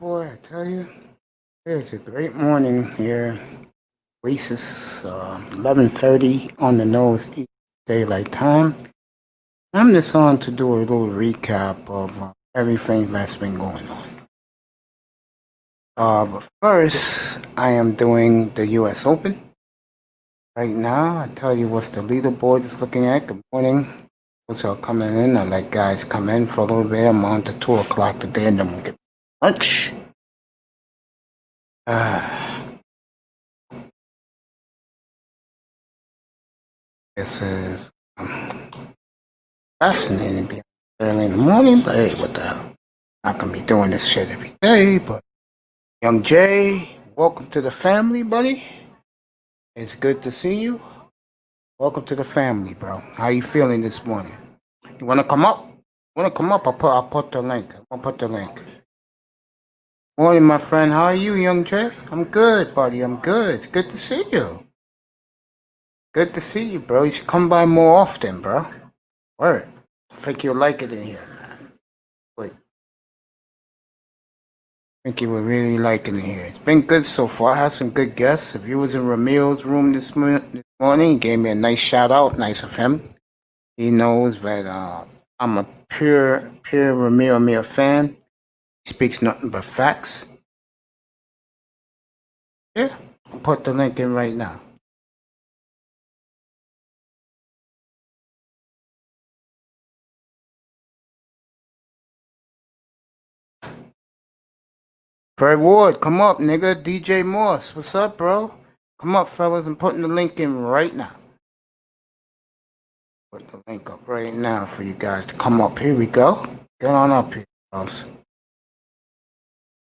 Boy, I tell you, it's a great morning here. Oasis, 11:30 on the nose East Daylight Time. I'm just on to do a little recap of everything that's been going on. But first, I am doing the U.S. Open. Right now, I tell you what the leaderboard is looking at. Good morning. Those are coming in. I let guys come in for a little bit. I'm on to 2 o'clock today, and then we'll get lunch. Uh, this is fascinating being early in the morning, but hey, what the hell? Not gonna be doing this shit every day, but Young Jay, welcome to the family, buddy. It's good to see you. Welcome to the family, bro. How you feeling this morning? You wanna come up? Wanna come up? I'll put the link. I'll put the link. Morning, my friend. How are you, Young Jay? I'm good, buddy. I'm good. It's good to see you. Good to see you, bro. You should come by more often, bro. Word. I think you'll like it in here, man. Wait. I think you would really like it in here. It's been good so far. I had some good guests. If you was in Ramil's room this morning, he gave me a nice shout out. Nice of him. He knows that I'm a pure Ramil fan. He speaks nothing but facts. Yeah, I'll put the link in right now. Fred Ward, come up, nigga. DJ Moss, what's up, bro? Come up, fellas. I'm putting the link in right now. Putting the link up right now for you guys to come up. Here we go. Get on up here, fellas.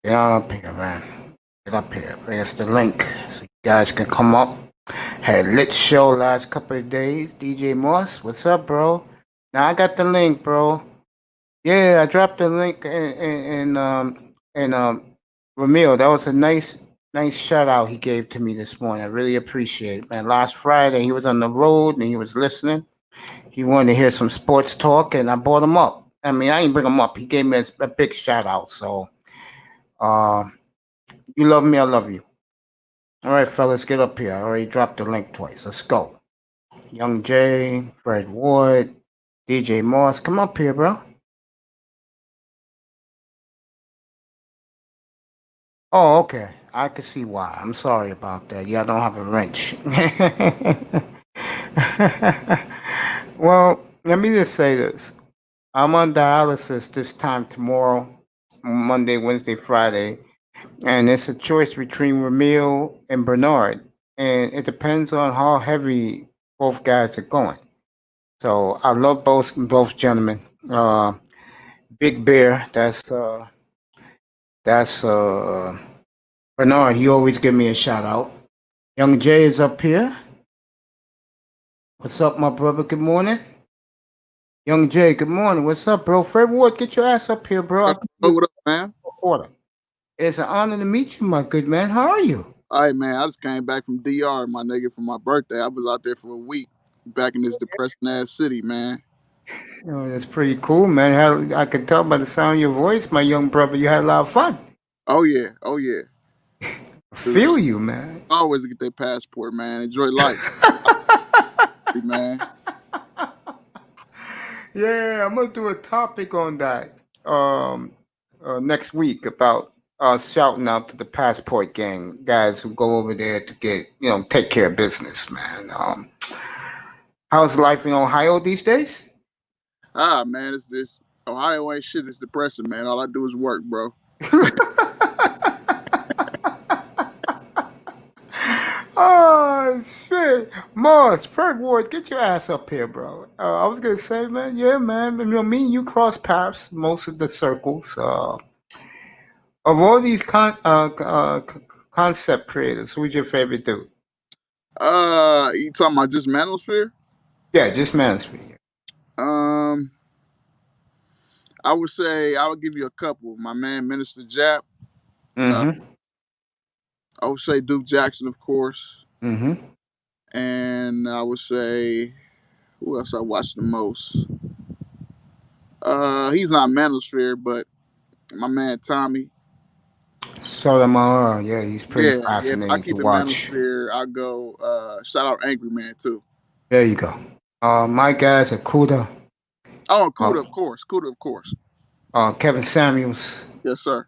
Get on up here, man. Get up here. There's the link so you guys can come up. Had a lit show last couple of days. DJ Moss, what's up, bro? Now I got the link, bro. Yeah, I dropped the link in Ramil. That was a nice shout out he gave to me this morning. I really appreciate it, man. Last Friday he was on the road and he was listening. He wanted to hear some sports talk, and I brought him up. I mean, I didn't bring him up. He gave me a big shout out. So, uh, you love me, I love you. All right, fellas, get up here. I already dropped the link twice. Let's go. Young Jay, Fred Ward, DJ Moss, come up here, bro. Oh, okay. I can see why. I'm sorry about that. Yeah, I don't have a wrench. Well, let me just say this. I'm on dialysis this time tomorrow, Monday, Wednesday, Friday, and it's a choice between Ramil and Bernard, and it depends on how heavy both guys are going. So I love both gentlemen. Big Bear, that's Bernard. He always give me a shout out. Young Jay is up here. What's up, my brother? Good morning. Young Jay, good morning. What's up, bro? Fred Ward, get your ass up here, bro. I'll give Oh, you what up, man? a quarter. It's an honor to meet you, my good man. How are you? All right, man. I just came back from DR, my nigga, for my birthday. I was out there for a week, back in this depressing ass city, man. Oh, that's pretty cool, man. I could tell by the sound of your voice, my young brother, you had a lot of fun. Oh yeah, oh yeah. I It was feel you, man. always to get their passport, man. Enjoy life, man. Yeah, I'm gonna do a topic on that next week about shouting out to the passport gang guys who go over there to get take care of business, man. How's life in Ohio these days? Ah, man, it's this Ohio ain't shit. It's depressing, man. All I do is work, bro. Oh shit, Mars, Fred Ward, get your ass up here, bro. I was gonna say, man, yeah, man. Me and you cross paths most of the circles. Of all these concept creators, who's your favorite dude? You talking about just Manosphere? Yeah, just Mansfield. Um, I would say I would give you a couple. My man, Minister Jap. Uh, Mm-hmm. I would say Duke Jackson, of course, Mm-hmm. and I would say who else I watch the most. He's not Manosphere, but my man Tommy. Sotomayor, yeah, he's pretty Yeah. If I fascinating to keep it watch. manosphere, I go shout out Angry Man too. There you go. My guys are Kuda, Oh, and uh, Kuda, of course. Kuda, of course. Kevin Samuels. Yes, sir.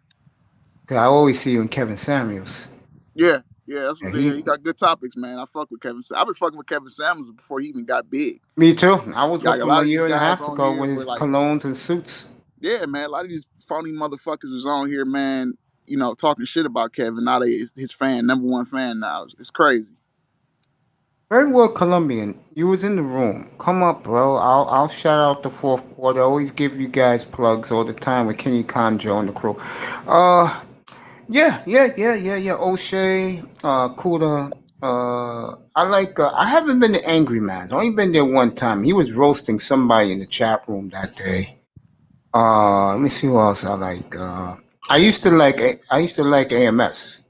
'Cause I always see you in Kevin Samuels. Yeah, yeah, Yeah, yeah. He got good topics, man. I fuck with Kevin. I was fucking with Kevin Samuels before he even got big. me too. I was Like with a him lot a of these year and a guys half on ago here with were his like, colognes and suits. yeah, man. A lot of these phony motherfuckers is on here, man. You know, talking shit about Kevin. Now they his fan, number one fan now. It's crazy. Very well, Colombian. You was in the room. Come up, bro. I'll shout out the fourth quarter. I always give you guys plugs all the time with Kenny Conjo and the crew. Uh, yeah. O'Shea, Kuda. I like. I haven't been to Angry Man's. Only been there one time. He was roasting somebody in the chat room that day. Let me see who else I like. I used to like AMS.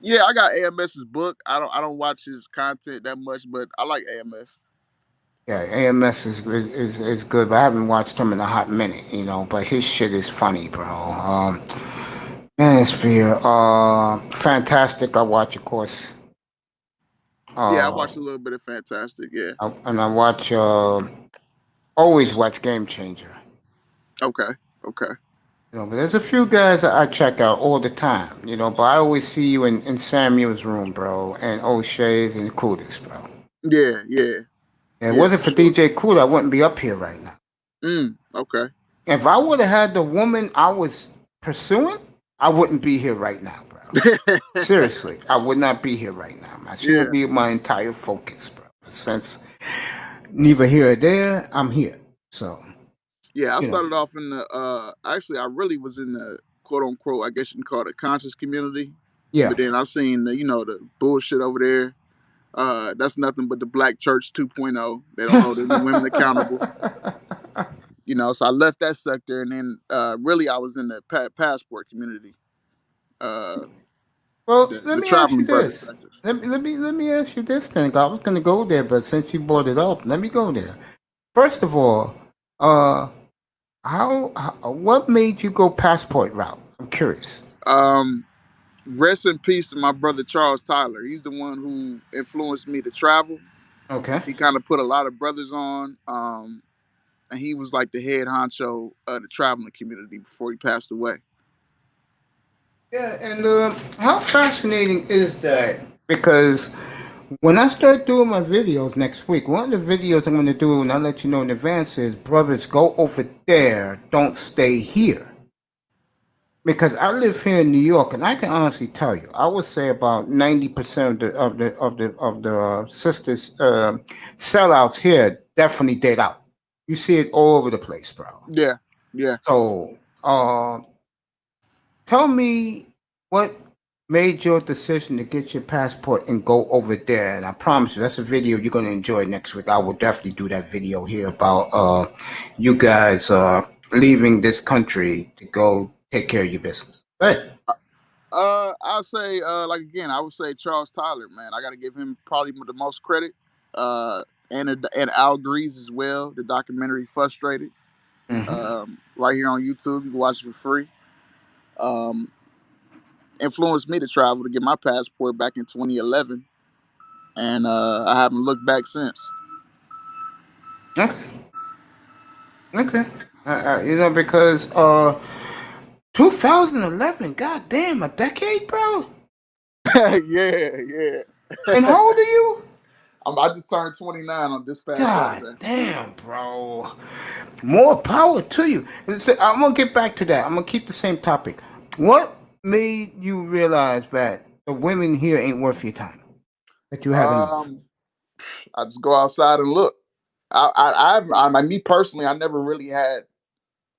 Yeah, I got AMS's book. I don't watch his content that much, but I like AMS. Yeah, AMS is good, but I haven't watched him in a hot minute, But his shit is funny, bro. Manosphere, fantastic. I watch, of course. Yeah, I Uh, watched a little bit of Fantastic. Yeah. and I watch. Always watch Game Changer. Okay. Okay. But there's a few guys that I check out all the time, But I always see you in Samuel's room, bro, and O'Shea's and Kudas, bro. Yeah. Yeah. If it Yeah. wasn't For for sure. DJ Kuda, I wouldn't be up here right now. Okay. If I would have had the woman I was pursuing, I wouldn't be here right now, bro. Seriously, I would not be here right now, man. She would Yeah. be my entire focus, bro. Since neither here or there, I'm here. So, Yeah, I you know, started off in the actually I really was in the quote unquote, I guess you can call it a conscious community. yeah. But then I seen the bullshit over there. That's nothing but the black church 2.0. They don't hold any women accountable. So I left that sector and then really I was in the passport community. Uh Well, the let the me ask you traveling brother this. sector. Let me ask you this thing. I was gonna go there, but since you brought it up, let me go there. First of all, uh, what made you go passport route? I'm curious. Um Rest in peace to my brother Charles Tyler. He's the one who influenced me to travel. Okay. He kind of put a lot of brothers on. And he was like the head honcho of the traveling community before he passed away. Yeah, and how fascinating is that? Because when I start doing my videos next week, one of the videos I'm going to do, and I'll let you know in advance, is brothers, go over there, don't stay here. Because I live here in New York, and I can honestly tell you, I would say about 90% of the sisters sellouts here definitely date out. You see it all over the place, bro. Yeah, yeah. So, tell me what made your decision to get your passport and go over there. And I promise you, that's a video you're gonna enjoy next week. I will definitely do that video here about you guys leaving this country to go take care of your business. Hey. I'll say, like again, I would say Charles Tyler, man. I got to give him probably the most credit. And Al Grease as well. The documentary "Frustrated," Mm-hmm. right here on YouTube. You can watch it for free. Um, Influenced me to travel to get my passport back in 2011, and I haven't looked back since. Okay. Okay. Because 2011, god damn, a decade, bro. Yeah. And how old are you? I just turned 29 on this past God Saturday. damn, bro. More power to you. I'm gonna get back to that. I'm gonna keep the same topic. What made you realize that the women here ain't worth your time? That you had enough? Um, I just go outside and look. Me personally, I never really had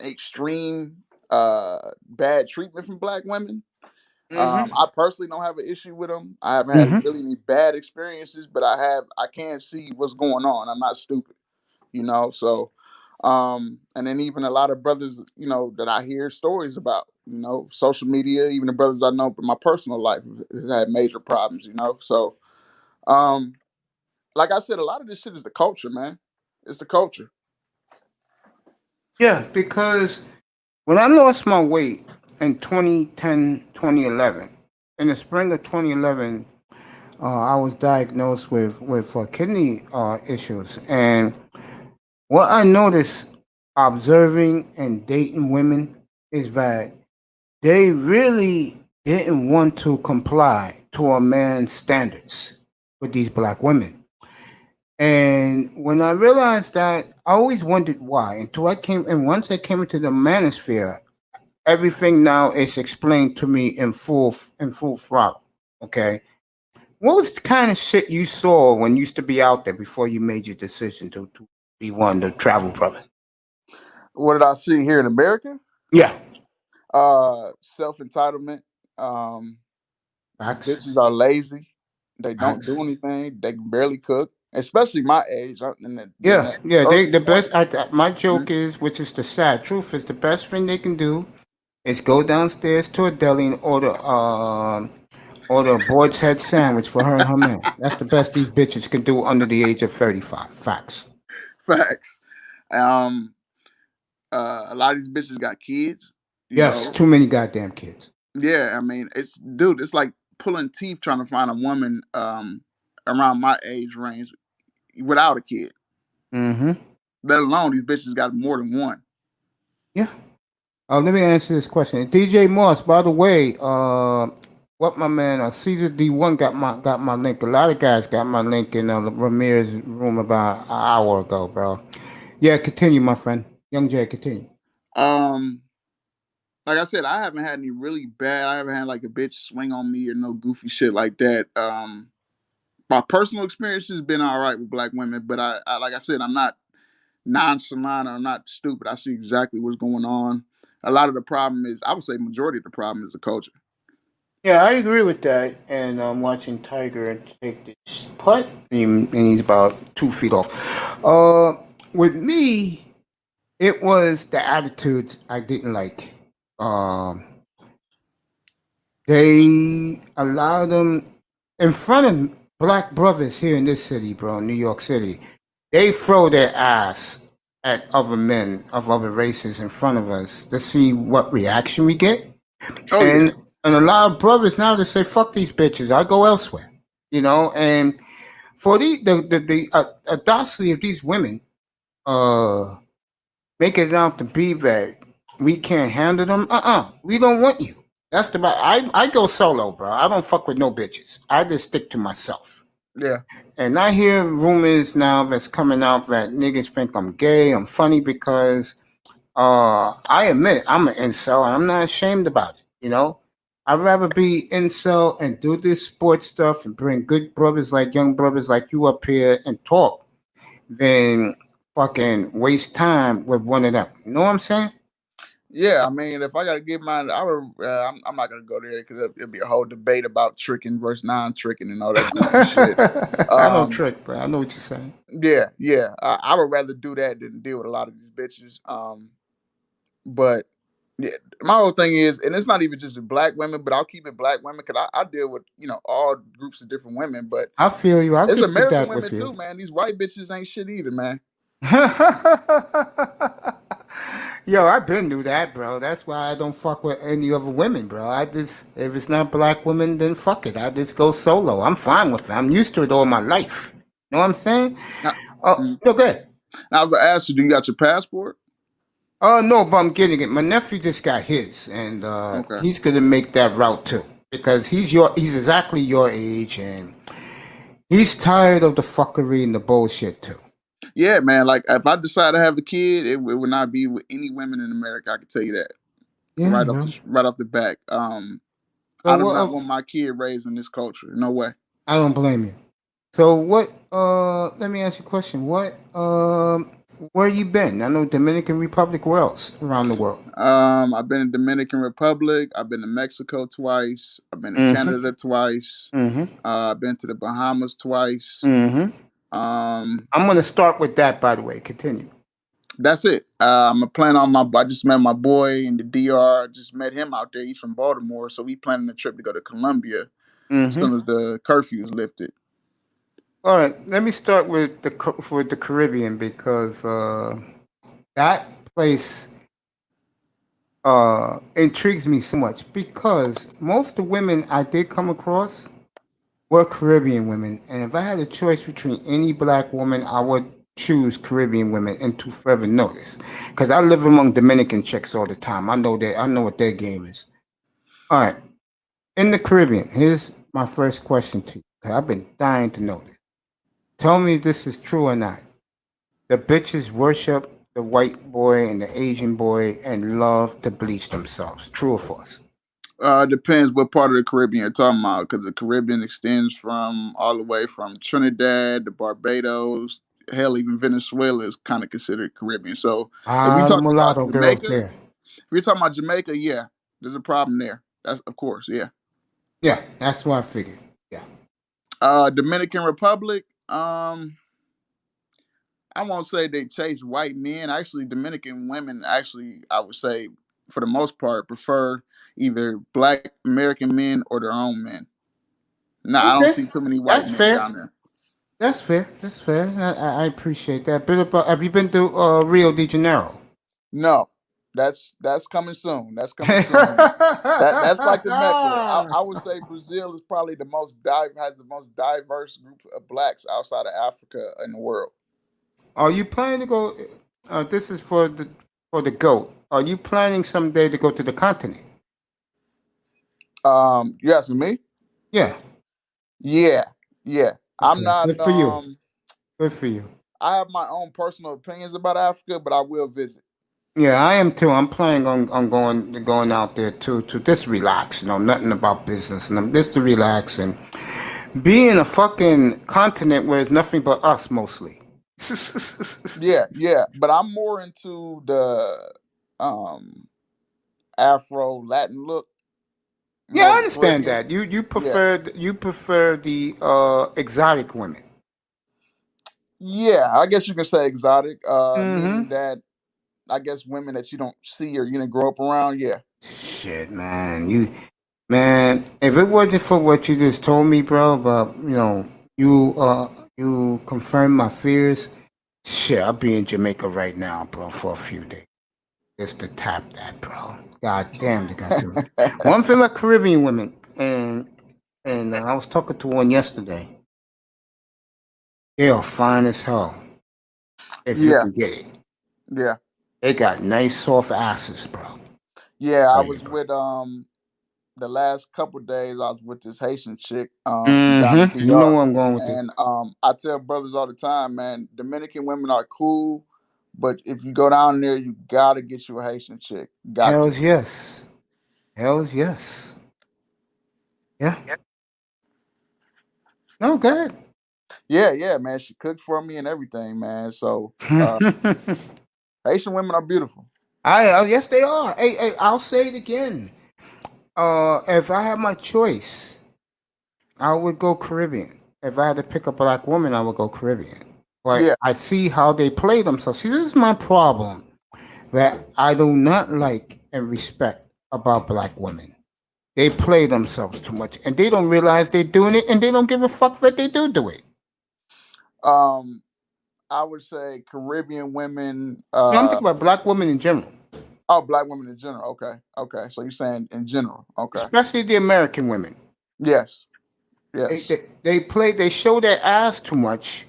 extreme bad treatment from black women. Mm-hmm. I personally don't have an issue with them. I haven't had Mm-hmm. really any bad experiences, but I can see what's going on. I'm not stupid. So, and then even a lot of brothers, that I hear stories about, social media, even the brothers I know in my personal life have had major problems. So, um, like I said, a lot of this shit is the culture, man. It's the culture. Yeah, because when I lost my weight in 2010, 2011. In the spring of 2011, I was diagnosed with kidney issues. And what I noticed observing and dating women is that they really didn't want to comply to a man's standards with these black women. And when I realized that, I always wondered why. Until I came, and once I came into the manosphere, everything now is explained to me in full throttle. Okay, what was the kind of shit you saw when you used to be out there before you made your decision to be one of the travel brothers? What did I see here in America? Yeah, Self entitlement. Um, these facts, bitches are lazy. They don't facts. do anything. They can barely cook, especially my age. I'm in Yeah, the yeah. They early the best. 20s. My Mhm. joke is, which is the sad truth, is the best thing they can do is go downstairs to a deli and order a board's head sandwich for her and her man. That's the best these bitches can do under the age of 35. Facts. Facts. Um, a lot of these bitches got kids. You Yes, know, too many goddamn kids. yeah. I mean, it's dude. It's like pulling teeth trying to find a woman around my age range without a kid. Mm-hmm. Let alone these bitches got more than one. Yeah. Let me answer this question. DJ Moss, by the way, what my man Caesar D1 got my link. A lot of guys got my link in Ramirez's room about an hour ago, bro. Yeah, continue, my friend. Young Jay, continue. Um, like I said, I haven't had any really bad. I haven't had like a bitch swing on me or no goofy shit like that. My personal experience has been all right with black women, but I like I said, I'm not nonchalant or I'm not stupid. I see exactly what's going on. A lot of the problem is, I would say, majority of the problem is the culture. Yeah, I agree with that. And I'm watching Tiger take this putt, and he's about 2 feet off. With me, it was the attitudes I didn't like. Um, they allowed them in front of black brothers here in this city, bro, New York City. They throw their ass at other men of other races in front of us to see what reaction we get. Oh yeah, And a lot of brothers now they say, "Fuck these bitches, I go elsewhere," you know. And for the audacity of these women, uh, make it out to be that we can't handle them. We don't want you. That's the. I go solo, bro. I don't fuck with no bitches. I just stick to myself. yeah, And I hear rumors now that's coming out that niggas think I'm gay. I'm funny because I admit I'm an incel and I'm not ashamed about it. You know, I'd rather be incel and do this sports stuff and bring good brothers like young brothers like you up here and talk than fucking waste time with one of them. You know what I'm saying? yeah. I mean, if I got to give mine, I'm not gonna go there because it'll be a whole debate about tricking versus non-tricking and all that goofy shit. I don't Um, trick, but I know what you're saying. yeah, yeah. I would rather do that than deal with a lot of these bitches. But yeah, my whole thing is, and it's not even just black women, but I'll keep it black women because I deal with all groups of different women, but I feel you. I'll it's get with American that women with you. too, man. These white bitches ain't shit either, man. Yo, I've been through that, bro. That's why I don't fuck with any other women, bro. I just, if it's not black women, then fuck it. I just go solo. I'm fine with it. I'm used to it all my life. Know what I'm saying? Now, Oh, mm, no, good. now I was gonna ask you, do you got your passport? Oh, no, but I'm getting it. My nephew just got his, and Okay. he's gonna make that route too because he's exactly your age, and he's tired of the fuckery and the bullshit too. Yeah, man. Like if I decide to have a kid, it would not be with any women in America. I can tell you that Yeah, yeah. right off the back. So I do what? not want my kid raised in this culture. No way. I don't blame you. So what? Let me ask you a question. What? Where you been? I know Dominican Republic. Where else around the world? I've been in Dominican Republic. I've been to Mexico twice. I've been to Mm-hmm. Canada twice. Mm-hmm. I've been to the Bahamas twice. Mm-hmm. Um, I'm gonna start with that. By the way, continue. that's it. I'm a plan on my. I just met my boy in the DR. Just met him out there. He's from Baltimore, so we planning a trip to go to Colombia as Mm-hmm. soon as the curfew is lifted. All right. Let me start with the Caribbean because that place intrigues me so much because most of the women I did come across were Caribbean women, and if I had a choice between any black woman, I would choose Caribbean women. And to further notice, because I live among Dominican chicks all the time, I know that I know what their game is. All right, in the Caribbean, here's my first question to you. 'Cause I've been dying to know this. Tell me if this is true or not. The bitches worship the white boy and the Asian boy and love to bleach themselves. True or false? Depends what part of the Caribbean you're talking about, because the Caribbean extends from all the way from Trinidad to Barbados. Hell, even Venezuela is kind of considered Caribbean. So if we Ah, the talking about mulatto girls Jamaica, there. if we're talking about Jamaica, yeah, there's a problem there. That's of course, yeah. Yeah, that's what I figured. Yeah. Dominican Republic, I won't say they chase white men. Actually, Dominican women actually, I would say, for the most part, prefer either black American men or their own men. No, I don't Okay, see too many white that's men fair. down there. That's fair. That's fair. I appreciate that. Bit about, have you been to Rio de Janeiro? No, that's coming soon. That's coming soon. That's like the Mecca. I would say Brazil is probably has the most diverse group of blacks outside of Africa in the world. Are you planning to go? This is for the goat. Are you planning someday to go to the continent? You asking me? Yeah. Yeah, yeah. I'm Okay. not. Good for you. Good for you. I have my own personal opinions about Africa, but I will visit. Yeah, I am too. I'm planning on going out there too to just relax. Nothing about business, and I'm just to relax and be in a fucking continent where it's nothing but us mostly. Yeah, yeah. But I'm more into the um Afro Latin look, Yeah, more I of the understand Caribbean. that. Yeah, You prefer the exotic women. yeah. I guess you can say exotic, Mm-hmm. meaning that I guess women that you don't see or you didn't grow up around. Yeah. Shit, man. Man, if it wasn't for what you just told me, bro, but you confirmed my fears. Shit, I'll be in Jamaica right now, bro, for a few days. Just to tap that, bro. God damn, they got some. One thing about Caribbean women, and I was talking to one yesterday. They are fine as hell if you Yeah, can get it. yeah, They got nice soft asses, bro. yeah. I Tell you, was bro. with the last couple days. I was with this Haitian chick down in Mm-hmm. You know PR, where I'm going with it. and I tell brothers all the time, man, Dominican women are cool, but if you go down there, you gotta get you a Haitian chick. Got to. Hells yes. Hells yes. Yeah. No, good. Yeah, yeah, man. She cooked for me and everything, man. So Haitian women are beautiful. Yes, they are. Hey, I'll say it again. If I had my choice, I would go Caribbean. If I had to pick a black woman, I would go Caribbean. But Yeah. I see how they play themselves. See, this is my problem that I do not like and respect about black women. They play themselves too much, and they don't realize they're doing it, and they don't give a fuck that they do it. Um, I would say Caribbean women. No, I'm thinking about black women in general, Oh, black women in general. Okay, okay. So you're saying in general. Okay. especially the American women. Yes, They, yes. they, they play, they show their ass too much.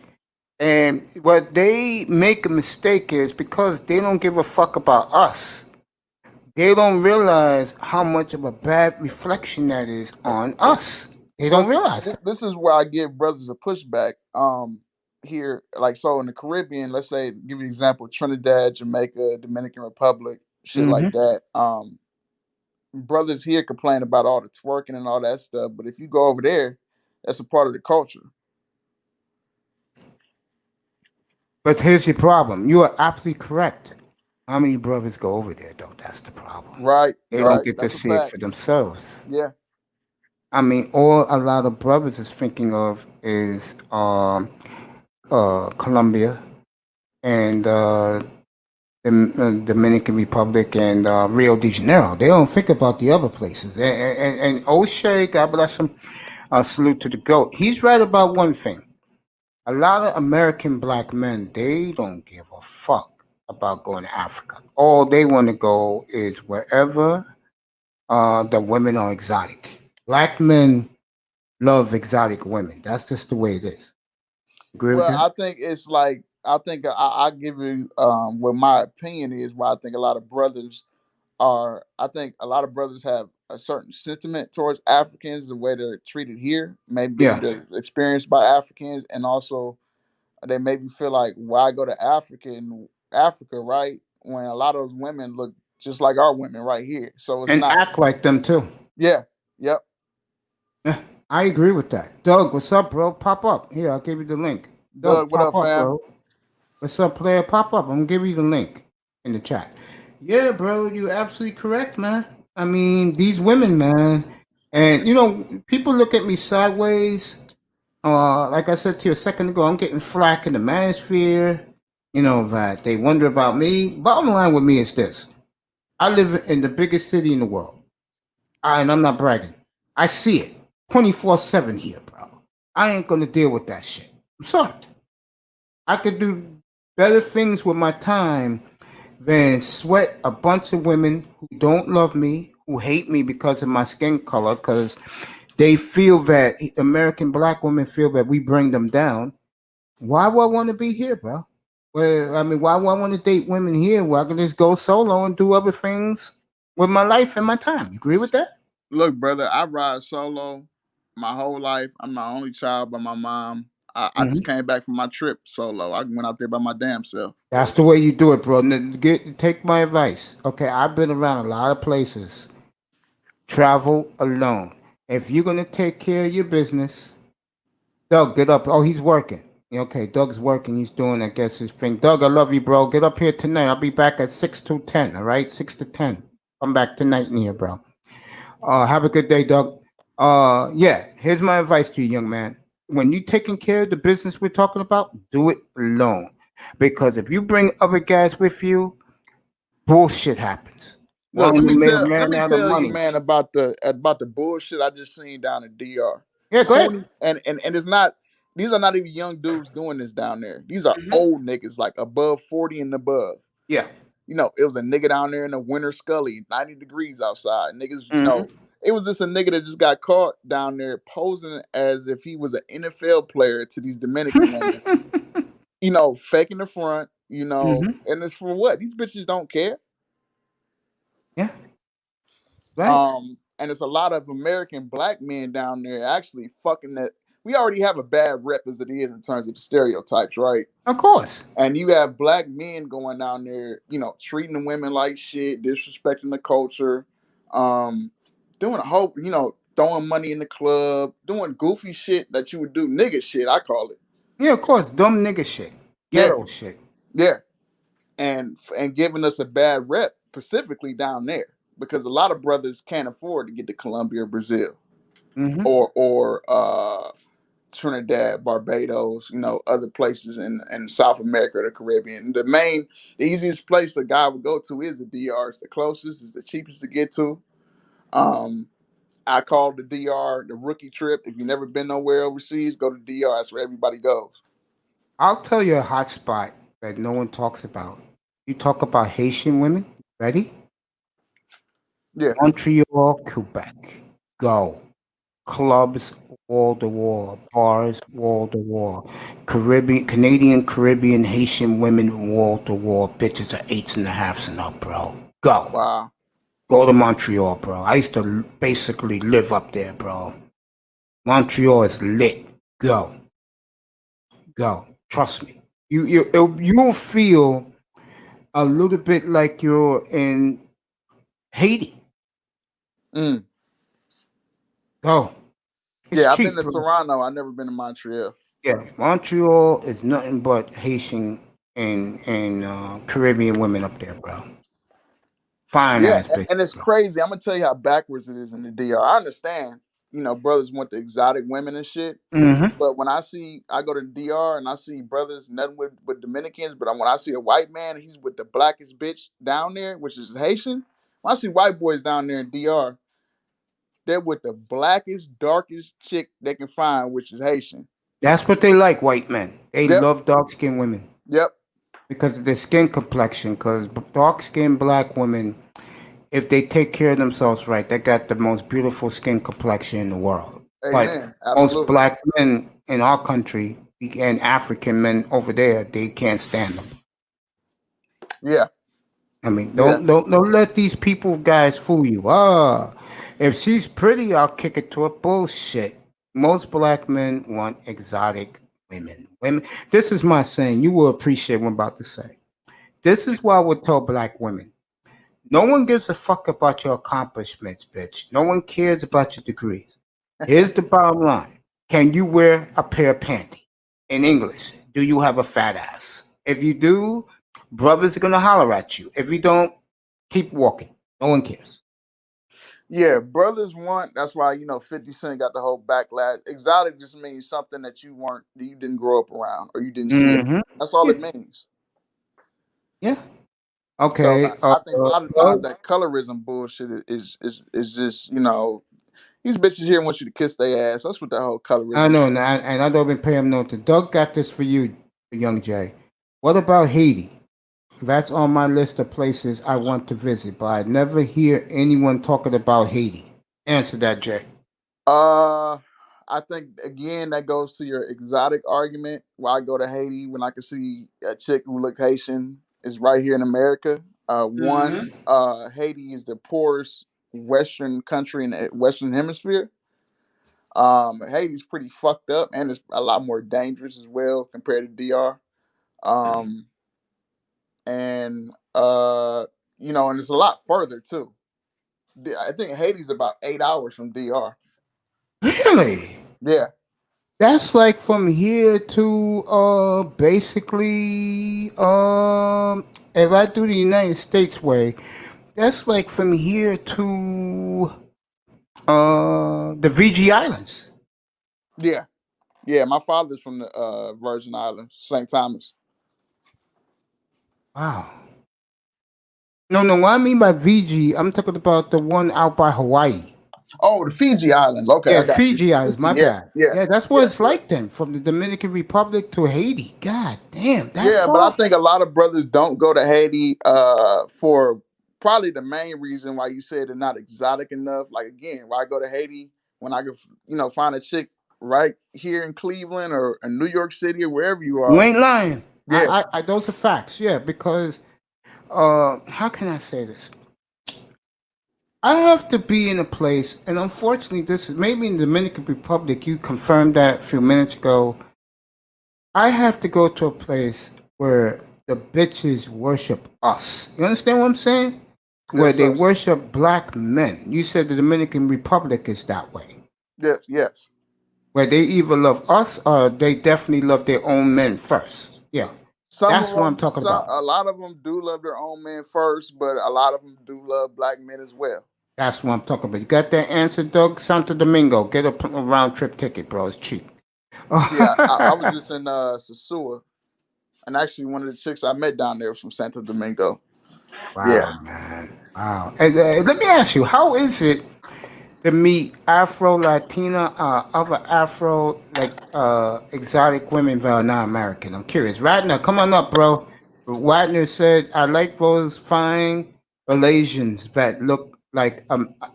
And what they make a mistake is because they don't give a fuck about us. They don't realize how much of a bad reflection that is on us. They Well, don't see, realize that. this is where I give brothers a pushback. Here, like so in the Caribbean, let's say, give you an example: Trinidad, Jamaica, Dominican Republic, shit like Hmm. that. Brothers here complain about all the twerking and all that stuff, but if you go over there, that's a part of the culture. But here's your problem. You are absolutely correct. How many brothers go over there, though? That's the problem. Right, They don't right. get to That's a see it fact. for themselves. Yeah. I mean, all a lot of brothers is thinking of is Colombia and the Dominican Republic and Rio de Janeiro. They don't think about the other places. And O'Shea, God bless him, salute to the GOAT. He's right about one thing. A lot of American black men, they don't give a fuck about going to Africa. All they want to go is wherever the women are exotic. Black men love exotic women. That's just the way it is. Agree with Well, that? I think it's like I think I give you what my opinion is. Why I think a lot of brothers are. I think a lot of brothers have a certain sentiment towards Africans, the way they're treated here, maybe Yeah. the experience by Africans, and also they maybe feel like why go to Africa, right? When a lot of those women look just like our women right here. So it's And not. act like them too. Yeah. Yep. Yeah, I agree with that. Doug, what's up, bro? Pop up. Here, I'll give you the link. Doug, Doug, what pop up, up, fam? bro. What's up, player? Pop up. I'm gonna give you the link in the chat. Yeah, bro, you're absolutely correct, man. I mean, these women, man, and people look at me sideways. Like I said to you a second ago, I'm getting flack in the manosphere. That they wonder about me. Bottom line with me is this: I live in the biggest city in the world, and I'm not bragging. I see it 24/7 here, bro. I ain't gonna deal with that shit. I'm sorry. I could do better things with my time than sweat a bunch of women who don't love me, who hate me because of my skin color, because they feel that American black women feel that we bring them down. Why would I want to be here, bro? Well, I mean, why would I want to date women here where I can just go solo and do other things with my life and my time? You agree with that? Look, brother, I ride solo my whole life. I'm my only child by my mom. I just Hmm. came back from my trip solo. I went out there by my damn self. That's the way you do it, bro. Take my advice. Okay, I've been around a lot of places. Travel alone. If you're gonna take care of your business, Doug, get up. Oh, he's working. Okay, Doug's working. He's doing, I guess, his thing. Doug, I love you, bro. Get up here tonight. I'll be back at 6 to 10. All right, 6 to 10. Come back tonight in here, bro. Have a good day, Doug. Yeah. Here's my advice to you, young man. When you taking care of the business we're talking about, do it alone. Because if you bring other guys with you, bullshit happens. Look, One, you made a let man me out of tell you, money. man, about the bullshit I just seen down in DR. Yeah, go ahead. Corny, and it's not. These are not even young dudes doing this down there. These are Hmm. old niggas, like above 40 and above. Yeah. It was a nigga down there in the winter Scully, 90 degrees outside. Niggas, Hmm. it was just a nigga that just got caught down there posing as if he was an NFL player to these Dominican women. Faking the front, Hmm. and it's for what? These bitches don't care. Yeah. Right. And it's a lot of American black men down there actually fucking that. We already have a bad rep as it is in terms of the stereotypes, right? Of course. And you have black men going down there, treating the women like shit, disrespecting the culture, um, doing a whole, throwing money in the club, doing goofy shit that you would do, nigga shit, I call it. Yeah, of course. Dumb nigga shit. Yeah, Ghetto shit. yeah, and giving us a bad rep, specifically down there, because a lot of brothers can't afford to get to Colombia or Brazil Hmm. or Trinidad, Barbados, other places in South America or the Caribbean. The easiest place a guy would go to is the DR. It's the closest, it's the cheapest to get to. Um, I call the DR the rookie trip. If you've never been nowhere overseas, go to DR. That's where everybody goes. I'll tell you a hot spot that no one talks about. You talk about Haitian women. Ready? Yeah. Montreal, Quebec. Go. Clubs, wall to wall. Bars, wall to wall. Canadian, Caribbean, Haitian women, wall to wall. Bitches are eights and a halfs and up, bro. Go. Wow. Go to Montreal, bro. I used to basically live up there, bro. Montreal is lit. Go. Go. Trust me. You'll feel a little bit like you're in Haiti. Mm. Go. It's Yeah, I've been cheap, to bro. Toronto. I've never been to Montreal. Yeah, Montreal is nothing but Haitian and Caribbean women up there, bro. Fine Yeah, ass bitches, and it's bro. crazy. I'm gonna tell you how backwards it is in the DR. I understand, brothers want the exotic women and shit. Mm-hmm. But when I go to the DR and I see brothers, nothing with Dominicans, but when I see a white man, he's with the blackest bitch down there, which is Haitian. When I see white boys down there in DR, they're with the blackest, darkest chick they can find, which is Haitian. That's what they like, white men. They Yep, love dark skinned women. yep. because of their skin complexion. Because dark-skinned black women, if they take care of themselves right, they got the most beautiful skin complexion in the world. But Amen. most Absolutely. black men in our country and African men over there, they can't stand them. Yeah. I mean, Yeah. don't let these people guys fool you. If she's pretty, I'll kick it to her. Bullshit. Most black men want exotic women. Women. This is my saying. You will appreciate what I'm about to say. This is why I would tell black women. No one gives a fuck about your accomplishments, bitch. No one cares about your degrees. Here's the bottom line. Can you wear a pair of panties? In English, do you have a fat ass? If you do, brothers are gonna holler at you. If you don't, keep walking. No one cares. Yeah, brothers want. That's why 50 Cent got the whole backlash. Exotic just means something that you didn't grow up around or you didn't see it. Mm-hmm. That's all Yeah. it means. Yeah. So Okay. I think a lot of times Well, that colorism bullshit is just these bitches here want you to kiss their ass. That's what that whole I colorism know, shit. and I don't even pay him no to. Doug got this for you, young Jay. What about Haiti? That's on my list of places I want to visit, but I never hear anyone talking about Haiti. Answer that, Jay. Uh, I think again that goes to your exotic argument. Why go to Haiti when I can see a chick who look Haitian is right here in America? One, Mm-hmm. Haiti is the poorest Western country in the Western Hemisphere. Haiti's pretty fucked up and it's a lot more dangerous as well compared to DR. Um, and and it's a lot further too. I think Haiti's about 8 hours from DR. Really? Yeah, That's like from here to basically if I do the United States way, that's like from here to the Fiji Islands. yeah. Yeah, my father's from the Virgin Islands, St. Thomas. Wow. No, no, what I mean by Fiji, I'm talking about the one out by Hawaii. Oh, the Fiji Islands. Okay, Yeah, I got you. Fiji Islands, Fiji, my yeah, bad. yeah, Yeah, that's what yeah, it's yeah. like then, from the Dominican Republic to Haiti. God damn, that Yeah, but I far? think a lot of brothers don't go to Haiti for probably the main reason why you said they're not exotic enough. Like again, why go to Haiti when I could, find a chick right here in Cleveland or in New York City or wherever you You are. ain't lying. Yeah, Those are facts. Yeah, because how can I say this? I have to be in a place, and unfortunately, this is maybe in the Dominican Republic. You confirmed that a few minutes ago. I have to go to a place where the bitches worship us. You understand what I'm saying? Where yes, they sir. worship black men. You said the Dominican Republic is that way. Yes, yes. Where they either love us or they definitely love their own men first. Yeah, Some of that's what I'm them, talking about. a lot of them do love their own men first, but a lot of them do love black men as well. That's what I'm talking about. You got that answer, Doug? Santo Domingo. Get a round trip ticket, bro. It's cheap. Yeah, I was just in Sasua, and actually one of the chicks I met down there was from Santo Domingo. Yeah. Wow, man. Wow. And let me ask you, how is it to meet Afro Latina, other Afro like exotic women that are not American? I'm curious. Radner, come on up, bro. Radner said, I like those fine Malaysians that look like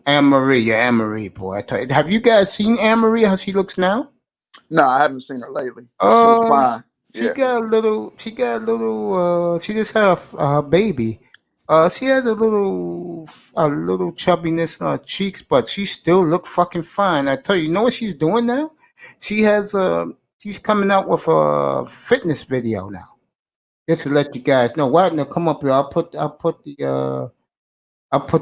Anne Marie. Yeah, Anne Marie, boy. Have you guys seen Anne Marie, how she looks now? No, I haven't seen her lately, but she was Uh, fine. she Yeah. got a little. She got a little. She just had a baby. She has a little chubbiness on her cheeks, but she still look fucking fine. I tell you, you know what she's doing now? She has she's coming out with a fitness video now. Just to let you guys know. Wagner, come up here. I'll put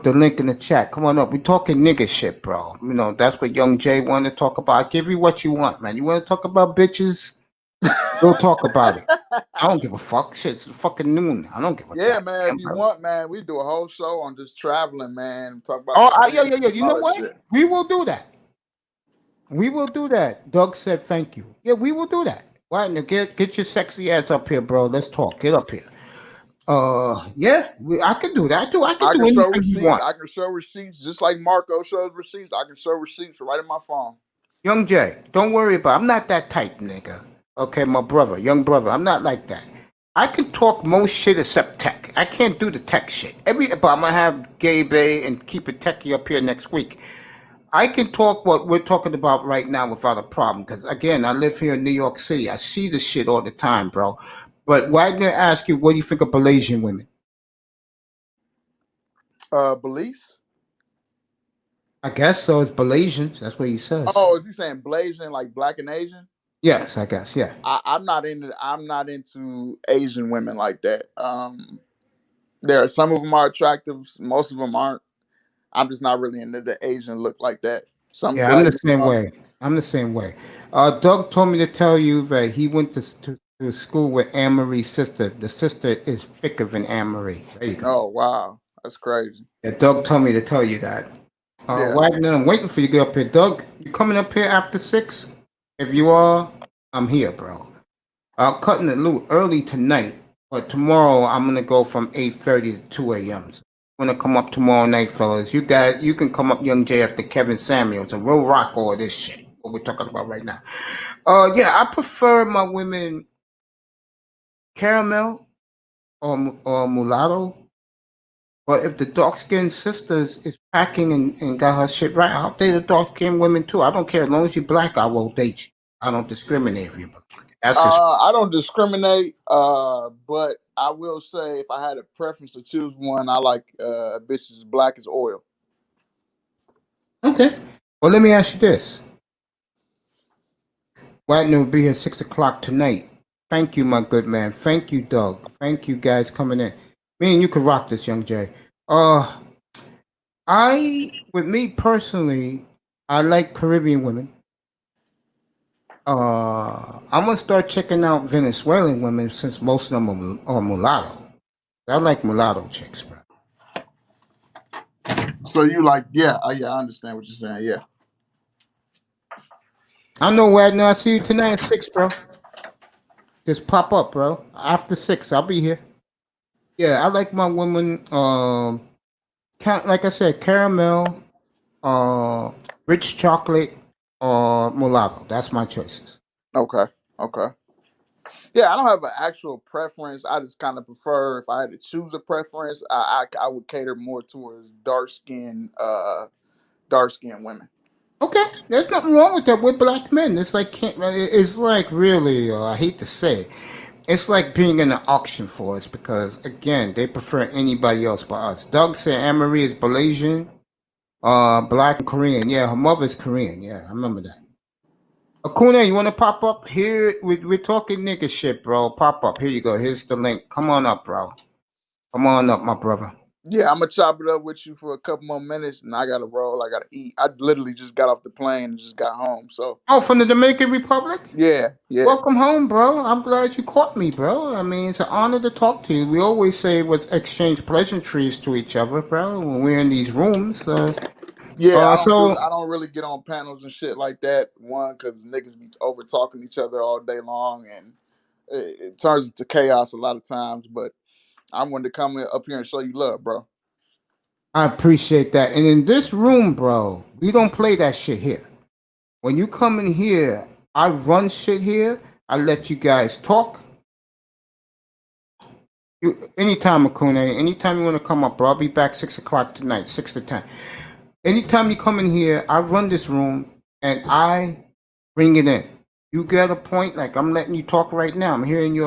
the link in the chat. Come on up. We talking nigga shit, bro. You know that's what Young Jay wanted to talk about. I give you what you want, man. You want to talk about bitches? We'll talk about it. I don't give a fuck. Shit, it's fucking noon. I don't give a Yeah, man. If goddamn. you want, man, we do a whole show on just traveling, man. Talk about Oh, yeah, yeah, yeah. experiences and You all know that what? shit. We will do that. We will do that. Doug said thank you. Yeah, we will do that. Why now get your sexy ass up here, bro. Let's talk. Get up here. Yeah, I can do that. I can I do can show anything you receipts. want. I can show receipts just like Marco shows receipts. I can show receipts right in my phone. Young Jay, don't worry about it. I'm not that type, nigga. Okay, my brother, young brother. I'm not like that. I can talk most shit except tech. I can't do the tech shit. But I'm gonna have Gay Bay and keep it techie up here next week. I can talk what we're talking about right now without a problem. Because again, I live here in New York City. I see the shit all the time, bro. But Wagner asked you, what do you think of Malaysian women? Belize? I guess so. It's Malaysians. That's what he says. Oh, is he saying Blasian like black and Asian? Yes, I guess. Yeah. I'm not into Asian women like that. There are some of them are attractive, most of them aren't. I'm just not really into the Asian look like that. Some Yeah, I'm black, the same way. I'm the same way. Doug told me to tell you that he went to school with Anne Marie's sister. The sister is thicker than Anne Marie. There you go. Oh wow, that's crazy. Yeah, Doug told me to tell you that. Yeah. Wagner, I'm waiting for you to get up here. Doug, you coming up here after 6? If you are, I'm here, bro. Cutting it a little early tonight, but tomorrow I'm gonna go from 8:30 to 2 a.m. So I'm gonna come up tomorrow night, fellas. You can come up, Young Jay, after Kevin Samuels, and we'll rock all this shit. What we're talking about right now. Yeah, I prefer my women caramel or mulatto. But if the dark skinned sisters is packing and got her shit right, I'll date the dark skinned women too. I don't care. As long as you're black, I will date you. I don't discriminate if you're black. That's just I don't discriminate, but I will say if I had a preference to choose one, I like a bitch as black as oil. okay. Well, let me ask you this. Wagner will be here 6 o'clock tonight. Thank you, my good man. Thank you, Doug. Thank you, guys, coming in. Me and you can rock this, Young Jay. With me personally, I like Caribbean women. I'm gonna start checking out Venezuelan women since most of them are mulatto. I like mulatto chicks, bro. So you like, yeah, yeah, I understand what you're saying. Yeah. I know, Wagner. I see you tonight at 6, bro. Just pop up, bro. After 6, I'll be here. Yeah, I like my women. Like I said, caramel, rich chocolate, or mulatto. That's my choices. Okay. Okay. Yeah, I don't have an actual preference. I just kind of prefer if I had to choose a preference, I would cater more towards dark skinned women. Okay, there's nothing wrong with that. We're black men. It's like really. I hate to say, it's like being in an auction for us because again, they prefer anybody else but us. Doug said Anne Marie is Malaysian, black and Korean. Yeah, her mother's Korean. Yeah, I remember that. Akuna, you want to pop up here? We're talking nigga shit, bro. Pop up. Here you go. Here's the link. Come on up, bro. Come on up, my brother. Yeah, I'm gonna chop it up with you for a couple more minutes, and I gotta roll. I gotta eat. I literally just got off the plane and just got home. So Oh, from the Dominican Republic? yeah. Welcome home, bro. I'm glad you caught me, bro. I mean, it's an honor to talk to you. We always say let's exchange pleasantries to each other, bro, when we're in these rooms. Yeah, So I don't really get on panels and shit like that. One, because niggas be over talking each other all day long, and it turns into chaos a lot of times. But I wanted to come up here and show you love, bro. I appreciate that. And in this room, bro, we don't play that shit here. When you come in here, I run shit here. I let you guys talk. Anytime, Akune, anytime you want to come up, bro, I'll be back 6 o'clock tonight, 6 to 10. Anytime you come in here, I run this room and I bring it in. You get a point, like I'm letting you talk right now. I'm hearing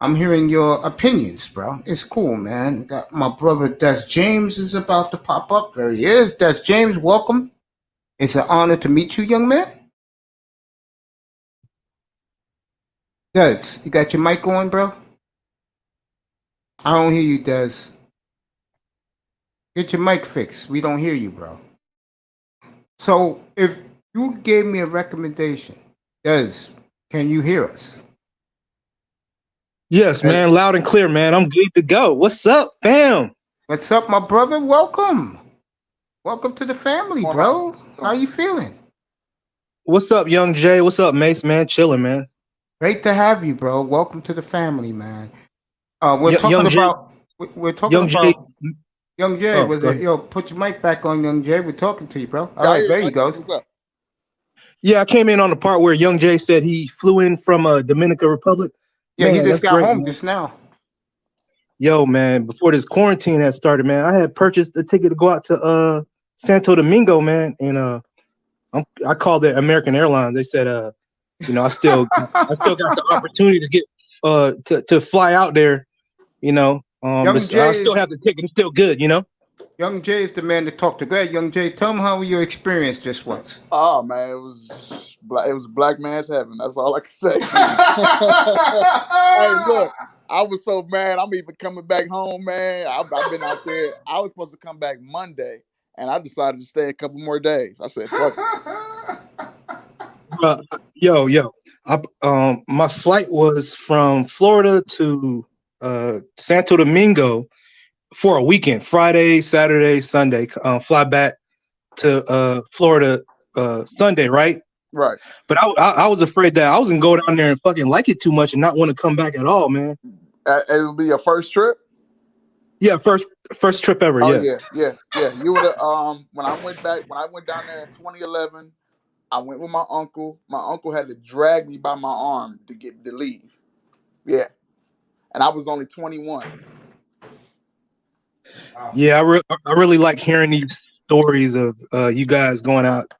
I'm hearing your opinions, bro. It's cool, man. Got my brother Des James is about to pop up. There he is. Des James, welcome. It's an honor to meet you, young man. Des, you got your mic on, bro? I don't hear you, Des. Get your mic fixed. We don't hear you, bro. So if you gave me a recommendation, Des, can you hear us? Yes, man, loud and clear, man. I'm good to go. What's up, fam? What's up, my brother? Welcome. Welcome to the family, bro. How you feeling? What's up, Young Jay? What's up, Mace, man? Chilling, man. Great to have you, bro. Welcome to the family, man. We're talking Young about Jay, we're talking Young about Jay. Young Jay. Oh, Was go it ahead. yo? Put your mic back on, Young Jay. We're talking to you, bro. All Yeah, right, there he goes. What's up? Yeah, I came in on the part where Young Jay said he flew in from Dominican Republic. Yeah, he Man, just that's got great, home man. just now. Yo, man, before this quarantine had started, man, I had purchased a ticket to go out to Santo Domingo, man, and I called it American Airlines. They said I still got the opportunity to get to fly out there, Young but I Jay still is have the ticket. It's still good, Young Jay is the man to talk to. Go ahead, Young Jay. Tell him how your experience just was. Oh man, it was black man's heaven. That's all I can say. Hey, look, I was so mad. I'm even coming back home, man. I've been out there. I was supposed to come back Monday, and I decided to stay a couple more days. I said, "Fuck it." Uh, yo, my flight was from Florida to Santo Domingo for a weekend, Friday, Saturday, Sunday. Fly back to Florida Sunday, right? Right. But I was afraid that I was gonna go down there and fucking like it too much and not want to come back at all, man. It will be your first trip. Yeah, first trip ever. Oh Yeah. yeah. You would have when I went down there in 2011. I went with my uncle. My uncle had to drag me by my arm to leave. Yeah, and I was only 21. Yeah, I really like hearing these stories of you guys going out.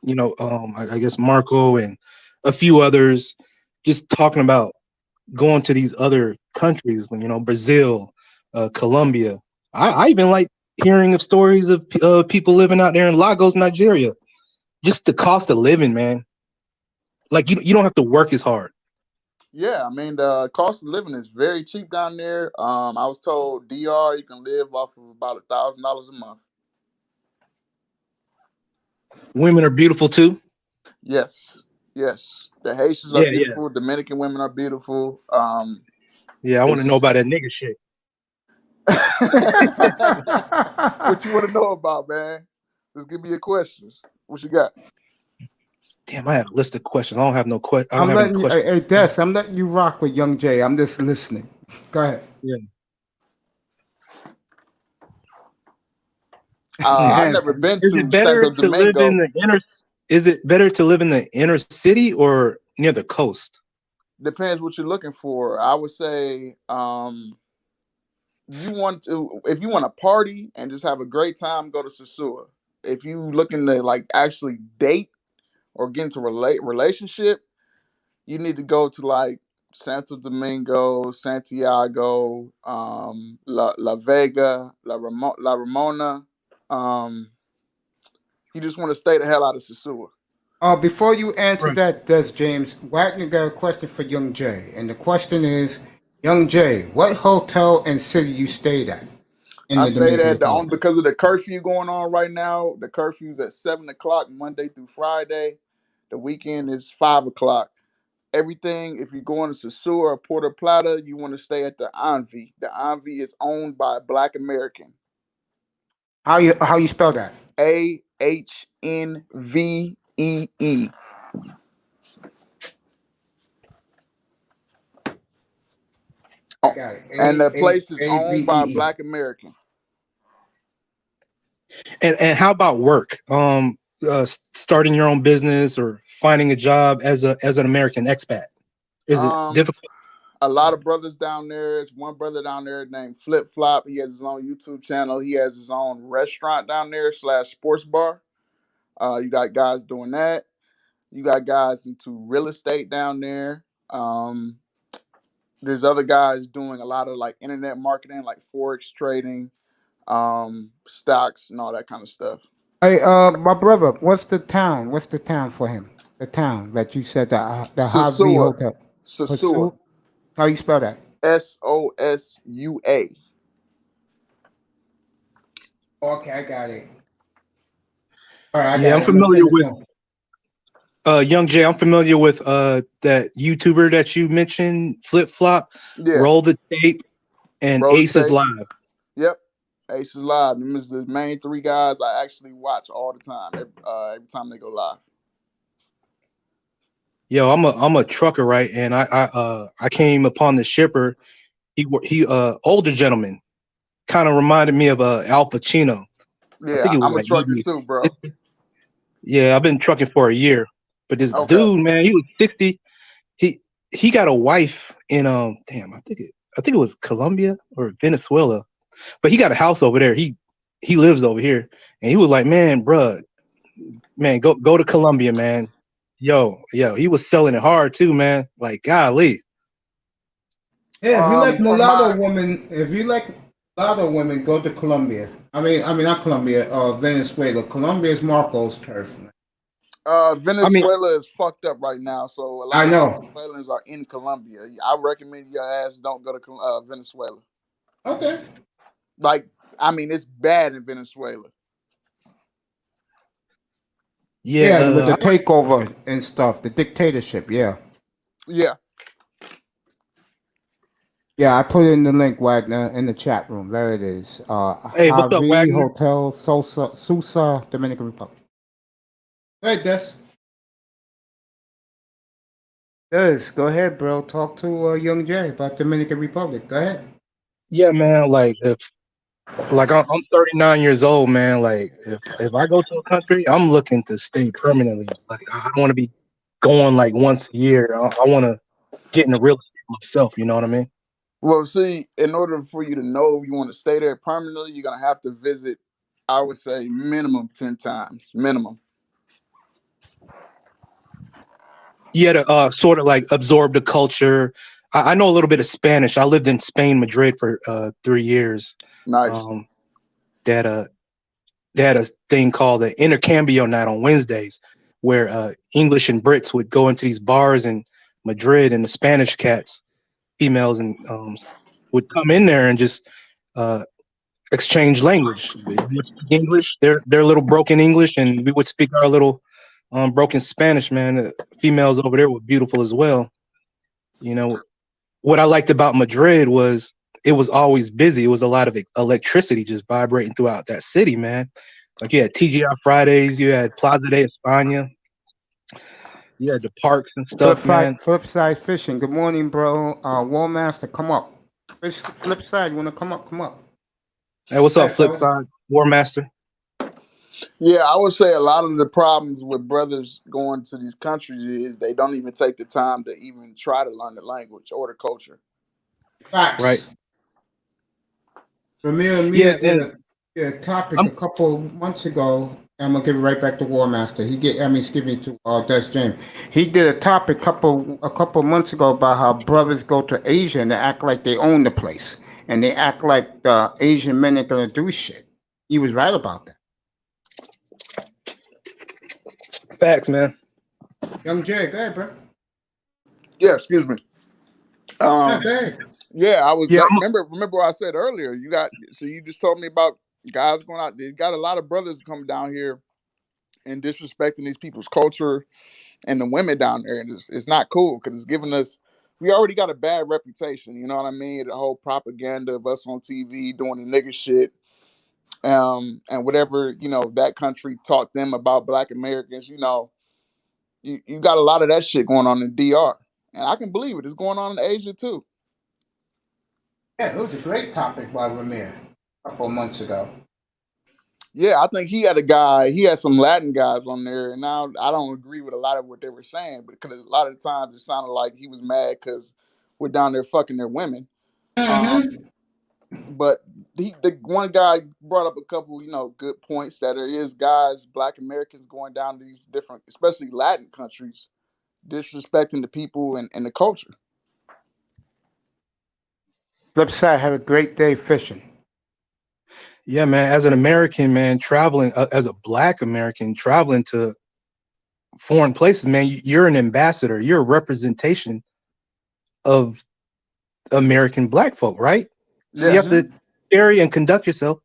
I guess Marco and a few others just talking about going to these other countries, Brazil, Colombia. I even like hearing of stories of people living out there in Lagos, Nigeria. Just the cost of living, man. Like you don't have to work as hard. Yeah, I mean the cost of living is very cheap down there. I was told DR you can live off of about $1,000 a month. Women are beautiful too. Yes, yes. The Haitians are Yeah. beautiful. Dominican women are beautiful. Yeah, I want to know It's about that nigga shit. what you want to know about, man? Just give me your questions. What you got? Damn, I had a list of questions. I don't have no question. I don't I'm have any letting you, questions. hey, Des, I'm letting you rock with Young Jay. I'm just listening. Go ahead. Yeah. I've Man, never been Is it to better Santo to live in Domingo. the inner? Is it better to live in the inner city or near the coast? Depends what you're looking for. I would say if you want to party and just have a great time, go to Sosua. If you looking to like actually date or get into relationship, you need to go to like Santo Domingo, Santiago, La Vega, La Ramona. Um, you just want to stay the hell out of Sosua. before you answer Right. that, Des James, Wagner got a question for Young Jay. And the question is, Young Jay, what hotel and city you stayed at in I the say Dominican that the only Republic? because of the curfew going on right now. The curfew's at 7 o'clock Monday through Friday. The weekend is 5 o'clock. Everything, if you're going to Sosua or Puerto Plata, you want to stay at the Envy. The Envy is owned by a Black American. How you spell that? AHNVEE. I Oh, got it. and the A place is A V owned by a E E. Black American. And how about work? Starting your own business or finding a job as an American expat. Is it Um, difficult? a lot of brothers down there. There's one brother down there named Flip Flop. He has his own YouTube channel. He has his own restaurant down there / sports bar. You got guys doing that. You got guys into real estate down there. Um, there's other guys doing a lot of like internet marketing, like forex trading, stocks, and all that kind of stuff. Hey, my brother, what's the town? What's the town for him? The town that you said the Harvey Sosua, Hotel. Sosua, Pursue? How you spell that? Sosua. Okay, I got it. All right, I Yeah, got I'm it. I'm gonna familiar send it with to him. Young Jay. I'm familiar with that YouTuber that you mentioned, Flip Flop, Yeah, Roll the Tape, and roll the Aces tape. Live. Yep, Ace is live. Them is the main three guys I actually watch all the time. Every time they go live. Yo, I'm a trucker, right? And I came upon the shipper. He older gentleman, kind of reminded me of Al Pacino. I Yeah, think it was I'm a like trucker maybe too, bro. yeah. I've been trucking for a year, but this Okay. dude, man, he was 60. He he got a wife in damn, I think it was Colombia or Venezuela, but he got a house over there. He lives over here, and he was like, man, bruh, man, go to Colombia, man. Yo, he was selling it hard too, man. Like, golly. Yeah, if you like From my mulatto women, go to Colombia. I mean not Colombia, Venezuela. Colombia is Marco's turf. Man. I mean, Venezuela is fucked up right now, so a I lot of know. Venezuelans are in Colombia. I recommend your ass don't go to Venezuela. Okay. Like, I mean, it's bad in Venezuela. yeah, Yeah, with the takeover and stuff, the dictatorship. Yeah. Yeah. Yeah, I put in the link, Wagner, in the chat room. There it is. hey, what's up, Javi Wagner? Hotel, Susa, Dominican Republic. Go ahead, Des. Des, go ahead, bro. Talk to Young Jay about Dominican Republic. Go ahead. Yeah, man. Like, if like I'm 39 years old, man. Like, if I go to a country, I'm looking to stay permanently. Like, I don't want to be going like once a year. I want to get in the real estate myself. You know what I mean? Well, see, in order for you to know if you want to stay there permanently, you're gonna have to visit. I would say minimum 10 times, minimum. You had to sort of like absorb the culture. I know a little bit of Spanish. I lived in Spain, Madrid for 3 years. Nice. Um, they had a they had a thing called the intercambio night on Wednesdays, where English and Brits would go into these bars in Madrid, and the Spanish cats, females, and would come in there and just uh, exchange language. They would speak English, their little broken English, and we would speak our little broken Spanish. Man, females over there were beautiful as well. You know what I liked about Madrid was it was always busy. It was a lot of electricity just vibrating throughout that city, man. Like you had TGI Fridays, you had Plaza de España, you had the parks and stuff, man. Flip side fishing. Good morning, bro. War Master, come up. Flip side, you wanna come up? Come up. Hey, what's All up, right, fellas. Flipside War Master? Yeah, I would say a lot of the problems with brothers going to these countries is they don't even take the time to even try to learn the language or the culture. Right? Facts. Ramir and Yeah, Mia did and a topic I'm a couple months ago. I'm gonna give it right back to War Master. Excuse me, to Des James. He did a topic a couple months ago about how brothers go to Asia and they act like they own the place, and they act like the Asian men ain't gonna do shit. He was right about that. facts, man. Young Jay, go ahead, bro. Yeah, excuse me. Yeah, Um, go ahead. yeah, I was Yeah, like, remember what I said earlier. You just told me about guys going out. They got a lot of brothers coming down here and disrespecting these people's culture and the women down there, and it's not cool because it's giving us. We already got a bad reputation, you know what I mean? The whole propaganda of us on TV doing the nigga shit, and whatever that country taught them about Black Americans. You got a lot of that shit going on in DR, and I can believe it. It's going on in Asia too. Yeah, it was a great topic by Ramir a couple months ago. Yeah, I think he had a guy. He had some Latin guys on there, and now I don't agree with a lot of what they were saying, because a lot of the times it sounded like he was mad because we're down there fucking their women. Um, Mm-hmm. but the one guy brought up a couple, good points that there is guys, Black Americans going down to these different, especially Latin countries, disrespecting the people and the culture. Flip side, have a great day fishing. yeah, man. As an American, man, traveling as a Black American traveling to foreign places, man, you're an ambassador. You're a representation of American Black folk, right? So you Yeah. have to Mm-hmm. carry and conduct yourself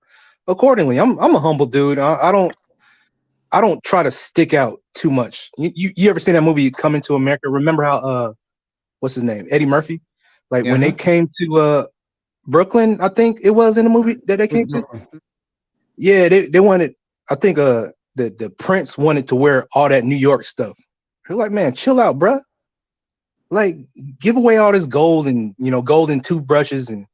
accordingly. I'm a humble dude. I don't try to stick out too much. You ever seen that movie Coming to America? Remember how what's his name, Eddie Murphy? Like when they Uh-huh. came to Brooklyn, I think it was in the movie that they came to. Yeah, they wanted. I think the Prince wanted to wear all that New York stuff. They're like, man, chill out, bruh. Like, give away all this gold and golden toothbrushes and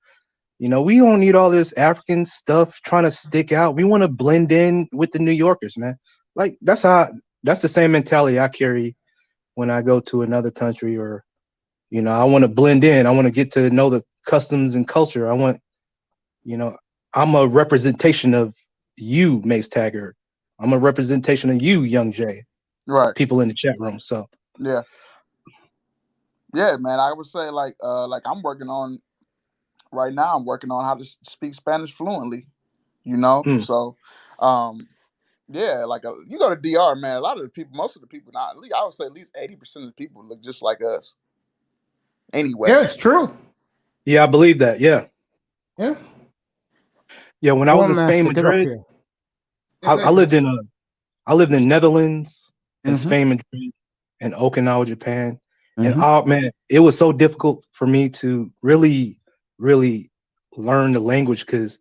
we don't need all this African stuff trying to stick out. We want to blend in with the New Yorkers, man. Like that's the same mentality I carry when I go to another country or You know, I want to blend in. I want to get to know the customs and culture. You know, I'm a representation of you, Mace Taggart. I'm a representation of you, Young Jay. Right. People in the chat room. So Yeah. Yeah, man. I would say like I'm working on right now. I'm working on how to speak Spanish fluently. You know, mm, so um, yeah, you go to DR, man. A lot of the people, most of the people, not at least I would say at least 80% of the people look just like us. Anyway, Yeah, it's true. yeah, I believe that. Yeah. Yeah. Yeah. When I was War in Spain, Master, get up Madrid, here. Yeah, I, go I ahead, lived brother. in I lived in Netherlands and Mm-hmm. Spain, Madrid, and Okinawa, Japan. And Mm-hmm. oh man, it was so difficult for me to really, really learn the language because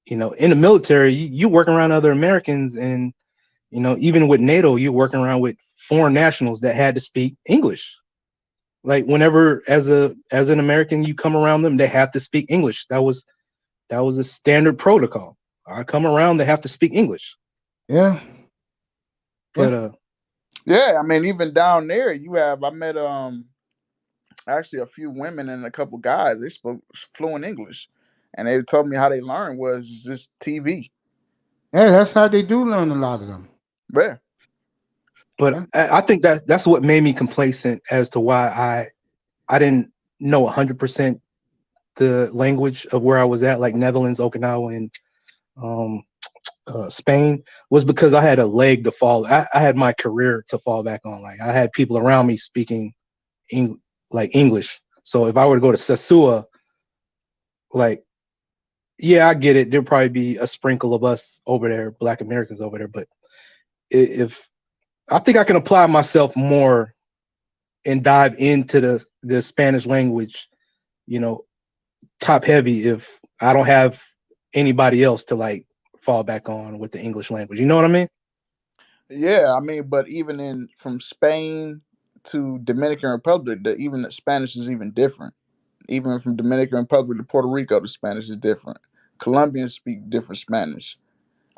you know, in the military, you work around other Americans, and you know, even with NATO, you're working around with foreign nationals that had to speak English. Like whenever, as an American, you come around them, they have to speak English. That was a standard protocol. I come around, they have to speak English. Yeah. But Yeah. yeah, I mean even down there, I met actually a few women and a couple guys. They spoke fluent English, and they told me how they learned was just TV. Yeah, that's how they do learn a lot of them. Yeah, Yeah. I think that's what made me complacent as to why I didn't know 100% the language of where I was at, like Netherlands, Okinawa, and um, Spain, was because I had a leg to fall. I had my career to fall back on. Like I had people around me speaking like English. So if I were to go to Sasua, like yeah, I get it. There'd probably be a sprinkle of us over there, Black Americans over there. But if I think I can apply myself more and dive into the Spanish language, you know, top heavy if I don't have anybody else to like fall back on with the English language. You know what I mean? yeah. I mean, but even in from Spain to Dominican Republic, even the Spanish is even different. Even from Dominican Republic to Puerto Rico, the Spanish is different. Colombians speak different Spanish.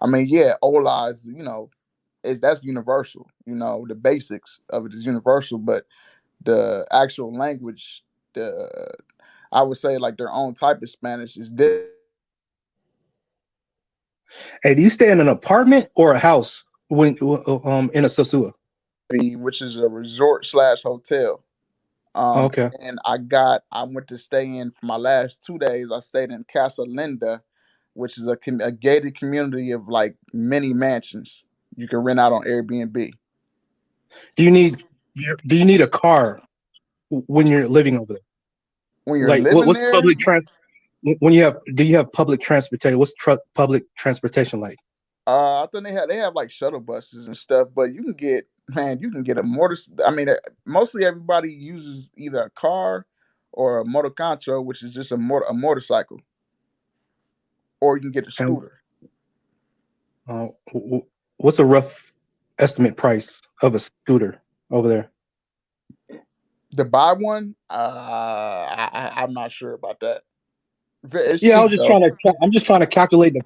I mean, yeah, hola is that's universal. You know, the basics of it is universal, but the actual language, the I would say like their own type of Spanish is different. Hey, do you stay in an apartment or a house when in a Sasua? Which is a resort slash hotel. Okay. And I went to stay in for my last 2 days. I stayed in Casa Linda, which is a gated community of like many mansions you can rent out on Airbnb. Do you need do you need a car when you're living over there? When you're Like living what's there, public trans when you have do you have public transportation? What's public transportation like? I think they have like shuttle buses and stuff, but you can get a motor. I mean, mostly everybody uses either a car or a motoconcho, which is just a motorcycle, or you can get a And scooter. uh, what's a rough estimate price of a scooter over there? To buy one, I'm not sure about that. It's Yeah, I was cheap just though. trying to. I'm just trying to calculate the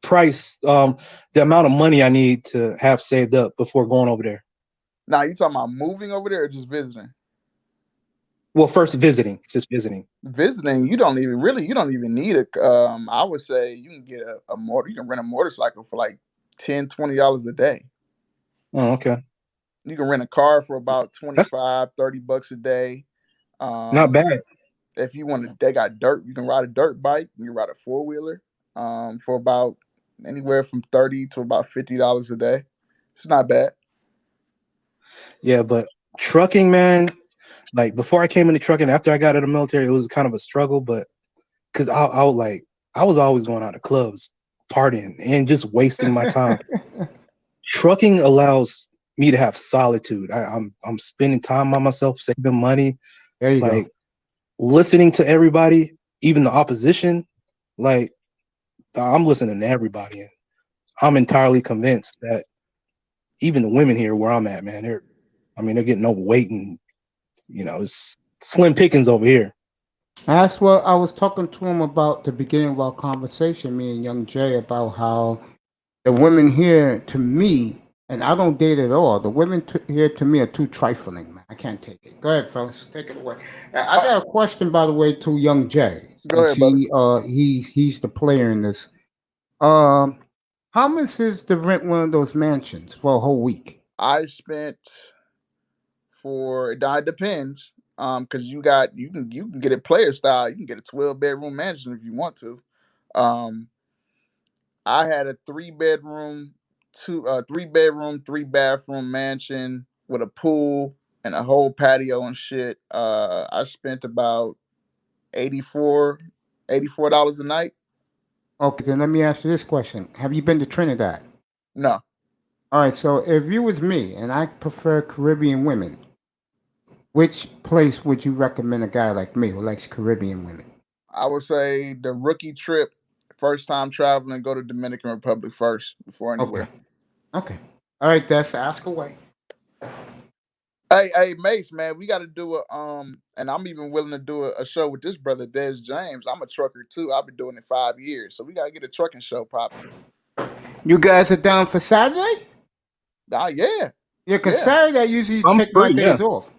price, the amount of money I need to have saved up before going over there. Now you talking about moving over there or just visiting? Well, first visiting, just visiting. Visiting, you don't even need a. I would say you can get a motor. You can rent a motorcycle for like $10-$20 a day. Oh, okay, You can rent a car for about that's 25-30 bucks a day. not Um, bad. if you want to, they got dirt. You can ride a dirt bike. You can ride a four wheeler. For about anywhere from $30 to about $50 a day. It's not bad. Yeah, but trucking, man. Like before I came into trucking, after I got out of the military, it was kind of a struggle. But because I was always going out to clubs, partying, and just wasting my time. Trucking allows me to have solitude. I'm spending time by myself, saving money, There you go. like listening to everybody, even the opposition. Like I'm listening to everybody, and I'm entirely convinced that even the women here where I'm at, man, they're getting overweight, and you know it's slim pickings over here. That's what I was talking to him about the beginning of our conversation, me and young Jay, about how the women here to me, and I don't date at all, the women here to me are too trifling, man. I can't take it. Go ahead, fellas. Take it away. I got a question, by the way, to Young Jay, Go since ahead, brother. he's the player in this. Um, how much is to rent one of those mansions for a whole week? I spent for it depends. Because you can get it player style. You can get a 12-bedroom mansion if you want to. Um, I had a 3 bedroom, 3 bathroom mansion with a pool and a whole patio and shit. I spent about 84 $84 a night. Okay, then let me ask you this question: have you been to Trinidad? No, All right, so if you was me and I prefer Caribbean women, which place would you recommend a guy like me who likes Caribbean women? I would say the rookie trip, first time traveling, go to Dominican Republic first before Okay, anywhere. okay. All right, that's ask away. Hey, Mace, man, we got to do and I'm even willing to do a show with this brother Des James. I'm a trucker too. I've been doing it 5 years, so we got to get a trucking show popping. You guys are down for Saturday? Yeah, Yeah, because yeah, Saturday I usually I'm take my free. Yeah, days off.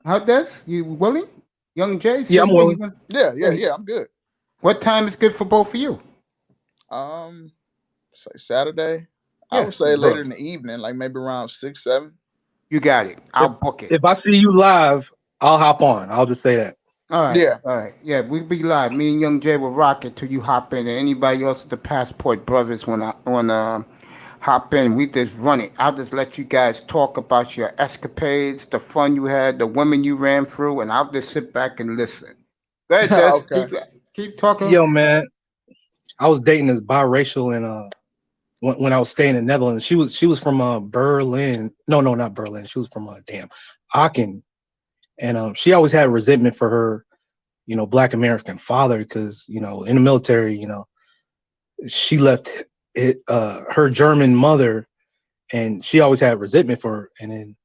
How does? You willing? Young Jay, yeah, say I'm where you willing. want. yeah, Yeah. yeah, yeah. I'm good. What time is good for both of you? Um, say Saturday. I Yeah, would say later bro. in the evening, like maybe around 6, 7. You got it. I'll If book it. if I see you live, I'll hop on. I'll just say that. All right, Yeah. all right. Yeah, we'll be live. Me and Young Jay will rock it till you hop in, and anybody else, the Passport brothers, wanna hop in. We just run it. I'll just let you guys talk about your escapades, the fun you had, the women you ran through, and I'll just sit back and listen. Go ahead, Des. Okay. Keep talking. Yo, man, I was dating this biracial and when I was staying in the Netherlands. She was from Berlin. No, no, not Berlin. She was from Aachen, and she always had resentment for her, Black American father because in the military, she left her German mother, and she always had resentment for her, and then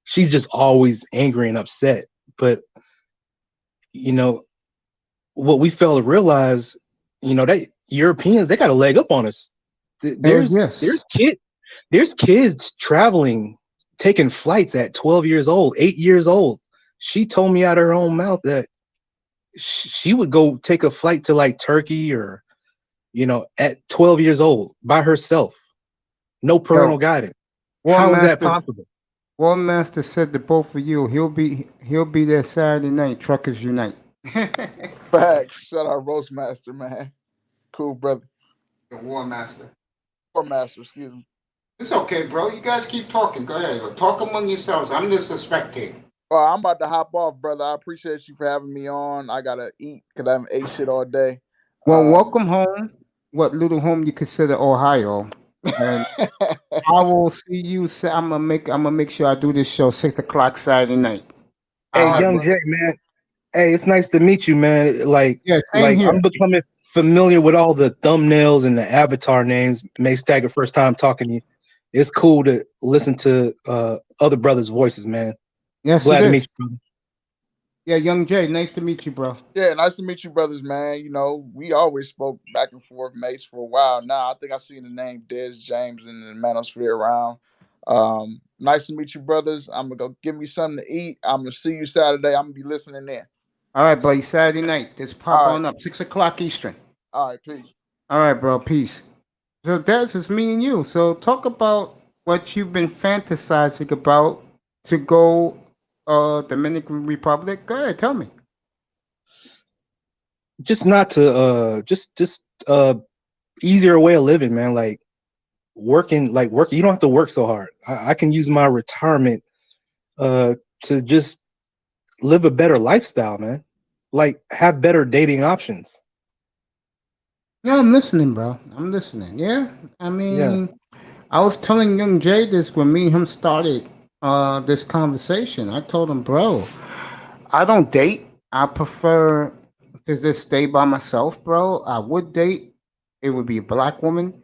she's just always angry and upset. But you know what we fail to realize, that Europeans, they got a leg up on us. Hell There's yes. there's kids traveling, taking flights at 12 years old, 8 years old. She told me out of her own mouth that she would go take a flight to like Turkey or at 12 years old by herself, no Yo, parental guidance. War How is that Master, possible? War Master said to both of you, he'll be there Saturday night. Truckers unite. The Facts. Shout out Roastmaster, man. Cool brother. War Master. Or master, excuse me. It's okay, bro. You guys keep talking. Go ahead. Talk among yourselves. I'm just a spectator. Well, I'm about to hop off, brother. I appreciate you for having me on. I gotta eat because I haven't ate shit all day. Well, Um, welcome home. What little home you consider Ohio, and I will see you. I'm gonna make sure I do this show 6 o'clock Saturday night. all Hey, I'll have right, Young you. brother. Jay, man. Hey, it's nice to meet you, man. Like, Yeah, same like here. I'm becoming familiar with all the thumbnails and the avatar names. May Stagger, first time talking to you. It's cool to listen to other brothers' voices, man. Yes, it Glad to is. meet you, brother. Yeah, Young Jay, nice to meet you, bro. Yeah, nice to meet you, brothers, man. We always spoke back and forth, mates, for a while now. I think I seen the name Des James in the manosphere around. Nice to meet you, brothers. I'm gonna go give me something to eat. I'm gonna see you Saturday. I'm gonna be listening in. All right, buddy. Saturday night. Just pop All right, on up. 6 o'clock Eastern. all right, peace. All right, bro. Peace. So that's just me and you. So talk about what you've been fantasizing about to go Dominican Republic. Go ahead, tell me. Just not to just easier way of living, man. Like working. You don't have to work so hard. I can use my retirement to just live a better lifestyle, man. Like have better dating options. Yeah, I'm listening, bro. I'm listening. Yeah. I Yeah. mean, I was telling young Jay this when me and him started this conversation. I told him, bro, I don't date. I prefer to just stay by myself, bro. I would date. It would be a black woman.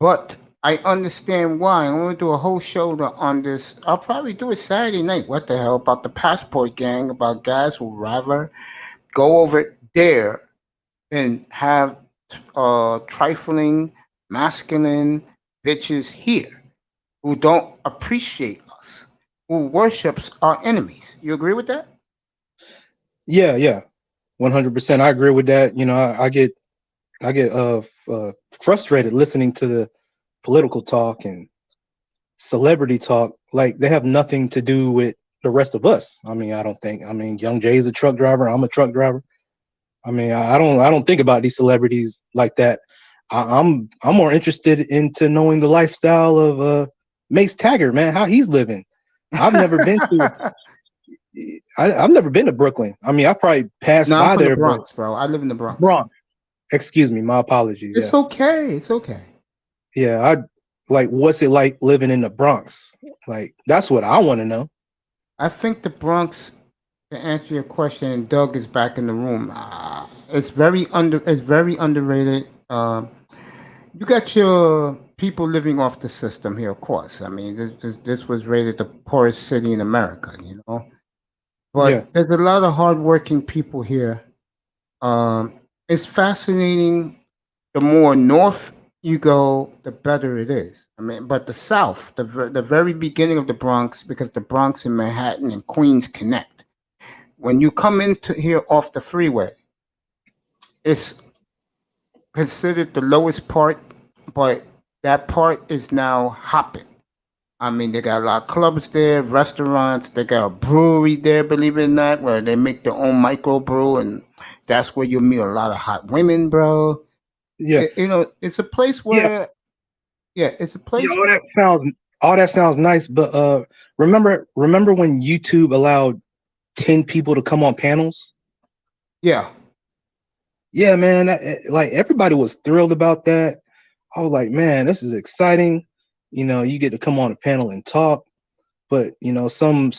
But I understand why. I want to do a whole show on this. I'll probably do it Saturday night. What the hell about the passport gang? About guys who rather go over there than have trifling, masculine bitches here who don't appreciate us, who worships our enemies. You agree with that? Yeah, 100%. I agree with that. You know, I get frustrated listening to the political talk and celebrity talk. Like they have nothing to do with the rest of us. I mean, I don't think. I mean, Young Jay is a truck driver. I'm a truck driver. I mean, I don't think about these celebrities like that. I'm more interested into knowing the lifestyle of Mace Taggart, man, how he's living. I've never been to I've never been to Brooklyn. I mean, I probably passed No, I'm by from the there, but Bronx, bro. I live in the Bronx. Bronx. Excuse me, my apologies. It's Yeah, okay. It's okay. yeah. I like what's it like living in the Bronx? Like that's what I want to know. I think the Bronx, to answer your question, and Doug is back in the room. It's very under. It's very underrated. You got your people living off the system here, of course. I mean, this was rated the poorest city in America, you know. Yeah, But there's a lot of hardworking people here. It's fascinating. The more north you go, the better it is. I mean, but the south, the very beginning of the Bronx, because the Bronx and Manhattan and Queens connect. When you come into here off the freeway, it's considered the lowest part, but that part is now hopping. I mean, they got a lot of clubs there, restaurants. They got a brewery there, believe it or not, where they make their own microbrew, and that's where you meet a lot of hot women, bro. yeah, You know, it's a place yeah, where, yeah, it's a yeah. place where, All that sounds nice, but remember when YouTube allowed 10 people to come on panels? yeah, Yeah, man. Like everybody was thrilled about that. I was like, man, this is exciting. You know, you get to come on a panel and talk. But you know, some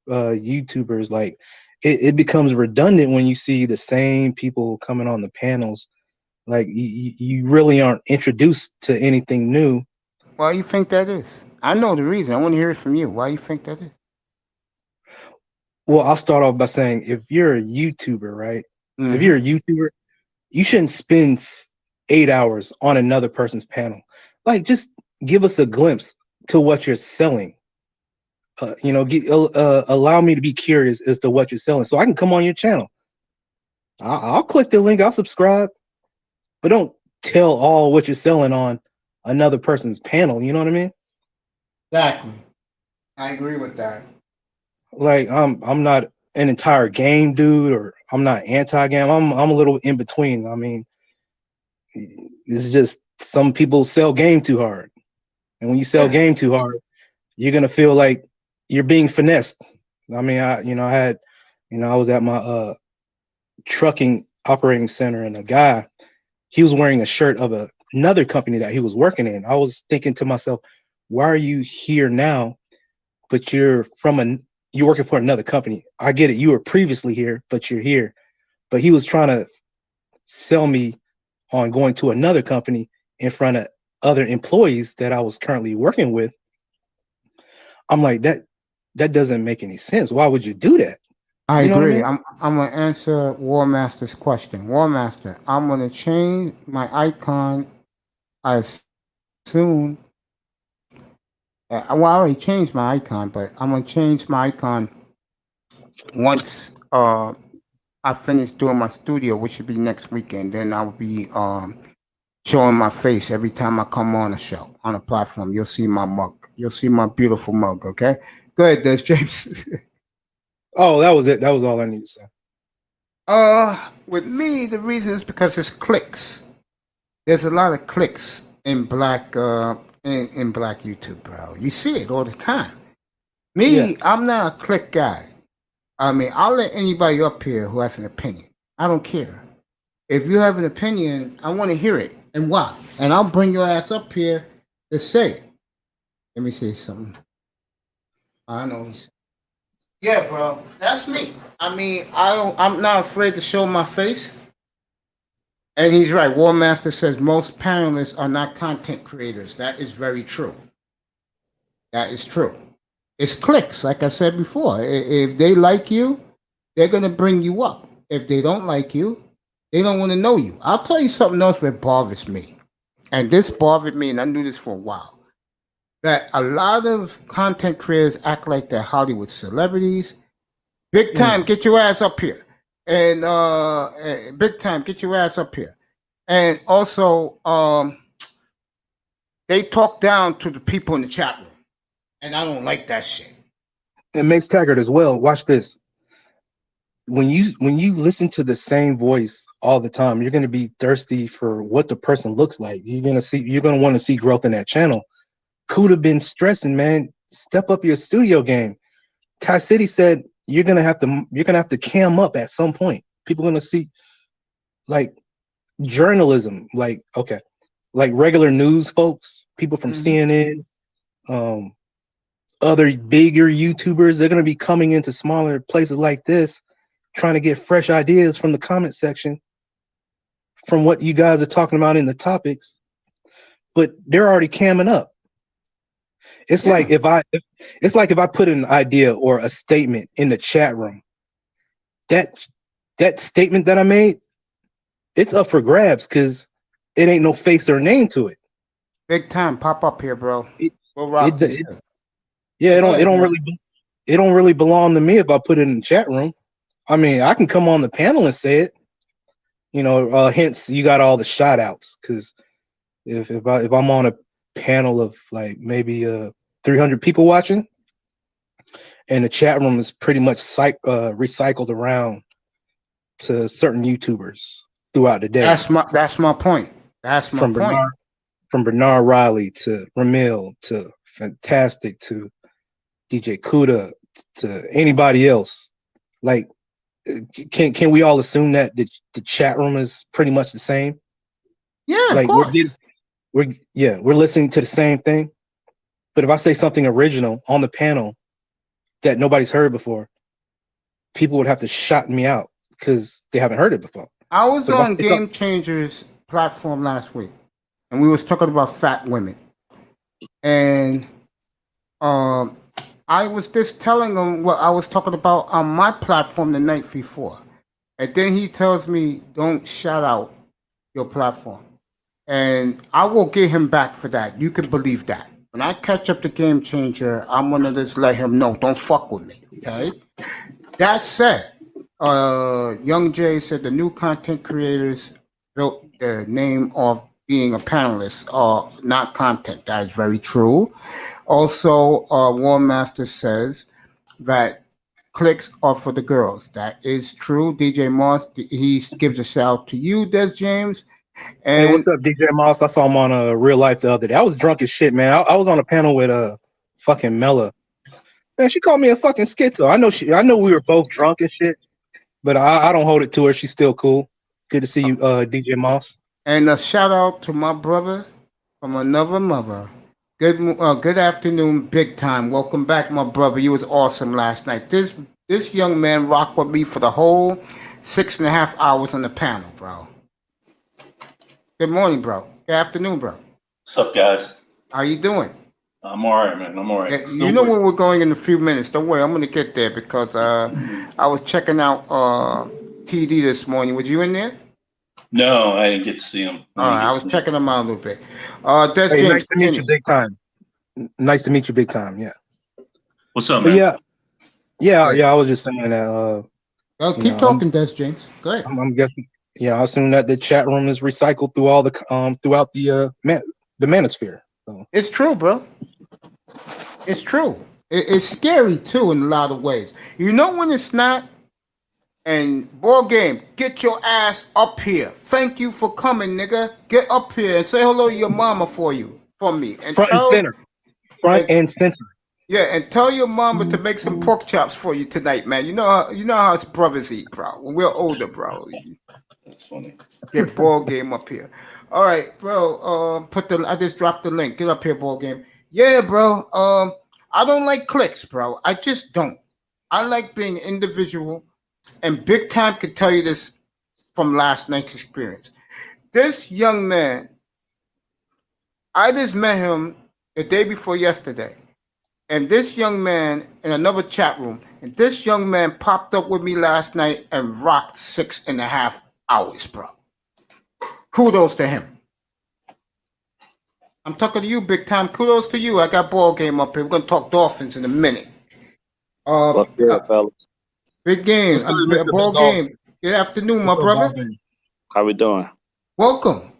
YouTubers like it becomes redundant when you see the same people coming on the panels. Like you really aren't introduced to anything new. why you think that is? I know the reason. I want to hear it from you. Why you think that is? Well, I'll start off by saying if you're a YouTuber, right? If Mm-hmm. you're a YouTuber, you shouldn't spend 8 hours on another person's panel. Like, just give us a glimpse to what you're selling. Allow me to be curious as to what you're selling, so I can come on your channel. I'll click the link. I'll subscribe, but don't tell all what you're selling on another person's panel. You know what I mean? Exactly. I agree with that. Like, I'm not an entire game dude, or I'm not anti-game. I'm a little in between. I mean, it's just some people sell game too hard, and when you sell Yeah. game too hard, you're gonna feel like you're being finessed. I mean, I was at my trucking operating center, and a guy, he was wearing a shirt of another company that he was working in. I was thinking to myself, why are you here now, but you're working for another company? I get it, you were previously here, but you're here. But he was trying to sell me on going to another company in front of other employees that I was currently working with. I'm like, that doesn't make any sense. Why would you do that? I You know what I agree. mean? I'm gonna answer War Master's question. War Master, I'm gonna change my icon as soon. Well, I already changed my icon, but I'm gonna change my icon once I finish doing my studio, which should be next weekend. Then I'll be showing my face every time I come on a show on a platform. You'll see my mug. You'll see my beautiful mug. Okay. Go ahead, Des James. Oh, that was it. That was all I need to say. With me, the reason is because it's clicks. There's a lot of clicks in black in black YouTube, bro. You see it all the time. Yeah. Me, I'm not a click guy. I mean, I'll let anybody up here who has an opinion. I don't care. If you have an opinion, I want to hear it and why. And I'll bring your ass up here to say it. Let me say something. I know he's. Yeah, bro. That's me. I mean, I'm not afraid to show my face. And he's right. War Master says most panelists are not content creators. That is very true. That is true. It's clicks, like I said before. If they like you, they're gonna bring you up. If they don't like you, they don't want to know you. I'll tell you something else that bothers me, and this bothered me, and I knew this for a while. that a lot of content creators act like they're Hollywood celebrities. Big time, get your ass up here. And big time, get your ass up here. And also, they talk down to the people in the chat room. And I don't like that shit. And Mace Taggart as well. Watch this. When you listen to the same voice all the time, you're gonna be thirsty for what the person looks like. You're gonna want to see growth in that channel. Could have been stressing, man. Step up your studio game. Ty City said you're gonna have to cam up at some point. People are gonna see like journalism, like regular news folks, people from CNN, other bigger YouTubers. They're gonna be coming into smaller places like this, trying to get fresh ideas from the comment section, from what you guys are talking about in the topics. But they're already camming up. It's like if I put an idea or a statement in the chat room, that statement that I made, it's up for grabs because it ain't no face or name to it. Big time, pop up here, bro. It don't really belong to me if I put it in the chat room. I mean, I can come on the panel and say it. Hence you got all the shout outs, because if I'm on a panel of like maybe 300 people watching, and the chat room is pretty much recycled around to certain YouTubers throughout the day. That's my point. That's my point. From Bernard Riley to Ramil to Fantastic to DJ Kuda to anybody else. Like, can we all assume that the chat room is pretty much the same? Yeah, like of course. We're listening to the same thing. But if I say something original on the panel that nobody's heard before, people would have to shout me out because they haven't heard it before. I was on Game Changers platform last week, and we was talking about fat women. And I was just telling him what I was talking about on my platform the night before. And then he tells me, don't shout out your platform. And I will get him back for that. You can believe that. When I catch up the Game Changer, I'm going to just let him know, don't fuck with me, okay? That said, Young Jay said the new content creators built the name of being a panelist, not content. That is very true. Also, War Master says that clicks are for the girls. That is true. DJ Moss, he gives a shout out to you, Des James. And hey, what's up, DJ Moss? I saw him on Real Life the other day. I was drunk as shit, man. I was on a panel with fucking Mella. Man, she called me a fucking schizo. I know we were both drunk and shit, but I don't hold it to her. She's still cool. Good to see you, DJ Moss. And a shout out to my brother from another mother. Good afternoon, big time. Welcome back, my brother. You was awesome last night. This young man rocked with me for the whole 6.5 hours on the panel, bro. Good morning, bro. Good afternoon, bro. What's up, guys? How you doing? I'm all right, man. I'm all right. Yeah, you know where we're going in a few minutes. Don't worry, I'm going to get there because I was checking out TD this morning. Was you in there? No, I didn't get to see him. All right, I was checking them out a little bit. Hey, nice to meet you, big time. Nice to meet you, big time. Yeah. What's up, man? Yeah. I was just saying that. Keep talking, Des James. Go ahead. I'm guessing. Yeah, I assume that the chat room is recycled through all the throughout the manosphere. So. It's true, bro. It's true. It's scary too in a lot of ways. You know when it's not. And Ball Game, get your ass up here. Thank you for coming, nigga. Get up here and say hello to your mama for me. And Front and center. Yeah, and tell your mama to make some pork chops for you tonight, man. You know how us brothers eat, bro. When we're older, bro. That's funny. Get Ball Game up here. All right, bro. I just dropped the link. Get up here, Ball Game. Yeah, bro. I don't like clicks, bro. I just don't. I like being individual. And Big Time could tell you this from last night's experience. This young man, I just met him the day before yesterday. And this young man in another chat room, and this young man popped up with me last night and rocked 6.5 hours, bro. Kudos to him. I'm talking to you, big time. Kudos to you. I got ball game up here. We're gonna talk Dolphins in a minute. Uh, What's good, fellas? big game. What's good, Mr. Ball Big Dog? game. Good afternoon, my What's up, brother. Bobby? How we doing? Welcome.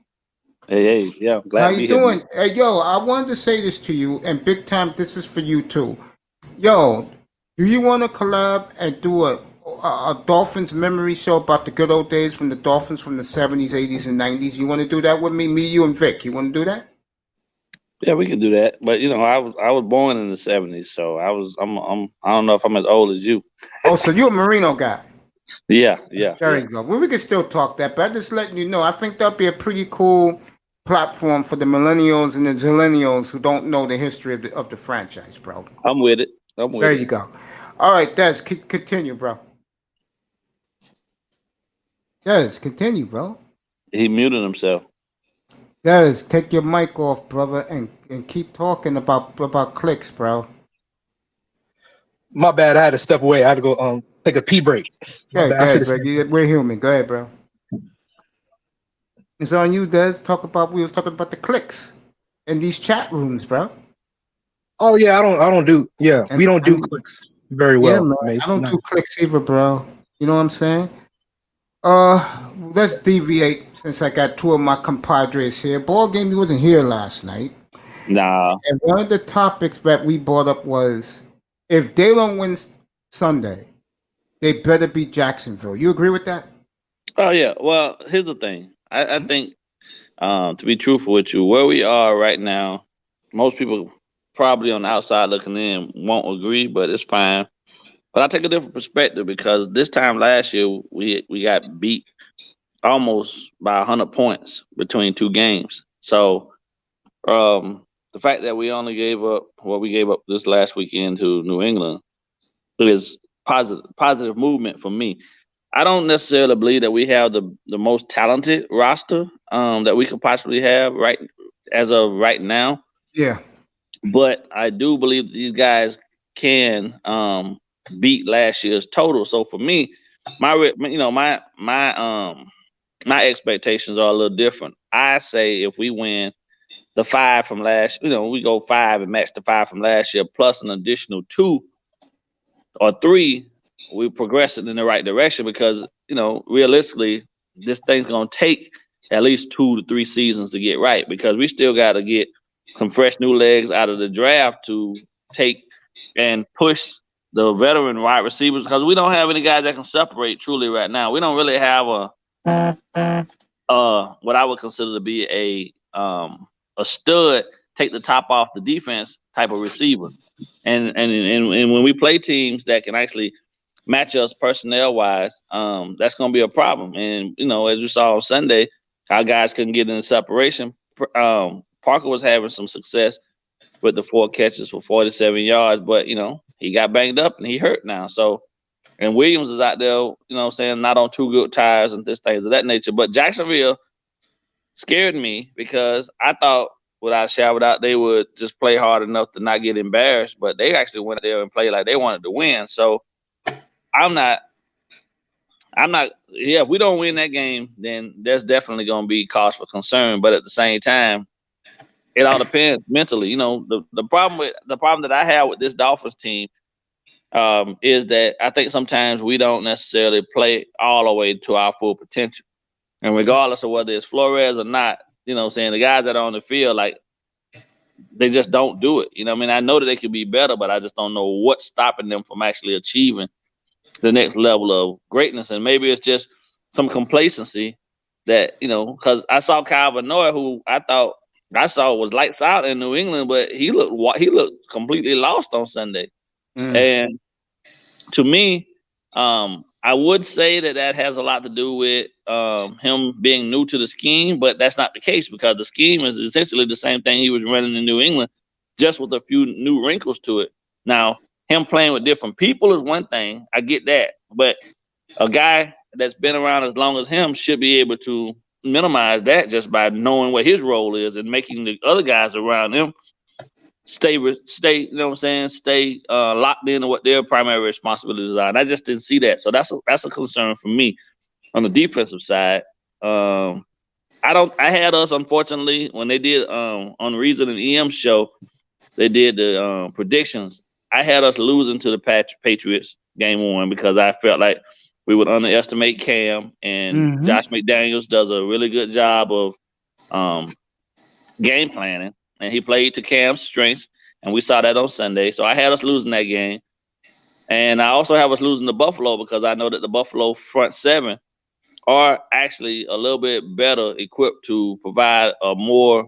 Hey, yeah, I'm glad How to be you here. doing? Hey, yo, I wanted to say this to you, and big time, this is for you too. Yo, do you want to collab and do a Dolphins memory show about the good old days from the Dolphins from the 70s, 80s, and 90s? You want to do that with me? Me, you, and Vic. You want to do that? Yeah, we can do that. But you know, I was born in the '70s, so I don't know if I'm as old as you. Oh, so you're a Marino guy. Yeah. There you go. Well, we can still talk that, but I'm just letting you know. I think that'd be a pretty cool platform for the millennials and the zillennials who don't know the history of the franchise, bro. I'm with it. There you go. All right, Des, continue, bro. Des, continue, bro. He muted himself. Des, take your mic off, brother, and keep talking about clicks, bro. My bad. I had to step away. I had to go take a pee break. Go ahead, bro. We're human. Go ahead, bro. It's on you, Des. We was talking about the clicks in these chat rooms, bro. Oh yeah, I don't do. Yeah, we don't do clicks very well. Yeah, man. I don't do clicks either, bro. You know what I'm saying? Let's deviate since I got two of my compadres here. Ball game, he wasn't here last night. Nah. And one of the topics that we brought up was if Daylon wins Sunday, they better beat Jacksonville. You agree with that? Oh yeah. Well, here's the thing. I think, to be truthful with you, where we are right now, most people probably on the outside looking in won't agree, but it's fine. But I take a different perspective because this time last year we got beat almost by 100 points between two games. So the fact that we only gave up what we gave up this last weekend to New England is positive movement for me. I don't necessarily believe that we have the most talented roster that we could possibly have right as of right now. Yeah. But I do believe these guys can beat last year's total. So for me, my expectations are a little different. I say if we win the 5 from last, we go 5 and match the 5 from last year plus an additional 2 or 3, we progressing in the right direction because realistically, this thing's gonna take at least 2 to 3 seasons to get right because we still got to get some fresh new legs out of the draft to take and push the veteran wide receivers because we don't have any guys that can separate truly right now. We don't really have what I would consider to be a stud, take the top off the defense type of receiver. And when we play teams that can actually match us personnel wise, that's going to be a problem. And as you saw on Sunday, our guys couldn't get in the separation. Parker was having some success with the 4 catches for 47 yards, but he got banged up and he hurt now. So, and Williams is out there, not on 2 good tires and things of that nature. But Jacksonville scared me because I thought without a shadow of doubt they would just play hard enough to not get embarrassed, but they actually went there and played like they wanted to win. So I'm not. Yeah, if we don't win that game, then there's definitely going to be cause for concern. But at the same time, it all depends mentally. The problem that I have with this Dolphins team is that I think sometimes we don't necessarily play all the way to our full potential. And regardless of whether it's Flores or not, the guys that are on the field, like, they just don't do it. I know that they could be better, but I just don't know what's stopping them from actually achieving the next level of greatness. And maybe it's just some complacency that, because I saw Kyle Vanoy, who I saw was lights out in New England, but he looked completely lost on Sunday. And to me, I would say that has a lot to do with him being new to the scheme, but that's not the case because the scheme is essentially the same thing he was running in New England, just with a few new wrinkles to it. Now, him playing with different people is one thing. I get that. But a guy that's been around as long as him should be able to minimize that just by knowing what his role is and making the other guys around him stay, stay locked into what their primary responsibilities are. And I just didn't see that. So that's a concern for me on the defensive side. I had us, unfortunately, when they did on Reason and EM show, they did the predictions. I had us losing to the Patriots game 1 because I felt like we would underestimate Cam, and Mm-hmm. Josh McDaniels does a really good job of game planning, and he played to Cam's strengths, and we saw that on Sunday. So I had us losing that game, and I also have us losing to Buffalo because I know that the Buffalo front seven are actually a little bit better equipped to provide a more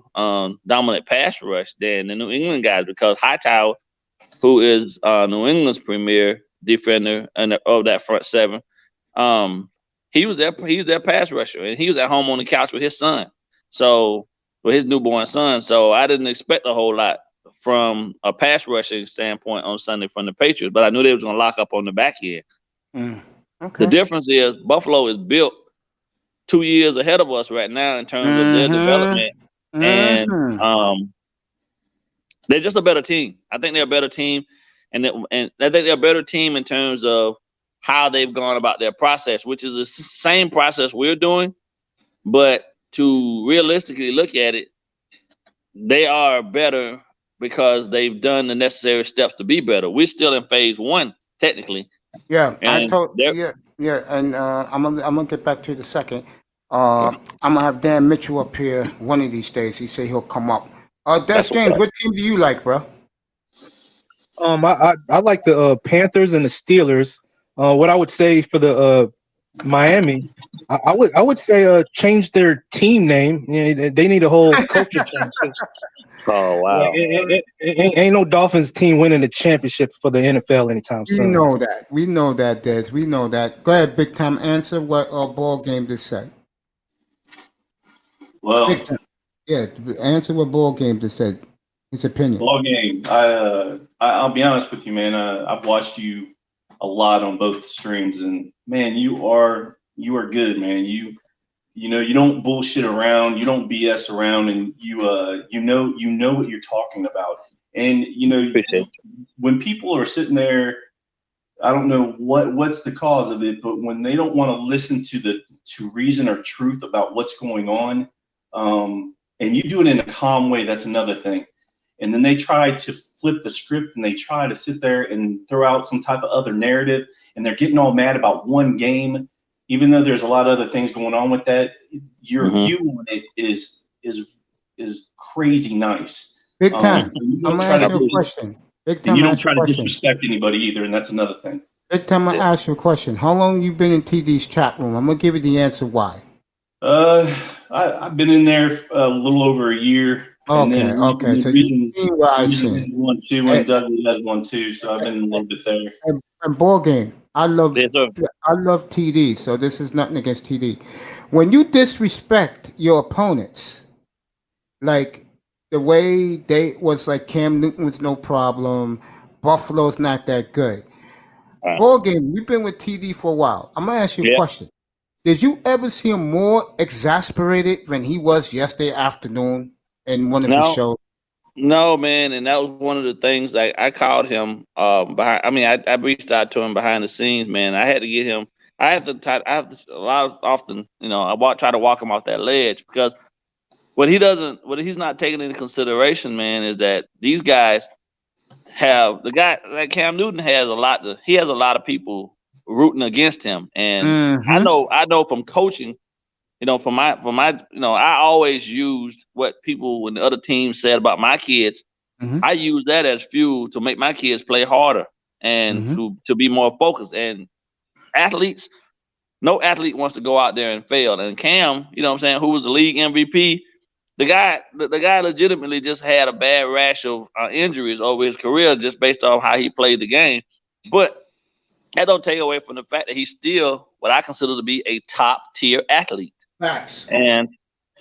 dominant pass rush than the New England guys, because Hightower, who is New England's premier defender of that front seven, he was their pass rusher, and he was at home on the couch with his son, so with his newborn son. So I didn't expect a whole lot from a pass rushing standpoint on Sunday from the Patriots, but I knew they was going to lock up on the back end. Okay. The difference is Buffalo is built 2 years ahead of us right now in terms of their development, and they're just a better team. I think they're a better team, and I think they're a better team in terms of how they've gone about their process, which is the same process we're doing, but to realistically look at it, they are better because they've done the necessary steps to be better. We're still in phase 1 technically. Yeah, and and I'm gonna get back to the second. I'm gonna have Dan Mitchell up here one of these days. He said he'll come up. Des James, what team do you like, bro? I like the Panthers and the Steelers. What I would say for the Miami, I would say change their team name. They need a whole culture change. Oh wow! Ain't no Dolphins team winning the championship for the NFL anytime soon. We know that, Des. We know that. Go ahead, big time. Answer what ball game this said. Well, yeah. Answer what ball game this said. His opinion. Ball game. I'll be honest with you, man. I've watched you a lot on both streams, and man, you are good, man. You know, you don't bullshit around, you don't BS around, and you know what you're talking about. And when people are sitting there, I don't know what's the cause of it, but when they don't want to listen to reason or truth about what's going on, and you do it in a calm way, that's another thing. And then they try to flip the script and they try to sit there and throw out some type of other narrative, and they're getting all mad about one game, even though there's a lot of other things going on with that. Your view on it is crazy nice. Big time. I'm gonna ask you a question. Big time. And you don't try to disrespect anybody either, and that's another thing. Big time. I ask you a question. How long you been in TD's chat room? I'm gonna give you the answer why. I've been in there a little over a year. Okay. So Reason 1, 2, and Dudley has 1, 2. So I've been a little bit there. And ball game. I love TD. So this is nothing against TD. When you disrespect your opponents, like the way they was like Cam Newton was no problem, Buffalo's not that good. Ball game. We've been with TD for a while. I'm gonna ask you a question. Did you ever see him more exasperated than he was yesterday afternoon in one of his shows? No, man, and that was one of the things I called him behind. I mean, I reached out to him behind the scenes, man. I had to get him. I often, I try to walk him off that ledge, because what he's not taking into consideration, man, is that these guys have, the guy like Cam Newton has he has a lot of people rooting against him, and I know from coaching, from my I always used what people when the other team said about my kids. I use that as fuel to make my kids play harder and to be more focused. And no athlete wants to go out there and fail. And Cam, who was the league MVP, the guy legitimately just had a bad rash of injuries over his career just based on how he played the game. But that don't take away from the fact that he's still what I consider to be a top tier athlete. Facts. And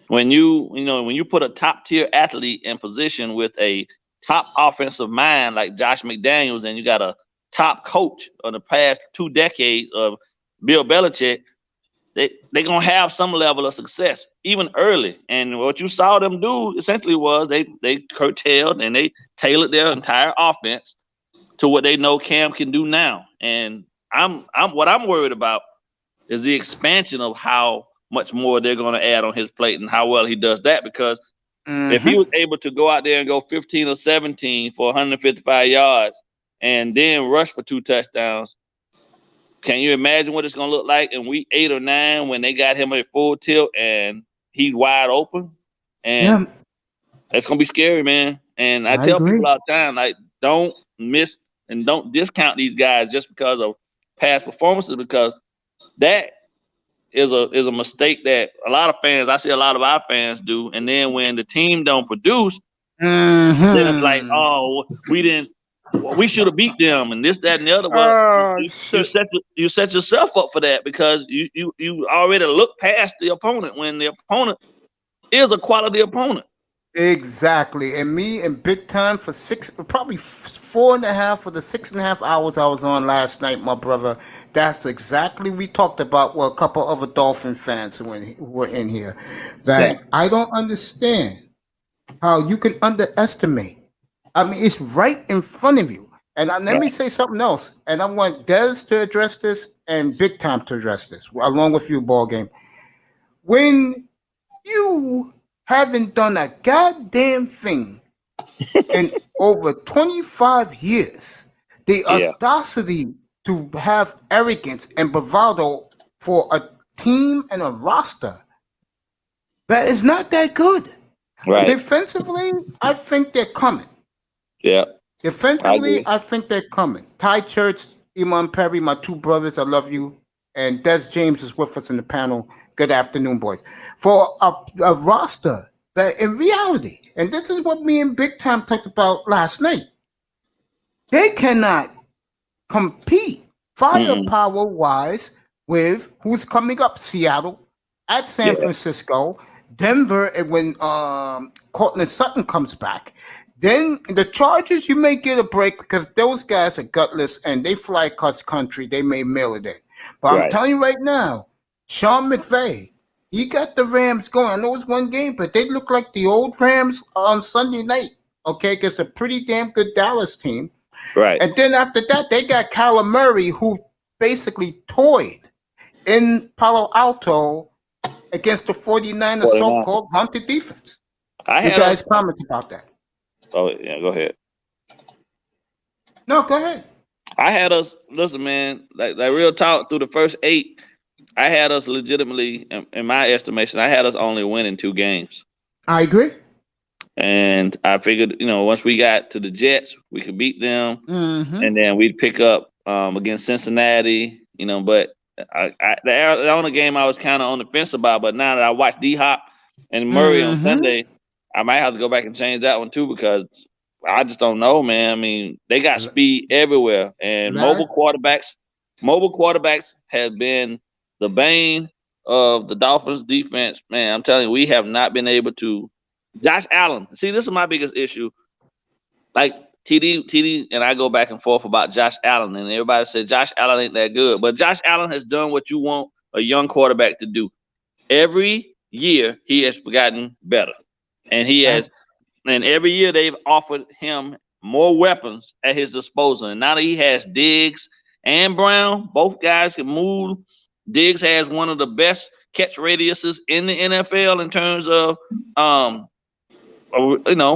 when you put a top tier athlete in position with a top offensive mind like Josh McDaniels, and you got a top coach of the past 2 decades of Bill Belichick, they're gonna have some level of success even early. And what you saw them do essentially was they curtailed and they tailored their entire offense to what they know Cam can do now. And what I'm worried about is the expansion of how much more they're going to add on his plate and how well he does that. Because if he was able to go out there and go 15 or 17 for 155 yards and then rush for 2 touchdowns, can you imagine what it's going to look like in week 8 or 9 when they got him at full tilt and he's wide open? And it's going to be scary, man. And I tell people all the time, like, don't miss and don't discount these guys just because of past performances, because that is a mistake that a lot of fans, I see a lot of our fans do. And then when the team don't produce, then it's like, oh, we should have beat them and this, that, and the other. Well, you set yourself up for that because you already look past the opponent when the opponent is a quality opponent. Exactly. And me and Big Time for probably 4.5 of the 6.5 hours I was on last night, my brother. That's exactly we talked about with a couple other Dolphin fans who were in here. That I don't understand how you can underestimate. I mean, it's right in front of you. And let me say something else. And I want Dez to address this and Big Time to address this, along with you, Ball Game. When you haven't done a goddamn thing in over 25 years, the audacity to have arrogance and bravado for a team and a roster that is not that good. Right. Defensively, I think they're coming. Yeah. Defensively, I think they're coming. Ty Church, Iman Perry, my two brothers, I love you. And Des James is with us in the panel. Good afternoon, boys. For a roster that in reality, and this is what me and Big Time talked about last night, they cannot compete firepower-wise with who's coming up. Seattle, at San Francisco, Denver, and when Cortland Sutton comes back. Then the Chargers, you may get a break because those guys are gutless and they fly across country. They may mail it in. But I'm telling you right now, Sean McVay, he got the Rams going. I know it's one game, but they look like the old Rams on Sunday night, okay, against a pretty damn good Dallas team. Right. And then after that, they got Kyler Murray, who basically toyed in Palo Alto against the 49ers so-called haunted defense. You guys comment about that. Oh, yeah, go ahead. No, go ahead. I had us, listen, man, like real talk, through the first 8, I had us legitimately, in my estimation, I had us only winning 2 games. I agree. And I figured, once we got to the Jets, we could beat them. Mm-hmm. And then we'd pick up against Cincinnati, but the only game I was kind of on the fence about, but now that I watched D-Hop and Murray on Sunday, I might have to go back and change that one too, because I just don't know, man. I mean, they got speed everywhere, and mobile quarterbacks have been the bane of the Dolphins defense. Man, I'm telling you, we have not been able to. Josh Allen. See, this is my biggest issue. Like TD and I go back and forth about Josh Allen, and everybody said Josh Allen ain't that good. But Josh Allen has done what you want a young quarterback to do. Every year he has gotten better. And and every year they've offered him more weapons at his disposal. And now that he has Diggs and Brown, both guys can move. Diggs has one of the best catch radiuses in the NFL in terms of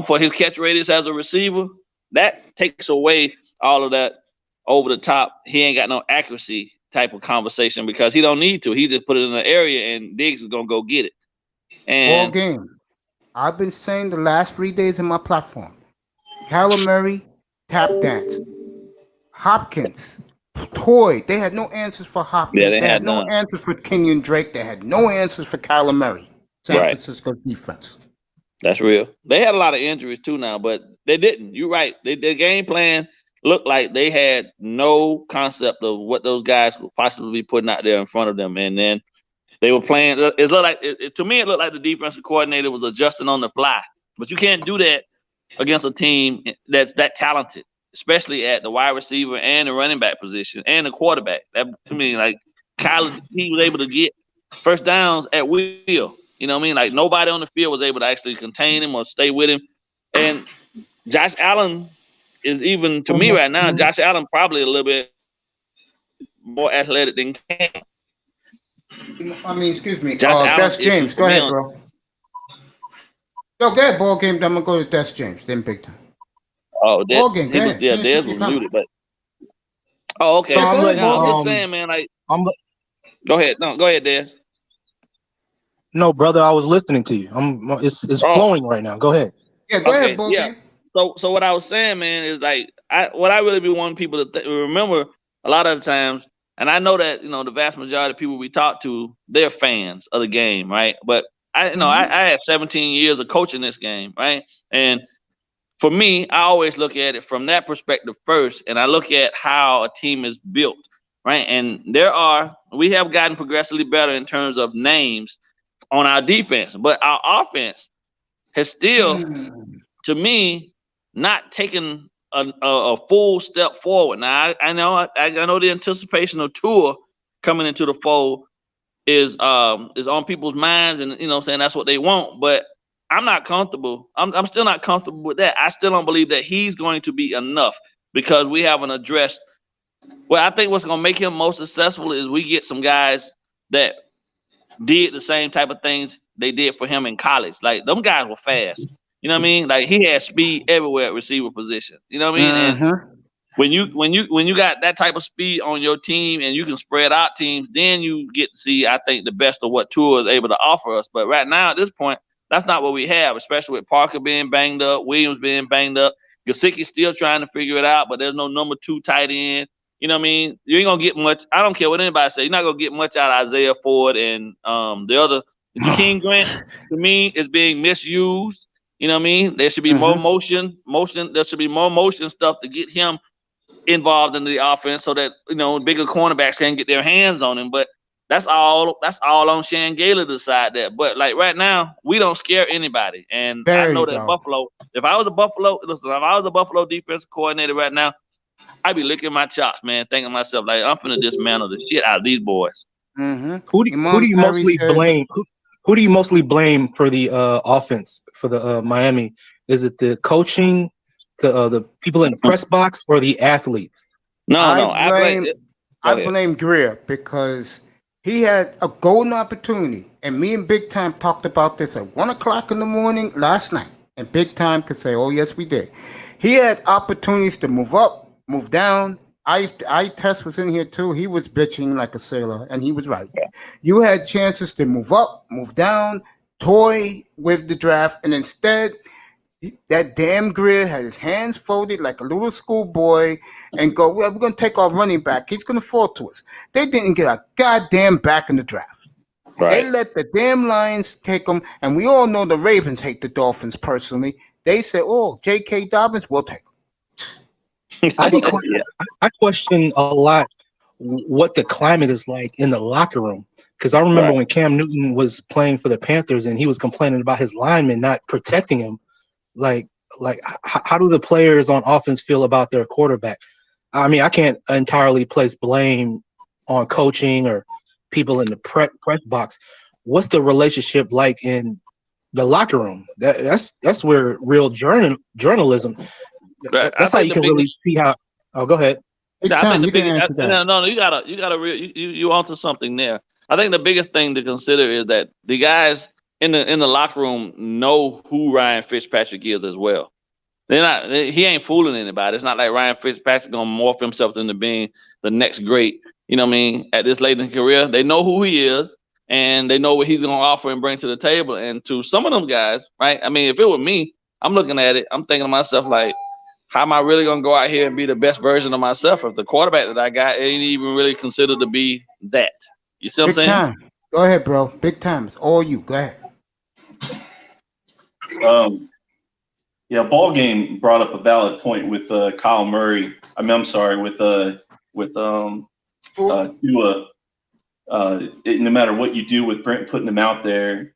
for his catch radius as a receiver. That takes away all of that over the top. He ain't got no accuracy type of conversation because he don't need to. He just put it in the area and Diggs is gonna go get it. And all game. I've been saying the last 3 days in my platform. Kyler Murray, tap dance. Hopkins, toy. They had no answers for Hopkins. Yeah, they had no answers for Kenyon Drake. They had no answers for Kyler Murray. San Francisco defense. That's real. They had a lot of injuries too now, but they didn't. You're right. Their game plan looked like they had no concept of what those guys could possibly be putting out there in front of them. And then they were playing. To me, it looked like the defensive coordinator was adjusting on the fly. But you can't do that against a team that's that talented, especially at the wide receiver and the running back position and the quarterback. That to me, like Kyler, he was able to get first downs at will. You know what I mean? Like nobody on the field was able to actually contain him or stay with him. And Josh Allen is even to me right now. Josh Allen probably a little bit more athletic than Cam. I mean, excuse me. Josh Allen's Des issue James. for Go me. ahead, bro. Yo, go ahead, ball game. I'm gonna go to Des James. Then big time. Ball game. Go ahead. Finish Dez your was comment. muted, but okay. No, Yeah, I'm go ahead, letting Now ball I'm game. just saying, man. Like, I'm go ahead. No, go ahead, Dez. no, brother. I was listening to you. It's Oh, flowing right now. Go ahead. Yeah, go ahead, okay, ball yeah. game. So what I was saying, man, is like what I really be wanting people to remember a lot of the times, and I know that the vast majority of people we talk to, they're fans of the game, right? But I had 17 years of coaching this game, right? And for me, I always look at it from that perspective first, and I look at how a team is built, right? And we have gotten progressively better in terms of names on our defense, but our offense has still, to me, not taken a full step forward. Now I know the anticipation of Tua coming into the fold is on people's minds, and what I'm saying, that's what they want. But I'm not comfortable. I'm still not comfortable with that. I still don't believe that he's going to be enough because we haven't addressed. Well, I think what's going to make him most successful is we get some guys that did the same type of things they did for him in college. Like them guys were fast. You know what I mean? Like he had speed everywhere at receiver position. You know what I mean? And when you got that type of speed on your team and you can spread out teams, then you get to see, I think, the best of what Tua is able to offer us. But right now at this point, that's not what we have, especially with Parker being banged up, Williams being banged up. Gesicki's still trying to figure it out, but there's no number 2 tight end. You know what I mean? You ain't gonna get much. I don't care what anybody say. You're not gonna get much out of Isaiah Ford and the other Jakeem Grant. To me, is being misused. You know what I mean? There should be more motion. There should be more motion stuff to get him involved in the offense, so that bigger cornerbacks can get their hands on him. But that's all on Shan Gaylor to decide that. But like right now, we don't scare anybody. And I There know you that go. Buffalo. If I was a Buffalo defensive coordinator right now, I'd be licking my chops, man, thinking to myself, like, I'm finna dismantle the shit out of these boys. Who do Imam you Perry mostly said, blame? Who do you mostly blame for the offense for the Miami? Is it the coaching, the people in the press box, or the athletes? No, I Go ahead. blame Greer because he had a golden opportunity, and me and Big Time talked about this at 1:00 in the morning last night, and Big Time could say, "Oh yes, we did." He had opportunities to move up, move down. I Test was in here too. He was bitching like a sailor, and he was right. You had chances to move up, move down, toy with the draft, and instead that damn Greer had his hands folded like a little schoolboy and go, well, we're going to take our running back. He's going to fall to us. They didn't get a goddamn back in the draft. Right. They let the damn Lions take them, and we all know the Ravens hate the Dolphins personally. They said, oh, J.K. Dobbins, we'll take him. I question a lot what the climate is like in the locker room, because I remember when Cam Newton was playing for the Panthers and he was complaining about his linemen not protecting him. Like how do the players on offense feel about their quarterback? I mean, I can't entirely place blame on coaching or people in the press box. What's the relationship like in the locker room? That's where real journalism. That's how you can really see how. Oh, go ahead. Yeah, I think the biggest. No, you gotta. You onto something there. I think the biggest thing to consider is that the guys in the locker room know who Ryan Fitzpatrick is as well. They're not. He ain't fooling anybody. It's not like Ryan Fitzpatrick gonna morph himself into being the next great. You know what I mean? At this late in his career, they know who he is and they know what he's gonna offer and bring to the table. And to some of them guys, right? I mean, if it were me, I'm looking at it. I'm thinking to myself like, how am I really gonna go out here and be the best version of myself if the quarterback that I got ain't even really considered to be that? You see what I'm saying? Big time. Go ahead, bro. Big time. It's all you. Go ahead. Yeah, ball game brought up a valid point with Kyle Murray. I'm sorry, with Tua. No matter what you do with Brent putting him out there,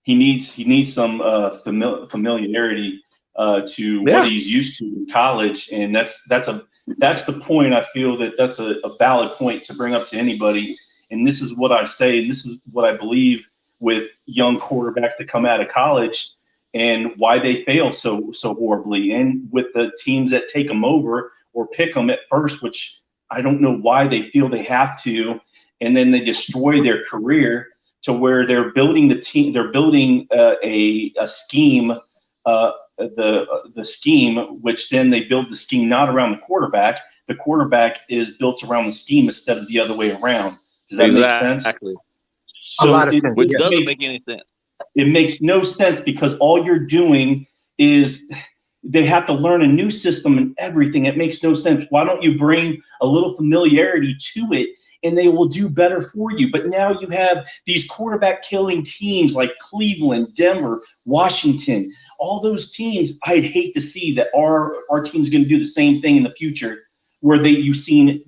he needs some familiarity to what he's used to in college, and that's the point. I feel that's a valid point to bring up to anybody. And this is what I say, and this is what I believe with young quarterbacks that come out of college and why they fail so horribly. And with the teams that take them over or pick them at first, which I don't know why they feel they have to. and then they destroy their career to where they're building the team. They're building a scheme, the scheme, which then they build the scheme not around the quarterback. The quarterback is built around the scheme instead of the other way around. Does that make sense? Exactly. A lot of sense. Which Yeah. doesn't make any sense. It makes no sense because all you're doing is they have to learn a new system and everything. It makes no sense. Why don't you bring a little familiarity to it and they will do better for you? But now you have these quarterback killing teams like Cleveland, Denver, Washington, all those teams. I'd hate to see that our team's going to do the same thing in the future where you've seen,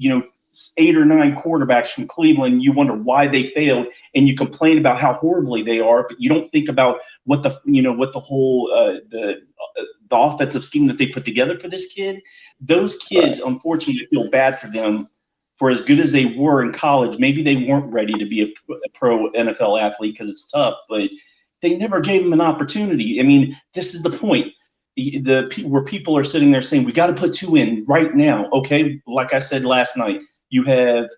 8 or 9 quarterbacks from Cleveland. You wonder why they failed, and you complain about how horribly they are, but you don't think about what the whole the offensive scheme that they put together for this kid. Those kids, unfortunately, feel bad for them. For as good as they were in college, maybe they weren't ready to be a pro NFL athlete because it's tough, but they never gave them an opportunity. I mean, this is the point. Where people are sitting there saying, we got to put 2 in right now. Okay, like I said last night, you have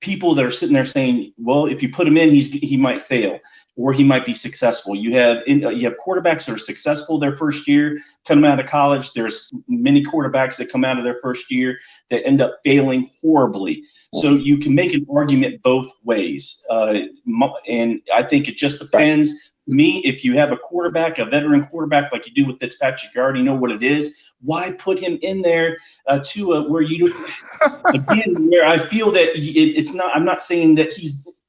people that are sitting there saying, well, if you put him in, he might fail or he might be successful. You have quarterbacks that are successful their first year coming out of college. There's many quarterbacks that come out of their first year that end up failing horribly. So you can make an argument both ways. And I think it just depends. Me, if you have a veteran quarterback like you do with Fitzpatrick, you already know what it is. Why put him in there where you again, where I feel that it's not. I'm not saying that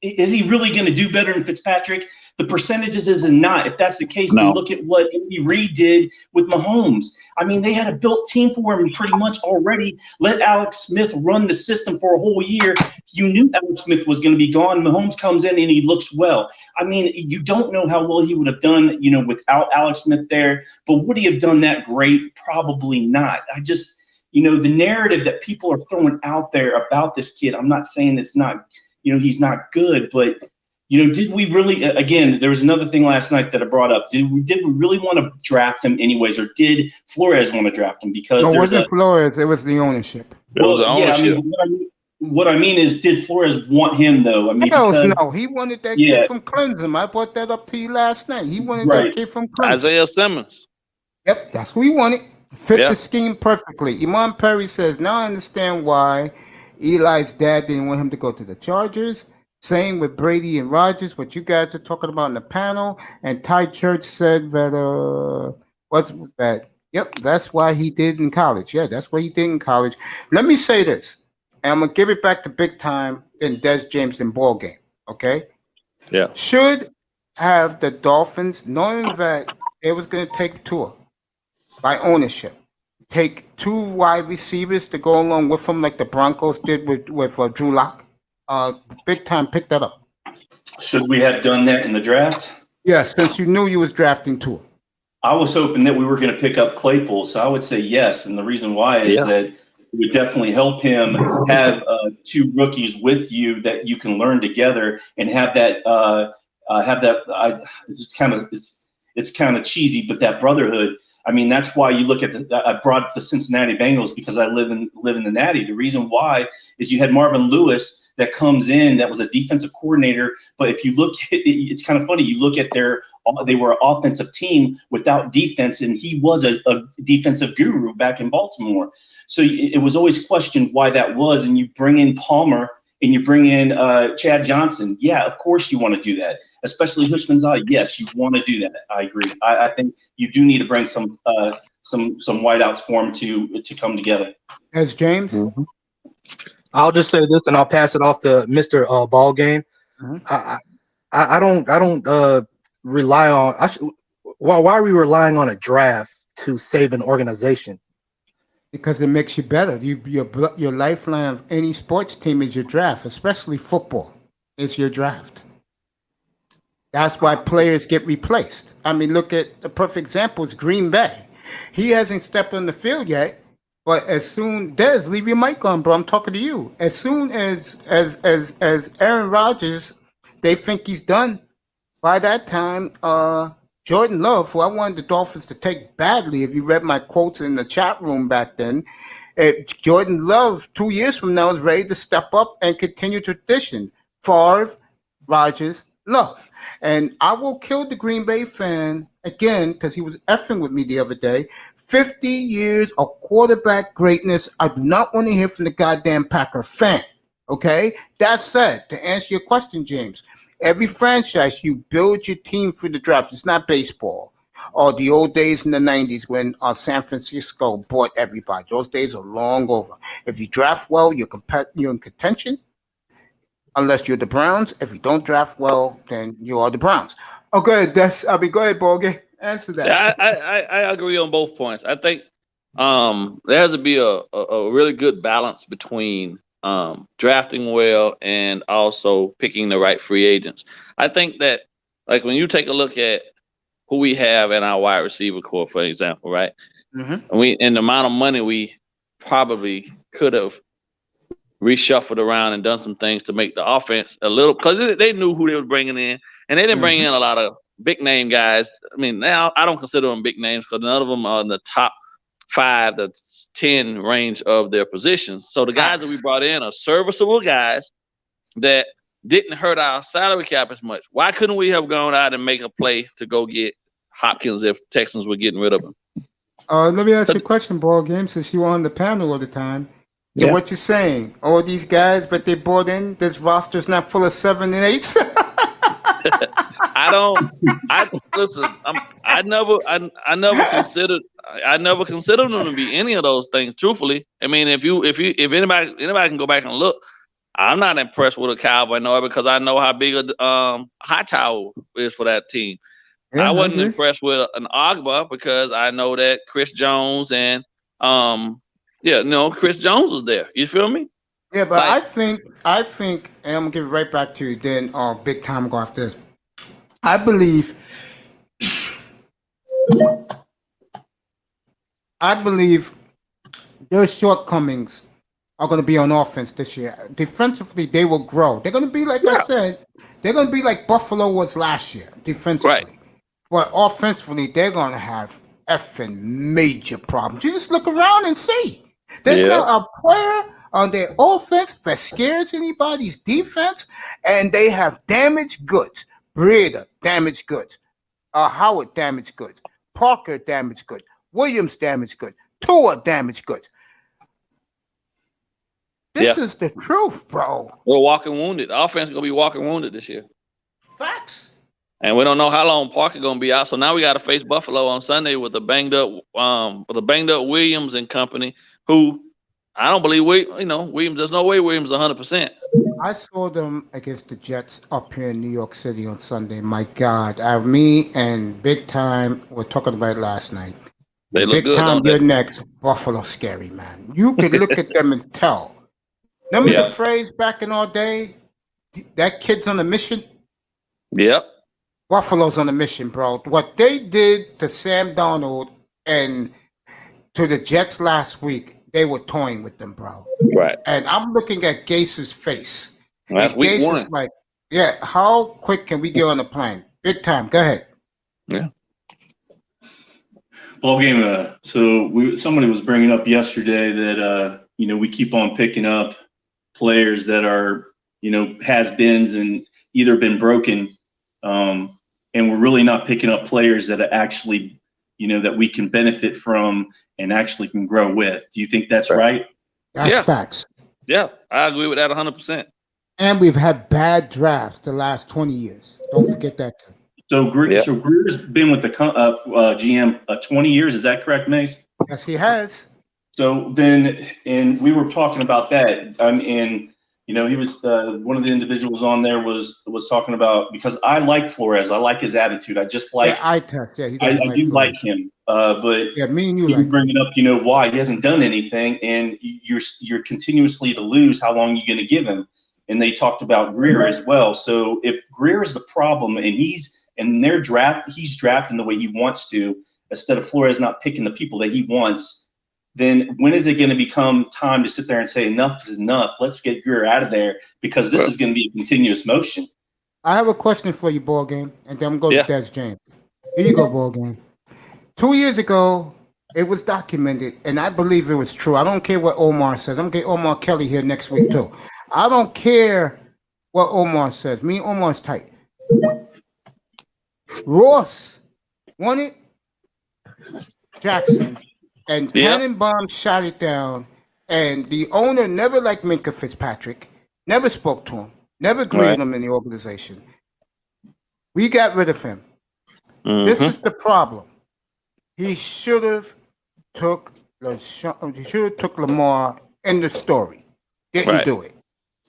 is he really going to do better than Fitzpatrick? The percentages is not. If that's the case, then look at what Andy Reid did with Mahomes. I mean, they had a built team for him pretty much already. Let Alex Smith run the system for a whole year. You knew Alex Smith was going to be gone. Mahomes comes in and he looks well. I mean, you don't know how well he would have done, without Alex Smith there. But would he have done that great? Probably not. I just, the narrative that people are throwing out there about this kid, I'm not saying it's not, he's not good, but did we really, again, there was another thing last night that I brought up. Did we really want to draft him anyways, or did Flores want to draft him? Because no, it wasn't Flores, it was the ownership. Well, what I mean is, did Flores want him though? I mean, no, he wanted that kid from Clemson. I brought that up to you last night. He wanted that kid from Clemson. Isaiah Simmons. Yep, that's who he wanted. Fit the scheme perfectly. Iman Perry says, now I understand why Eli's dad didn't want him to go to the Chargers. Same with Brady and Rodgers, what you guys are talking about in the panel. And Ty Church said that, what's that? Yep, that's why he did in college. Yeah, that's what he did in college. Let me say this, and I'm going to give it back to big time in Des James in ball game, okay? Yeah. Should have the Dolphins, knowing that they was going to take Tua by ownership, take 2 wide receivers to go along with them like the Broncos did with Drew Lock. Big time, pick that up. Should we have done that in the draft? Yes, since you knew you was drafting Tua. I was hoping that we were going to pick up Claypool, so I would say yes. And the reason why is that it would definitely help him have 2 rookies with you that you can learn together and have that. It's kind of cheesy, but that brotherhood. I mean, that's why you look at I brought up the Cincinnati Bengals because I live in the Natty. The reason why is you had Marvin Lewis that comes in that was a defensive coordinator. But if you look at it's kind of funny. You look at they were an offensive team without defense, and he was a defensive guru back in Baltimore. So it was always questioned why that was. And you bring in Palmer and you bring in Chad Johnson. Yeah, of course you want to do that. Especially Hushmanzada. Yes, you want to do that. I agree. I think you do need to bring some wideouts for him to come together. As James, I'll just say this, and I'll pass it off to Mr. Ball Game. I don't rely on. Why are we relying on a draft to save an organization? Because it makes you better. Your lifeline of any sports team is your draft, especially football. It's your draft. That's why players get replaced. I mean, look at the perfect example is Green Bay. He hasn't stepped on the field yet, but as soon Des, leave your mic on, bro. I'm talking to you. As soon as Aaron Rodgers, they think he's done. By that time, Jordan Love, who I wanted the Dolphins to take badly, if you read my quotes in the chat room back then, Jordan Love, 2 years from now, is ready to step up and continue tradition. Favre, Rodgers, Love. And I will kill the Green Bay fan again because he was effing with me the other day. 50 years of quarterback greatness. I do not want to hear from the goddamn Packer fan. Okay? That said, to answer your question, James, every franchise, you build your team through the draft. It's not baseball or the old days in the 90s when San Francisco bought everybody. Those days are long over. If you draft well, you're in contention. Unless you're the Browns. If you don't draft well, then you are the Browns. Okay, go ahead, Borgie. Answer that. Yeah, I agree on both points. I think there has to be a really good balance between drafting well and also picking the right free agents. I think that, like, when you take a look at who we have in our wide receiver core, for example, right? Mm-hmm. And the amount of money we probably could have reshuffled around and done some things to make the offense a little, because they knew who they were bringing in, and they didn't bring in a lot of big name guys. I mean, now I don't consider them big names because none of them are in the top 5 to 10 range of their positions. So the guys that we brought in are serviceable guys that didn't hurt our salary cap as much. Why couldn't we have gone out and make a play to go get Hopkins if Texans were getting rid of him? Let me ask you a question, Ball Game, since you were on the panel all the time. So what you're saying, all these guys, but they brought in, this roster's not full of 7 and 8s? I never considered them to be any of those things, truthfully. I mean, if anybody can go back and look, I'm not impressed with a Cowboy Noah because I know how big a Hightower is for that team. I wasn't impressed with an Ogba because I know that Chris Jones and Chris Jones was there. You feel me? Yeah, but I think, and I'm gonna give it right back to you. Then, big time go after this. I believe their shortcomings are going to be on offense this year. Defensively, they will grow. They're going to be I said. They're going to be like Buffalo was last year defensively. Right. But offensively, they're going to have effing major problems. You just look around and see. There's not a player on their offense that scares anybody's defense, and they have damaged goods. Breeder, damaged goods. Howard, damaged goods. Parker, damaged goods. Williams, damaged goods. Tua, damaged goods. This is the truth, bro. We're walking wounded. The offense is going to be walking wounded this year. Facts. And we don't know how long Parker going to be out. So now we got to face Buffalo on Sunday with a banged up Williams and company, who I don't believe Williams. There's no way Williams is 100%. I saw them against the Jets up here in New York City on Sunday. My God, me and Big Time were talking about it last night. They look Big good, Time, don't they? you're next. Buffalo, scary man. You could look at them and tell. Remember the phrase back in our day? That kid's on a mission. Yep. Buffalo's on a mission, bro. What they did to Sam Darnold and to the Jets last week, they were toying with them, bro. Right. And I'm looking at Gase's face. That's and week Gase 1. is like, how quick can we get on the plane? Big Time, go ahead. Yeah. Ball game. Somebody was bringing up yesterday that we keep on picking up players that are has-beens and either been broken, and we're really not picking up players that are actually that we can benefit from and actually can grow with. Do you think that's right? That's facts. Yeah, I agree with that 100%. And we've had bad drafts the last 20 years. Don't forget that too. So Greer's been with the GM 20 years. Is that correct, Mace? Yes, he has. So then, and we were talking about that, and he was one of the individuals on there was talking about, because I like Flores, I like his attitude. I just like I do like him. But me and you like bringing up, why he hasn't done anything, and you're continuously to lose. How long are you going to give him? And they talked about Greer as well. So if Greer is the problem, and he's drafting the way he wants to, instead of Flores not picking the people that he wants, then when is it going to become time to sit there and say enough is enough? Let's get Greer out of there, because this is going to be a continuous motion. I have a question for you, Ball Game, and then I'm going to Des James. Here you go, ball game. 2 years ago, it was documented, and I believe it was true. I don't care what Omar says. I'm gonna get Omar Kelly here next week too. I don't care what Omar says. Me and Omar's tight. Ross wanted Jackson, and Yeah. Tannenbaum shot it down. And the owner never liked Minka Fitzpatrick, never spoke to him, never greeted him in the organization. We got rid of him. This is the problem. He should have took Lamar in the story. Didn't do it.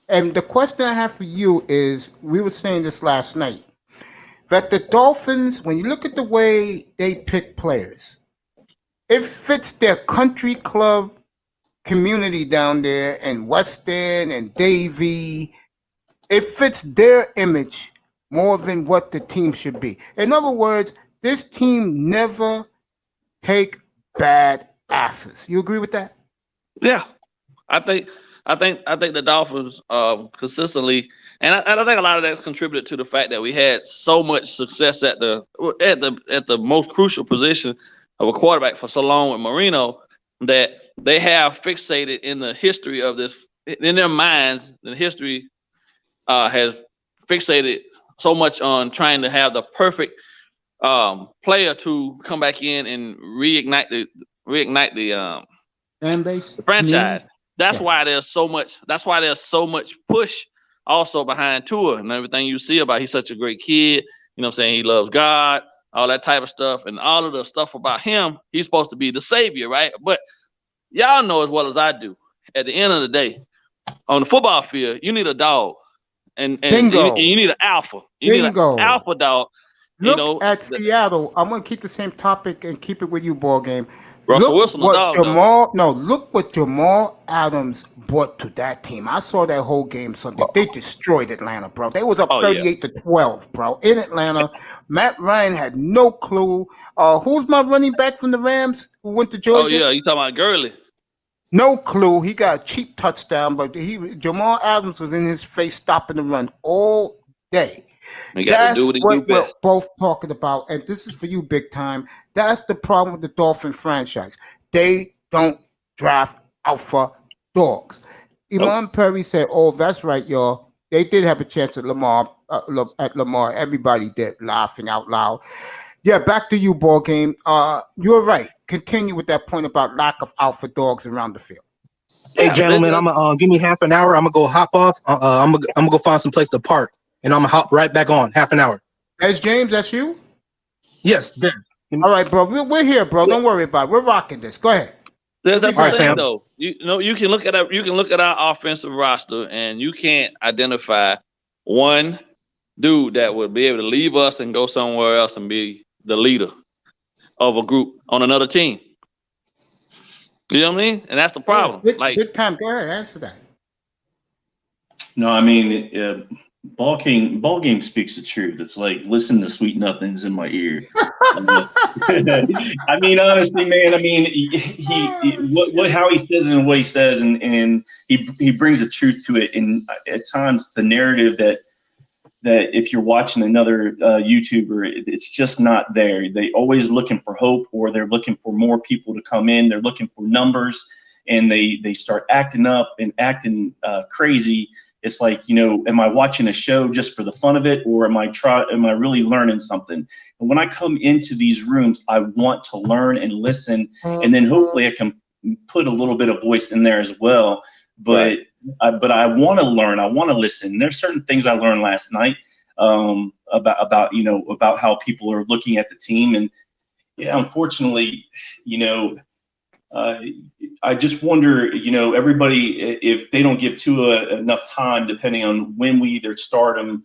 And the question I have for you is, we were saying this last night, that the Dolphins, when you look at the way they pick players, it fits their country club community down there in West End and Davie. It fits their image more than what the team should be. In other words, this team never take bad asses. You agree with that? Yeah, I think the Dolphins consistently, and I think a lot of that contributed to the fact that we had so much success at the most crucial position of a quarterback for so long with Marino, that they have fixated in the history of this, in their minds. The history has fixated so much on trying to have the perfect player to come back in and reignite the Fan base, the franchise. community? That's why there's so much. That's why there's so much push also behind Tua and everything you see about. He's such a great kid. You know what I'm saying? He loves God, all that type of stuff, and all of the stuff about him. He's supposed to be the savior, right? But y'all know as well as I do, at the end of the day, on the football field, you need a dog, and you need an alpha. You need an alpha dog. Look at Seattle. I'm going to keep the same topic and keep it with you, ball game. Russell Wilson, look what Jamal Adams brought to that team. I saw that whole game Sunday. They destroyed Atlanta, bro. They was up 38-12, bro, in Atlanta. Matt Ryan had no clue. Who's my running back from the Rams who went to Georgia? Oh yeah, you talking about Gurley? No clue. He got a cheap touchdown, but Jamal Adams was in his face stopping the run all day. That's what we're both talking about, and this is for you, big time. That's the problem with the Dolphin franchise. They don't draft alpha dogs. Imam Perry said, "Oh, that's right, y'all. They did have a chance at Lamar. Everybody did, laughing out loud." Yeah, back to you, ball game. You're right. Continue with that point about lack of alpha dogs around the field. Hey, gentlemen, I'm gonna give me half an hour. I'm gonna go hop off. I'm gonna go find some place to park, and I'm gonna hop right back on. Half an hour. That's James. That's you. Yes. There. All right, bro. We're here, bro. Don't worry about it. We're rocking this. Go ahead. That's the thing, though. You know, you can look at our offensive roster, and you can't identify one dude that would be able to leave us and go somewhere else and be the leader of a group on another team. You know what I mean? And that's the problem. Big time. Go ahead. Answer that. No, I mean, ball game speaks the truth. It's like, listen to sweet nothings in my ear. I mean, honestly, man. I mean, how he says it and what he says, and he brings the truth to it. And at times, the narrative that if you're watching another YouTuber, it's just not there. They always looking for hope, or they're looking for more people to come in. They're looking for numbers, and they start acting up and acting crazy. It's like, you know, am I watching a show just for the fun of it, or am I really learning something? And when I come into these rooms, I want to learn and listen, and then hopefully I can put a little bit of voice in there as well. But I want to learn. I want to listen. There's certain things I learned last night about how people are looking at the team, and yeah, unfortunately, you know, I just wonder, you know, everybody, if they don't give Tua enough time, depending on when we either start him,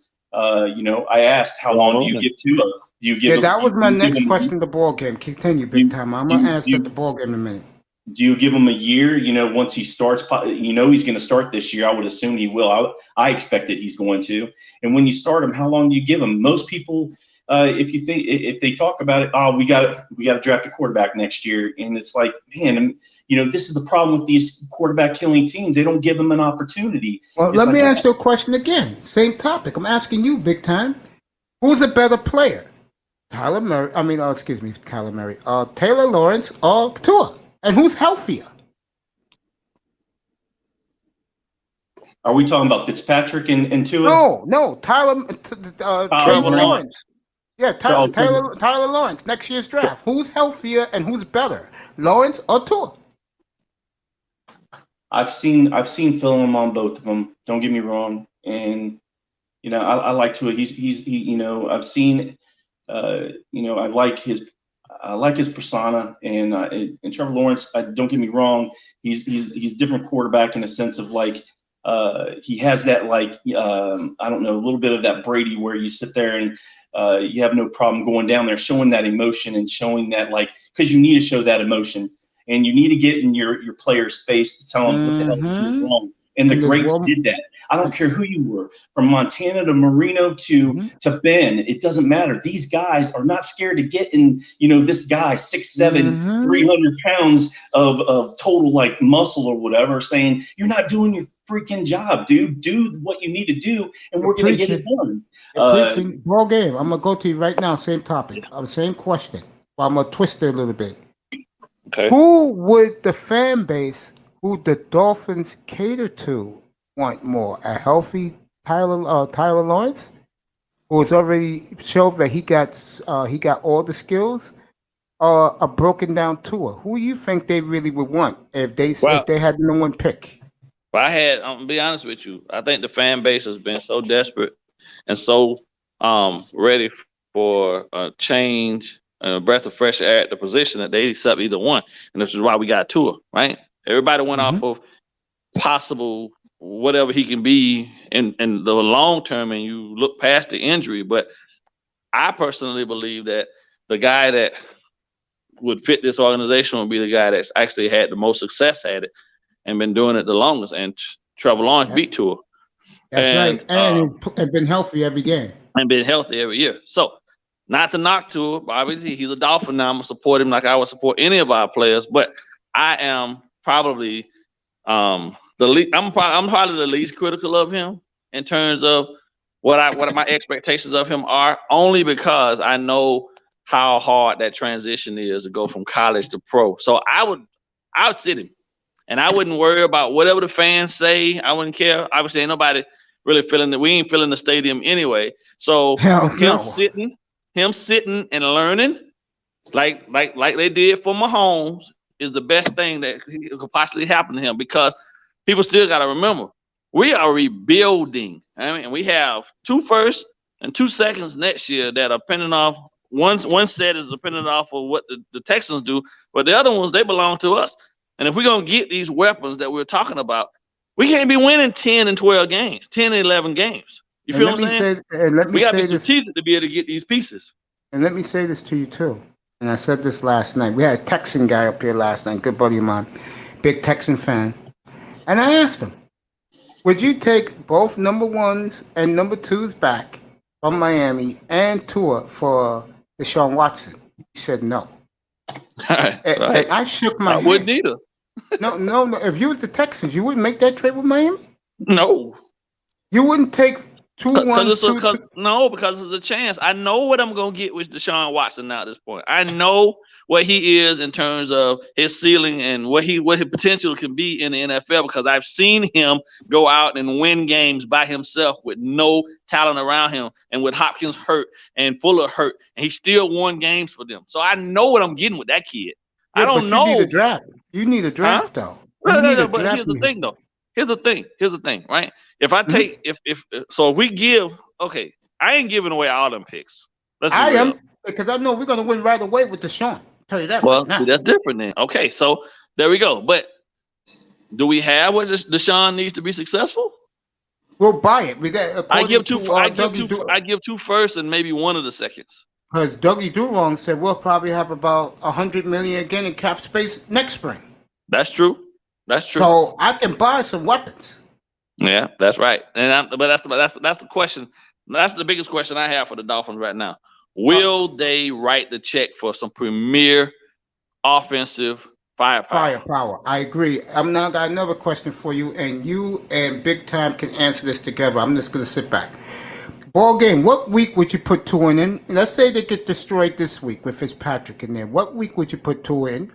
you know, I asked, how long do you give Tua? Do you give? That was my next question. The ball game. Continue, big time. I'm gonna ask at the ball game in a minute. Do you give him a year? You know, once he starts, you know, he's going to start this year. I would assume he will. I expected he's going to. And when you start him, how long do you give him? Most people, if they talk about it, we got to draft a quarterback next year, and it's like, man, you know, this is the problem with these quarterback killing teams. They don't give them an opportunity. Well, let me ask you a question again. Same topic. I'm asking you, big time. Who's a better player, Kyler Murray. I mean, excuse me, Kyler Murray. Taylor Lawrence or Tua, and who's healthier? Are we talking about Fitzpatrick and Tua? No, Taylor Trevor Lawrence. Yeah, Oh, Tyler Lawrence. Next year's draft. Who's healthier and who's better, Lawrence or Tua? I've seen film on both of them. Don't get me wrong, and I like Tua. I've seen, I like his persona, and Trevor Lawrence. Don't get me wrong, he's different quarterback in a sense of like. He has that I don't know, a little bit of that Brady where you sit there and you have no problem going down there, showing that emotion and showing that because you need to show that emotion and you need to get in your player's face to tell them what the hell is doing wrong. And the greats did that. I don't care who you were, from Montana to Marino to Ben. It doesn't matter. These guys are not scared to get in. This guy 6'7", 300 pounds of total muscle or whatever, saying you're not doing your freaking job, dude. Do what you need to do, and we're gonna get it done. Ball game. I'm gonna go to you right now. Same topic. Same question. But I'm gonna twist it a little bit. Okay. Who would the fan base, who the Dolphins cater to, want more? A healthy Tyler Lawrence, who has already showed that he got all the skills, or a broken down Tua? Who do you think they really would want if they had no one pick? Well, I'm gonna be honest with you. I think the fan base has been so desperate and so ready for a change, a breath of fresh air at the position that they accept either one, and this is why we got Tua, right? Everybody went off of possible whatever he can be in the long term, and you look past the injury. But I personally believe that the guy that would fit this organization would be the guy that's actually had the most success at it and been doing it the longest. And Trevor Lawrence beat Tua. That's right. And been healthy every game. And been healthy every year. So, not to knock Tua, but obviously he's a Dolphin now. I'm going to support him like I would support any of our players. But I am probably I'm probably the least critical of him in terms of what my expectations of him are, only because I know how hard that transition is to go from college to pro. So I would sit him, and I wouldn't worry about whatever the fans say. I wouldn't care. Obviously, ain't nobody really feeling that. We ain't filling the stadium anyway. So sitting and learning, like they did for Mahomes, is the best thing that could possibly happen to him, because people still got to remember, we are rebuilding. I mean, we have 2 firsts and 2 seconds next year that are depending off. One set is dependent off of what the Texans do, but the other ones, they belong to us. And if we're going to get these weapons that we're talking about, we can't be winning 10 and 12 games, 10 and 11 games. You feel what I'm saying? We got to be strategic to be able to get these pieces. And let me say this to you, too. And I said this last night. We had a Texan guy up here last night, good buddy of mine, big Texan fan. And I asked him, would you take both number 1s and number 2s back from Miami and Tua for Deshaun Watson? He said no. Right. And I shook my head. I wouldn't either. No. If you was the Texans, you wouldn't make that trade with Miami? No. You wouldn't take 2 1s? No, because it's a chance. I know what I'm going to get with Deshaun Watson now at this point. I know what he is in terms of his ceiling and what his potential can be in the NFL, because I've seen him go out and win games by himself with no talent around him, and with Hopkins hurt and Fuller hurt, and he still won games for them. So I know what I'm getting with that kid. Yeah, I don't know. You need a draft. You need a draft, though. No, but here's the thing, though. Here's the thing, right? If I take if we give, okay, I ain't giving away all them picks. I am, because I know we're gonna win right away with Deshaun. Tell you that. Well, right now. That's different then. Okay, so there we go. But do we have what Deshaun needs to be successful? We'll buy it. We got. I give 2 firsts and maybe 1 of the seconds. Because Dougie Durong said we'll probably have about $100 million again in cap space next spring. That's true. So I can buy some weapons. Yeah, that's right. But that's the question. That's the biggest question I have for the Dolphins right now. Will they write the check for some premier offensive firepower? I agree. I'm now got another question for you, and you and Big Time can answer this together. I'm just going to sit back. Ball game. What week would you put Tua in? Let's say they get destroyed this week with Fitzpatrick in there. What week would you put Tua in?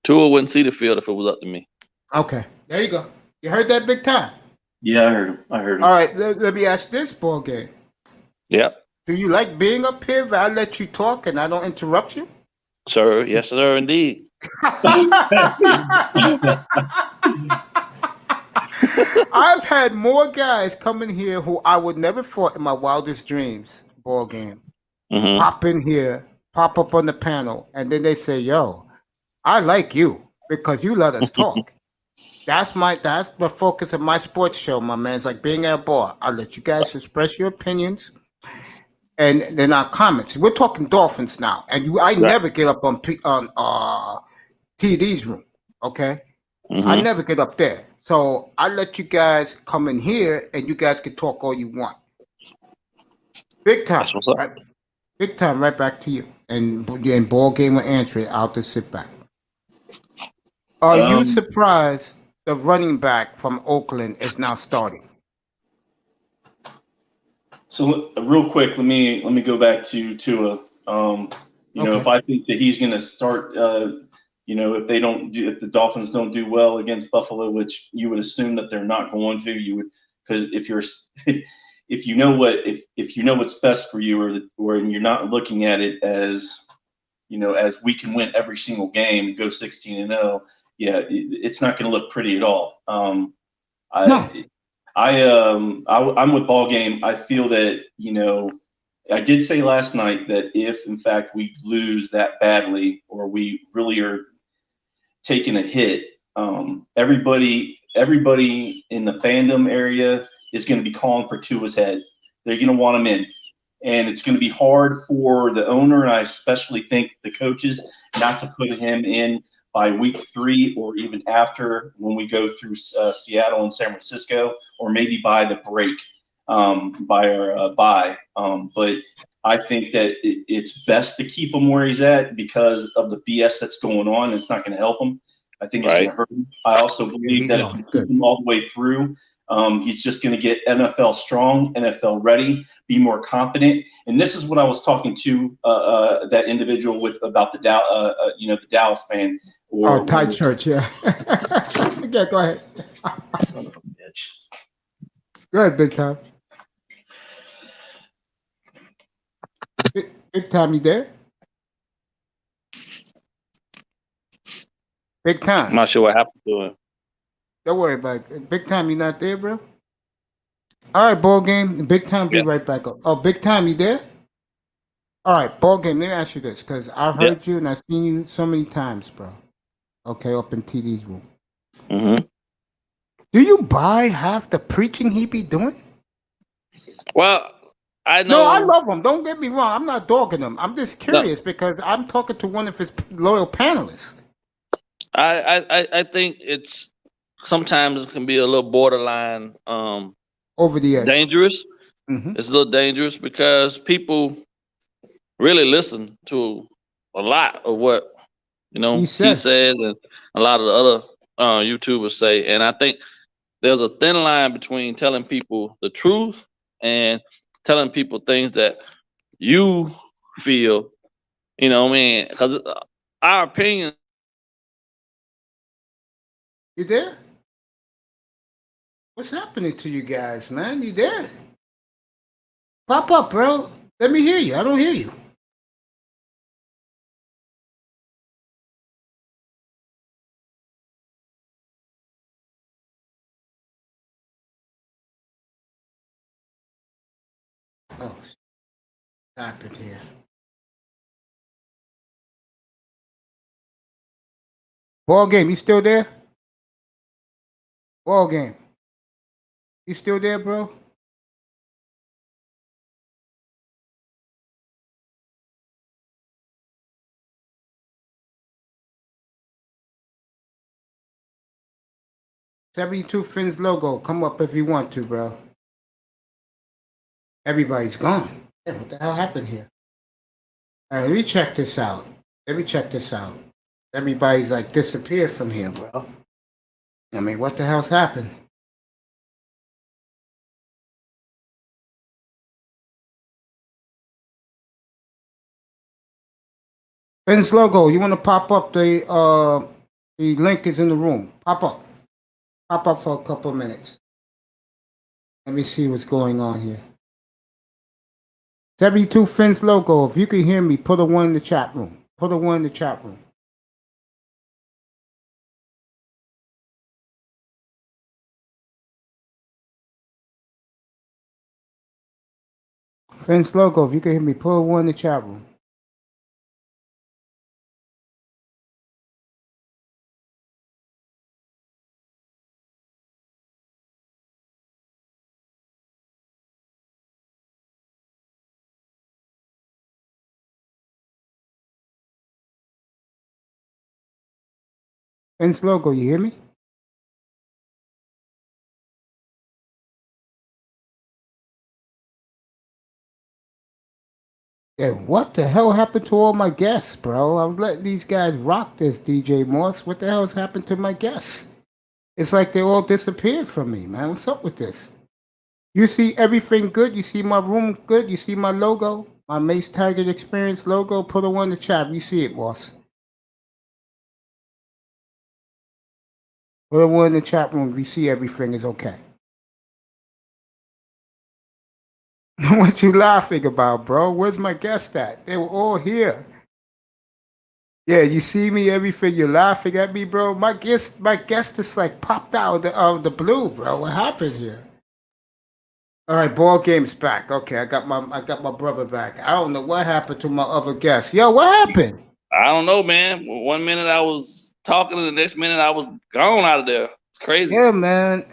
Tua wouldn't see the field if it was up to me. Okay, there you go. You heard that, big time. Yeah, I heard him. All right, let me ask this, ball game. Yep. Do you like being up here where I let you talk and I don't interrupt you? Sir, yes, sir, indeed. I've had more guys come in here who I would never thought in my wildest dreams, ball game, pop in here, pop up on the panel, and then they say, yo, I like you because you let us talk. That's the focus of my sports show, my man. It's like being at a bar. I let you guys express your opinions. And then our comments. We're talking Dolphins now, and I never get up on TD's room. Okay, I never get up there, so I let you guys come in here, and you guys can talk all you want. Big time, right? Big time. Right back to you, and ball game will answer it. I'll just sit back. Are you surprised the running back from Oakland is now starting? So real quick, let me go back to Tua. If I think that he's going to start, if the Dolphins don't do well against Buffalo, which you would assume that they're not going to, because if you know what's best for you, or you're not looking at it as as we can win every single game, go 16-0. Yeah, it's not going to look pretty at all. I'm with ball game. I feel that, I did say last night that if in fact we lose that badly, or we really are taking a hit, everybody in the fandom area is going to be calling for Tua's head. They're going to want him in. And it's going to be hard for the owner, and I especially think the coaches, not to put him in by week 3, or even after, when we go through Seattle and San Francisco, or maybe by the break, by our bye. But I think that it's best to keep him where he's at because of the BS that's going on. It's not going to help him. I think it's going to hurt him. I also believe that if you keep him all the way through, he's just going to get NFL strong, NFL ready, be more confident. And this is what I was talking to that individual about the Dallas fan. Ty Church, yeah. Yeah, go ahead. Go ahead, Big Time. Big Time, you there? Big Time. I'm not sure what happened to him. Don't worry about it. Big Time, you not there, bro? All right, ball game. Big Time, be right back up. Oh, Big Time, you there? All right, ball game. Let me ask you this, because I've heard you and I've seen you so many times, bro. Okay, up in TD's room. Do you buy half the preaching he be doing? Well, I know. No, I love him. Don't get me wrong. I'm not dogging him. I'm just curious because I'm talking to one of his loyal panelists. I think it's sometimes it can be a little borderline over the edge. Dangerous. It's a little dangerous because people really listen to a lot of what he says, and a lot of the other YouTubers say. And I think there's a thin line between telling people the truth and telling people things that you feel, because our opinion. You there? What's happening to you guys, man? You there? Pop up, bro. Let me hear you. I don't hear you. Oh, stop it here. Ball game, you still there? Ball game. You still there, bro? "72 Fins logo. Come up if you want to, bro." Everybody's gone. Hey, what the hell happened here? All right, let me check this out. Everybody's like disappeared from here, bro. I mean, what the hell's happened? Vince Logo, you want to pop up the link is in the room. Pop up for a couple of minutes. Let me see what's going on here. 72 Vince Logo, if you can hear me, put a one in the chat room. Put a one in the chat room. Vince Logo, if you can hear me, put a one in the chat room. Vince Logo, you hear me? Yeah, what the hell happened to all my guests, bro? I was letting these guys rock this, DJ Moss. What the hell's happened to my guests? It's like they all disappeared from me, man. What's up with this? You see everything good? You see my room good? You see my logo? My Mace Taggart Experience logo? Put a one in the chat. You see it, boss. Put a one in the chat room if you see everything is okay. What you laughing about, bro? Where's my guest at? They were all here. Yeah, you see me, everything. You're laughing at me, bro. My guest just like popped out of the blue, bro. What happened here? All right, ball game's back. Okay, I got my brother back. I don't know what happened to my other guest. Yo, what happened? I don't know, man. 1 minute I was talking, and the next minute I was gone out of there. It's crazy. Yeah, man.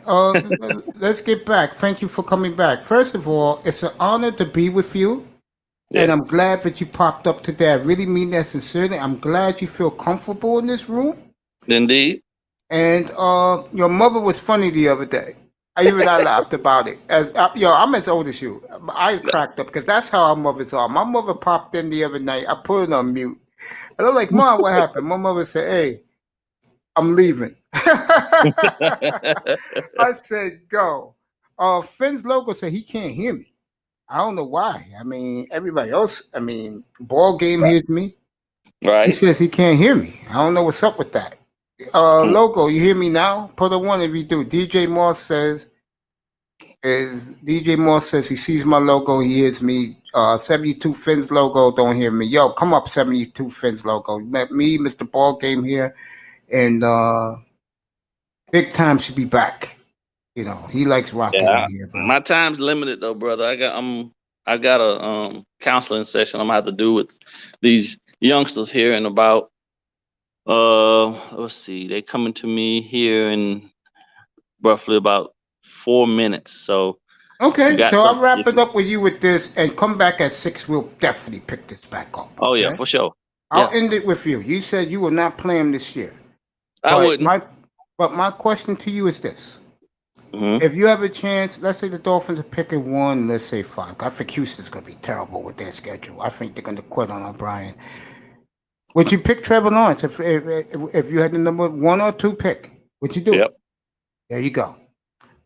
Let's get back. Thank you for coming back. First of all, it's an honor to be with you. Yeah. And I'm glad that you popped up today. I really mean that sincerely. I'm glad you feel comfortable in this room. Indeed. And your mother was funny the other day. I laughed about it. I'm as old as you. I cracked up because that's how our mothers are. My mother popped in the other night. I put it on mute. And I'm like, Mom, what happened? My mother said, hey, I'm leaving. I said, go. Finn's logo said he can't hear me. I don't know why. I mean, everybody else, ball game hears me. Right. He says he can't hear me. I don't know what's up with that. Logo, you hear me now? Put a one if you do. DJ Moss says he sees my logo, he hears me. 72 Fins logo, don't hear me. Yo, come up, 72 Fins logo. Me, Mr. Ball Game here, and Big Time should be back. You know, he likes rocking in here, bro. My time's limited though, brother. I got a counseling session I'm gonna have to do with these youngsters here in about let's see, they coming to me here in roughly about 4 minutes. So okay, so I'll wrap it up with you with this and come back at 6. We'll definitely pick this back up. Oh yeah, for sure. I'll end it with you. You said you will not play him this year. I wouldn't. But my question to you is this. Mm-hmm. If you have a chance, let's say the Dolphins are picking 1, let's say 5. I think Houston's going to be terrible with their schedule. I think they're going to quit on O'Brien. Would you pick Trevor Lawrence if you had the number 1 or 2 pick? Would you do it? There you go.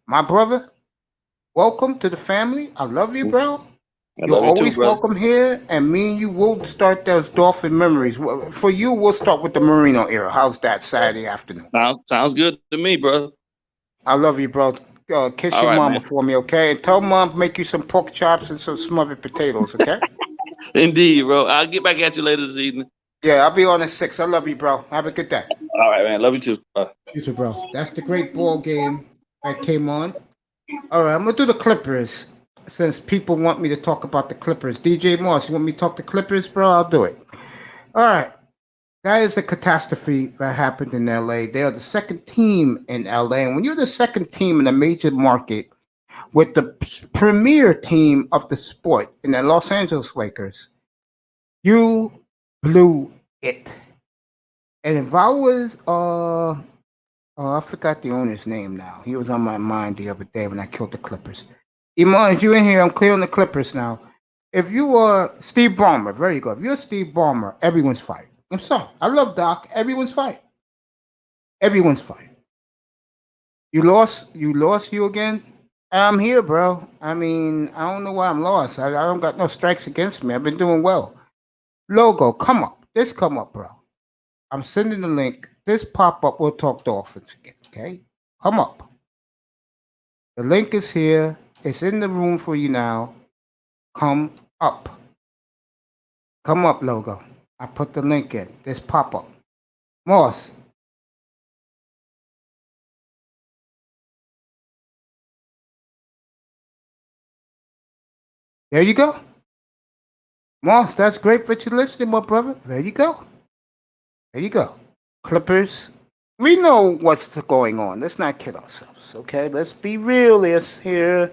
My brother, welcome to the family. I love you, bro. You're always welcome here, and me and you will start those Dolphin memories. For you, we'll start with the Marino era. How's that Saturday afternoon? Sounds good to me, bro. I love you, bro. Kiss your mama for me, okay? And tell Mom to make you some pork chops and some smothered potatoes, okay? Indeed, bro. I'll get back at you later this evening. Yeah, I'll be on at 6. I love you, bro. Have a good day. All right, man. Love you too. You too, bro. That's the great ball game that came on. All right, I'm going to do the Clippers since people want me to talk about the Clippers. DJ Moss, you want me to talk the Clippers, bro? I'll do it. All right. That is a catastrophe that happened in LA. They are the second team in LA. And when you're the second team in a major market with the premier team of the sport in the Los Angeles Lakers, you blew it. And if I was, I forgot the owner's name now. He was on my mind the other day when I killed the Clippers. Iman, you in here? I'm clear on the Clippers now. If you are Steve Ballmer, very good. If you're Steve Ballmer, everyone's fired. I'm sorry. I love Doc. Everyone's fired. Everyone's fired. You lost you again? I'm here, bro. I mean, I don't know why I'm lost. I don't got no strikes against me. I've been doing well. Logo, come up. This come up, bro. I'm sending the link. This pop up. We'll talk Dolphins again. Okay, come up. The link is here. It's in the room for you now. Come up. Come up, logo. I put the link in. This pop up. Moss. There you go. Moss, that's great for you listening, my brother. There you go. There you go. Clippers. We know what's going on. Let's not kid ourselves, okay? Let's be realists here.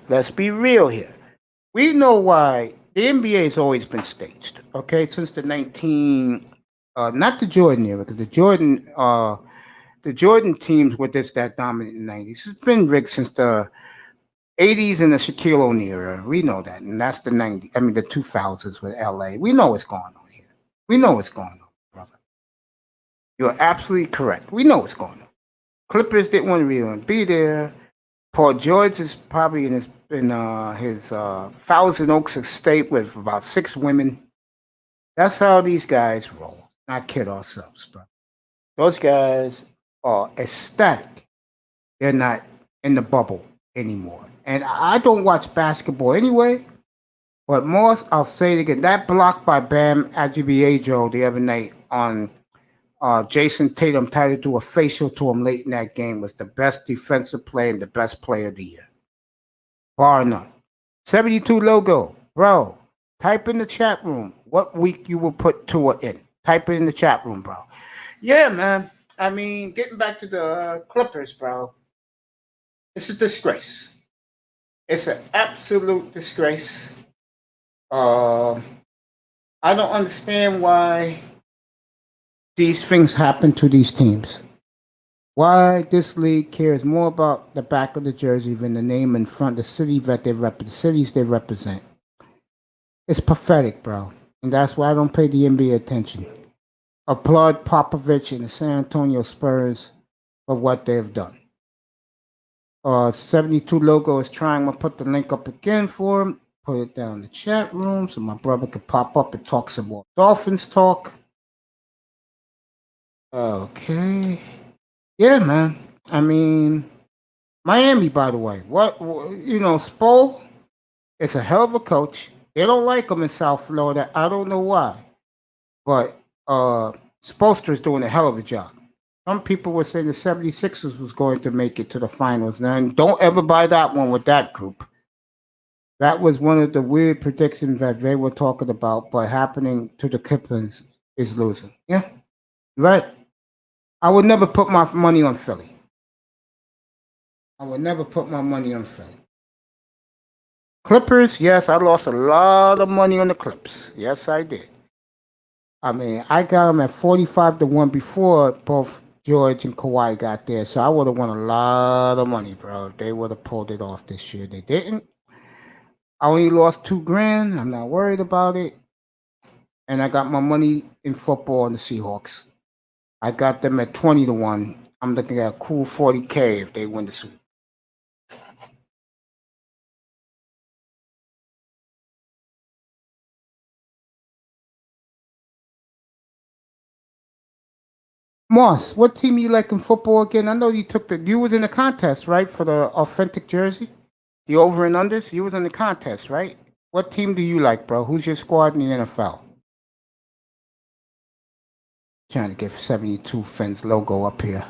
Let's be real here. We know why the NBA has always been staged, okay? Since the not the Jordan era, because the Jordan teams were just that dominant in the 90s. It's been rigged since the 80s and the Shaquille O'Neal era. We know that, and that's the 90s. I mean, the 2000s with LA. We know what's going on here. We know what's going on, brother. You're absolutely correct. We know what's going on. Clippers didn't want to really be there. Paul George is probably in his Thousand Oaks estate with about 6 women. That's how these guys roll. Not kid ourselves, bro. Those guys are ecstatic. They're not in the bubble anymore. And I don't watch basketball anyway. But Morris, I'll say it again. That block by Bam Adebayo the other night on Jason Tatum tried to do a facial to him late in that game was the best defensive play and the best player of the year. Bar none. 72 logo. Bro, type in the chat room what week you will put Tua in. Type it in the chat room, bro. Yeah, man. I mean, getting back to the Clippers, bro. It's a disgrace. It's an absolute disgrace. I don't understand why these things happen to these teams. Why this league cares more about the back of the jersey than the name in front, the city that the cities they represent. It's pathetic, bro. And that's why I don't pay the NBA attention. Applaud Popovich and the San Antonio Spurs for what they've done. 72 logo is trying to put the link up again for him. Put it down in the chat room so my brother can pop up and talk some more Dolphins talk. Okay. Yeah, man. I mean, Miami, by the way. Spo is a hell of a coach. They don't like him in South Florida. I don't know why. But Spoelstra's doing a hell of a job. Some people were saying the 76ers was going to make it to the finals. And don't ever buy that one with that group. That was one of the weird predictions that they were talking about, but happening to the Clippers is losing. Yeah, right. I would never put my money on Philly. I would never put my money on Philly. Clippers, yes, I lost a lot of money on the Clips. Yes, I did. I mean, I got them at 45-1 before both George and Kawhi got there, so I would have won a lot of money, bro. If they would have pulled it off this year. They didn't. I only lost $2,000. I'm not worried about it. And I got my money in football on the Seahawks. I got them at 20-1. I'm looking at a cool 40K if they win the Super Bowl. Moss, what team you like in football again? I know you was in the contest, right, for the authentic jersey? The over and unders? You was in the contest, right? What team do you like, bro? Who's your squad in the NFL? Trying to get 72 Fens logo up here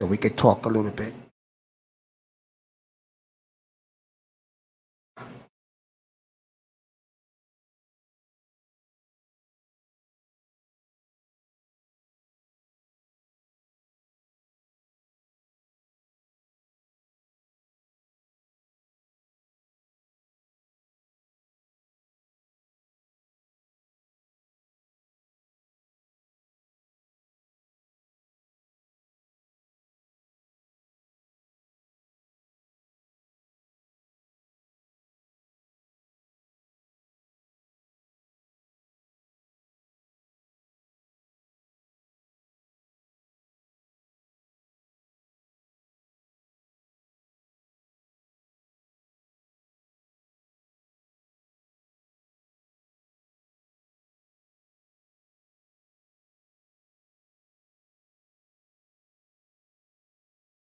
so we could talk a little bit.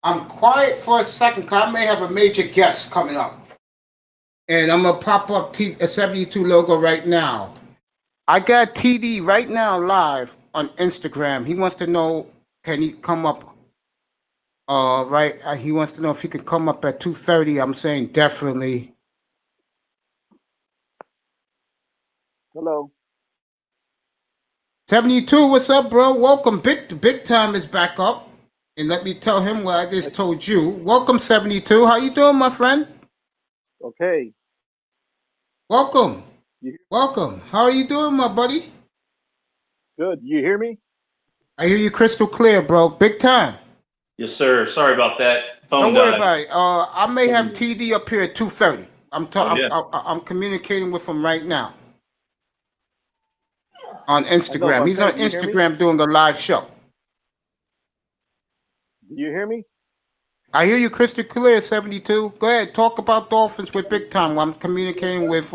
I'm quiet for a second because I may have a major guest coming up. And I'm going to pop up a 72 logo right now. I got TD right now live on Instagram. He wants to know, can he come up? Right. He wants to know if he could come up at 2:30. I'm saying definitely. Hello. 72, what's up, bro? Welcome. Big time is back up. And let me tell him what I just told you. Welcome, 72. How you doing, my friend? Okay. Welcome. Welcome. How are you doing, my buddy? Good. You hear me? I hear you crystal clear, bro. Big time. Yes, sir. Sorry about that. Phone Don't worry died. about it. I may have TD up here at 2:30. Yeah. I'm communicating with him right now on Instagram. He's on Instagram doing a live show. Do you hear me? I hear you crystal clear, 72. Go ahead, talk about Dolphins with Big Time while I'm communicating with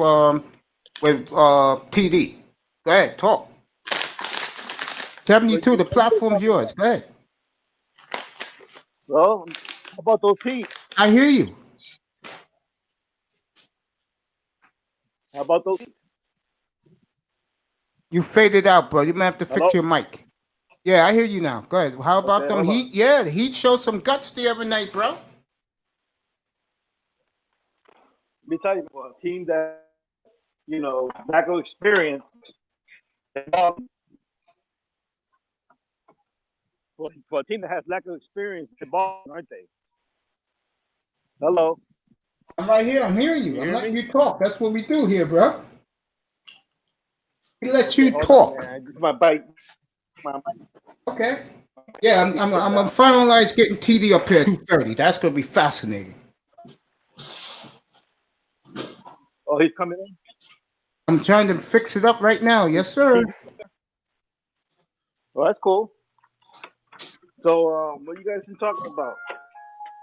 TD. Go ahead, talk. 72, the platform's yours. Go ahead. Well, how about those teams? I hear you. How about those teams? You faded out, bro. You might have to fix your mic. Yeah, I hear you now. Go ahead. How about them Heat? Yeah, the Heat showed some guts the other night, bro. Let me tell you, a team that, lack of experience. For a team that has lack of experience, they're balling, aren't they? Hello. I'm right here. I'm hearing you. I'm letting you talk. That's what we do here, bro. We let you talk. My bike. Okay. Yeah, I'm gonna finalize getting TD up here at 2:30. That's gonna be fascinating. Oh, he's coming in? I'm trying to fix it up right now. Yes, sir. Well, that's cool. So, what you guys been talking about?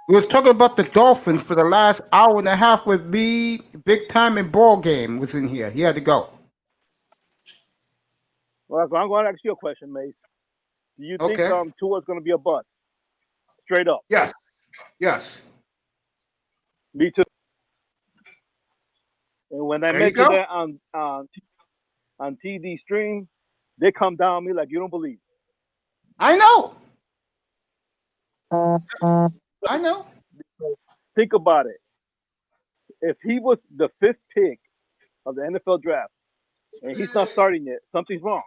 We was talking about the Dolphins for the last hour and a half with me. Big Time and Ball Game was in here. He had to go. Well, I'm going to ask you a question, Mace. Do you think Tua's going to be a bust? Straight up. Yes. Yes. Me too. And when I mentioned that on TD stream, they come down on me like you don't believe. I know. I know. Think about it. If he was the 5th pick of the NFL draft and he's not starting it, something's wrong.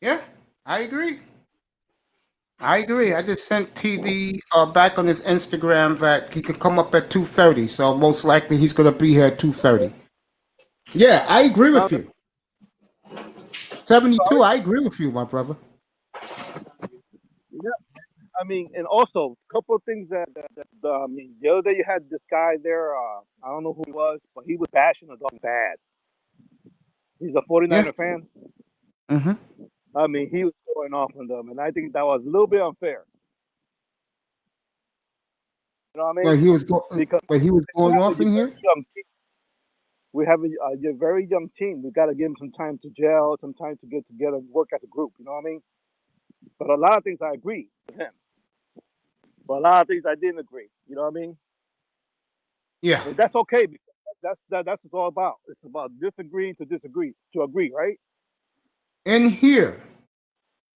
Yeah, I agree. I just sent TD back on his Instagram that he could come up at 2:30. So most likely he's going to be here at 2:30. Yeah, I agree with you. 72, I agree with you, my brother. Yeah. I mean, and also a couple of things that the other day you had this guy there. I don't know who he was, but he was bashing the Dolphins bad. He's a 49er fan. Mm-hmm. I mean, he was going off on them, and I think that was a little bit unfair. You know what I mean? Well, he was going off in here. We have a very young team. We got to give him some time to gel, some time to get together, and work as a group. You know what I mean? But a lot of things I agree with him. But a lot of things I didn't agree. You know what I mean? Yeah. And that's okay because that's what it's all about. It's about disagreeing to disagree to agree, right? In here,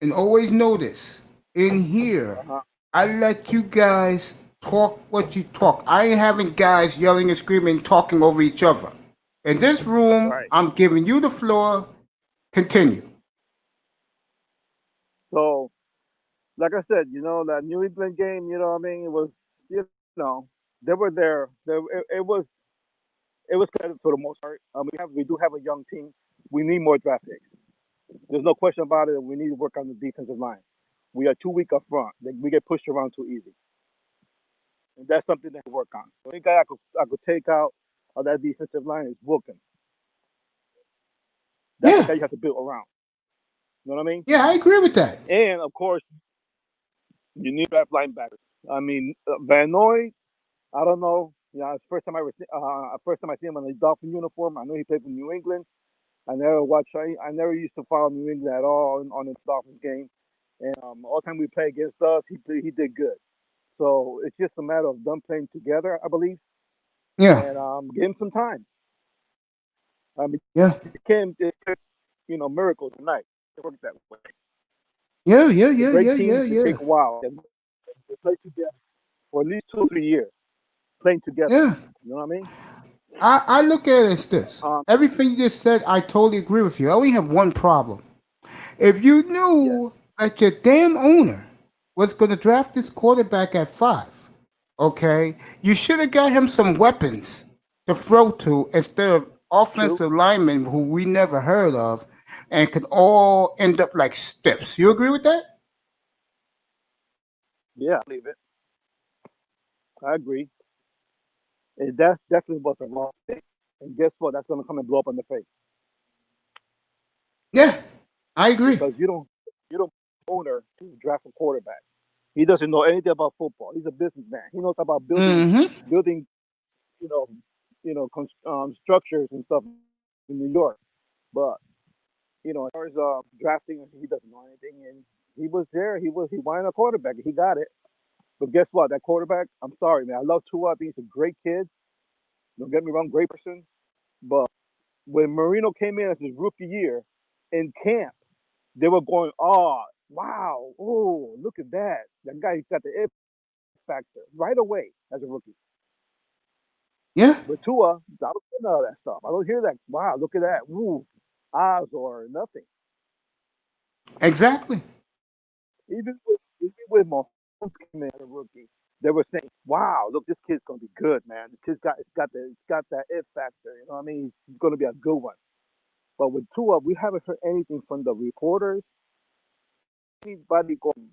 and always know this. In here, I let you guys talk what you talk. I ain't having guys yelling and screaming, talking over each other. In this room, I'm giving you the floor. Continue. So, like I said, that New England game, you know what I mean? It was, they were there. It was competitive for the most part. We do have a young team. We need more draft picks. There's no question about it. We need to work on the defensive line. We are too weak up front. We get pushed around too easy. And that's something that we work on. The only guy I could take out of that defensive line is Wilkins. That's the guy you have to build around. You know what I mean? Yeah, I agree with that. And, of course, you need draft linebackers. I mean, Van Noy, I don't know. It's the first time I see him in a Dolphin uniform. I know he played for New England. I never used to follow New England at all on the Dolphins game. and all the time we play against us, he did good. So it's just a matter of them playing together, I believe, Yeah, and give him some time. I mean, yeah, it can miracles tonight. It works that way. yeah, yeah, The yeah, great yeah, yeah, teams they yeah, take a while. They play together for at least 2 or 3 years, playing together. yeah. You know what I mean? I look at it as this. Um, Everything you just said, I totally agree with you. I only have one problem. If you yeah, knew that your damn owner was going to draft this quarterback at 5, okay, you should have got him some weapons to throw to instead of true. offensive linemen who we never heard of and could all end up like stiffs. You agree with that? Yeah, I believe it. I agree. And that's definitely was a wrong thing. And guess what? That's gonna come and blow up in the face Yeah, I agree. because you don't owner to draft a quarterback. He doesn't know anything about football. He's a businessman. He knows about Mm-hmm. building, you know, structures and stuff in New York. But as far as drafting, he doesn't know anything. And he was there. He wanted a quarterback. He got it. But guess what? That quarterback. I'm sorry, man. I love Tua. I think he's a great kid. Don't get me wrong, great person. But when Marino came in as his rookie year in camp, they were going, "Oh, wow, oh, look at that! That guy's got the it factor right away as a rookie." Yeah, But Tua, I don't hear none of that stuff. I don't hear that. Wow, look at that! Woo, eyes or nothing. exactly. Even with Mahomes came in as a rookie, they were saying, "Wow, look, this kid's gonna be good, man. This kid's got that it factor. You know what I mean? He's gonna be a good one." But with Tua, we haven't heard anything from the reporters. Anybody going,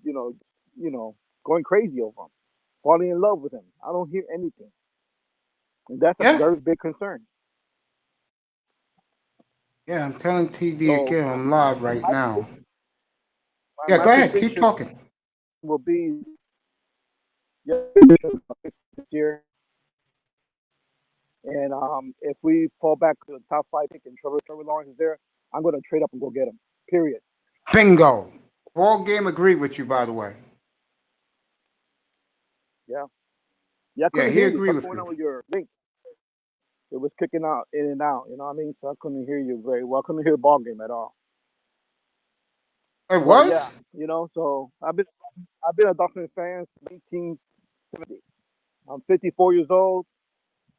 going crazy over him, falling in love with him. I don't hear anything, and that's a Yeah, very big concern. yeah. I'm telling TD So again. I'm live right my now. prediction, Yeah, my go ahead. Keep prediction talking. will be this year, and if we fall back to the top five pick and Trevor Lawrence is there, I'm going to trade up and go get him. Period. Bingo. Ball game agreed with you, by the way. Yeah, yeah. I Yeah, couldn't he hear you. agreed Something with went you. on with your link. It was kicking out in and out. You know what I mean? So I couldn't hear you very well. I couldn't hear the ball game at all. It But yeah, was? so I've been a Dolphins fan since 1970. I'm 54 years old.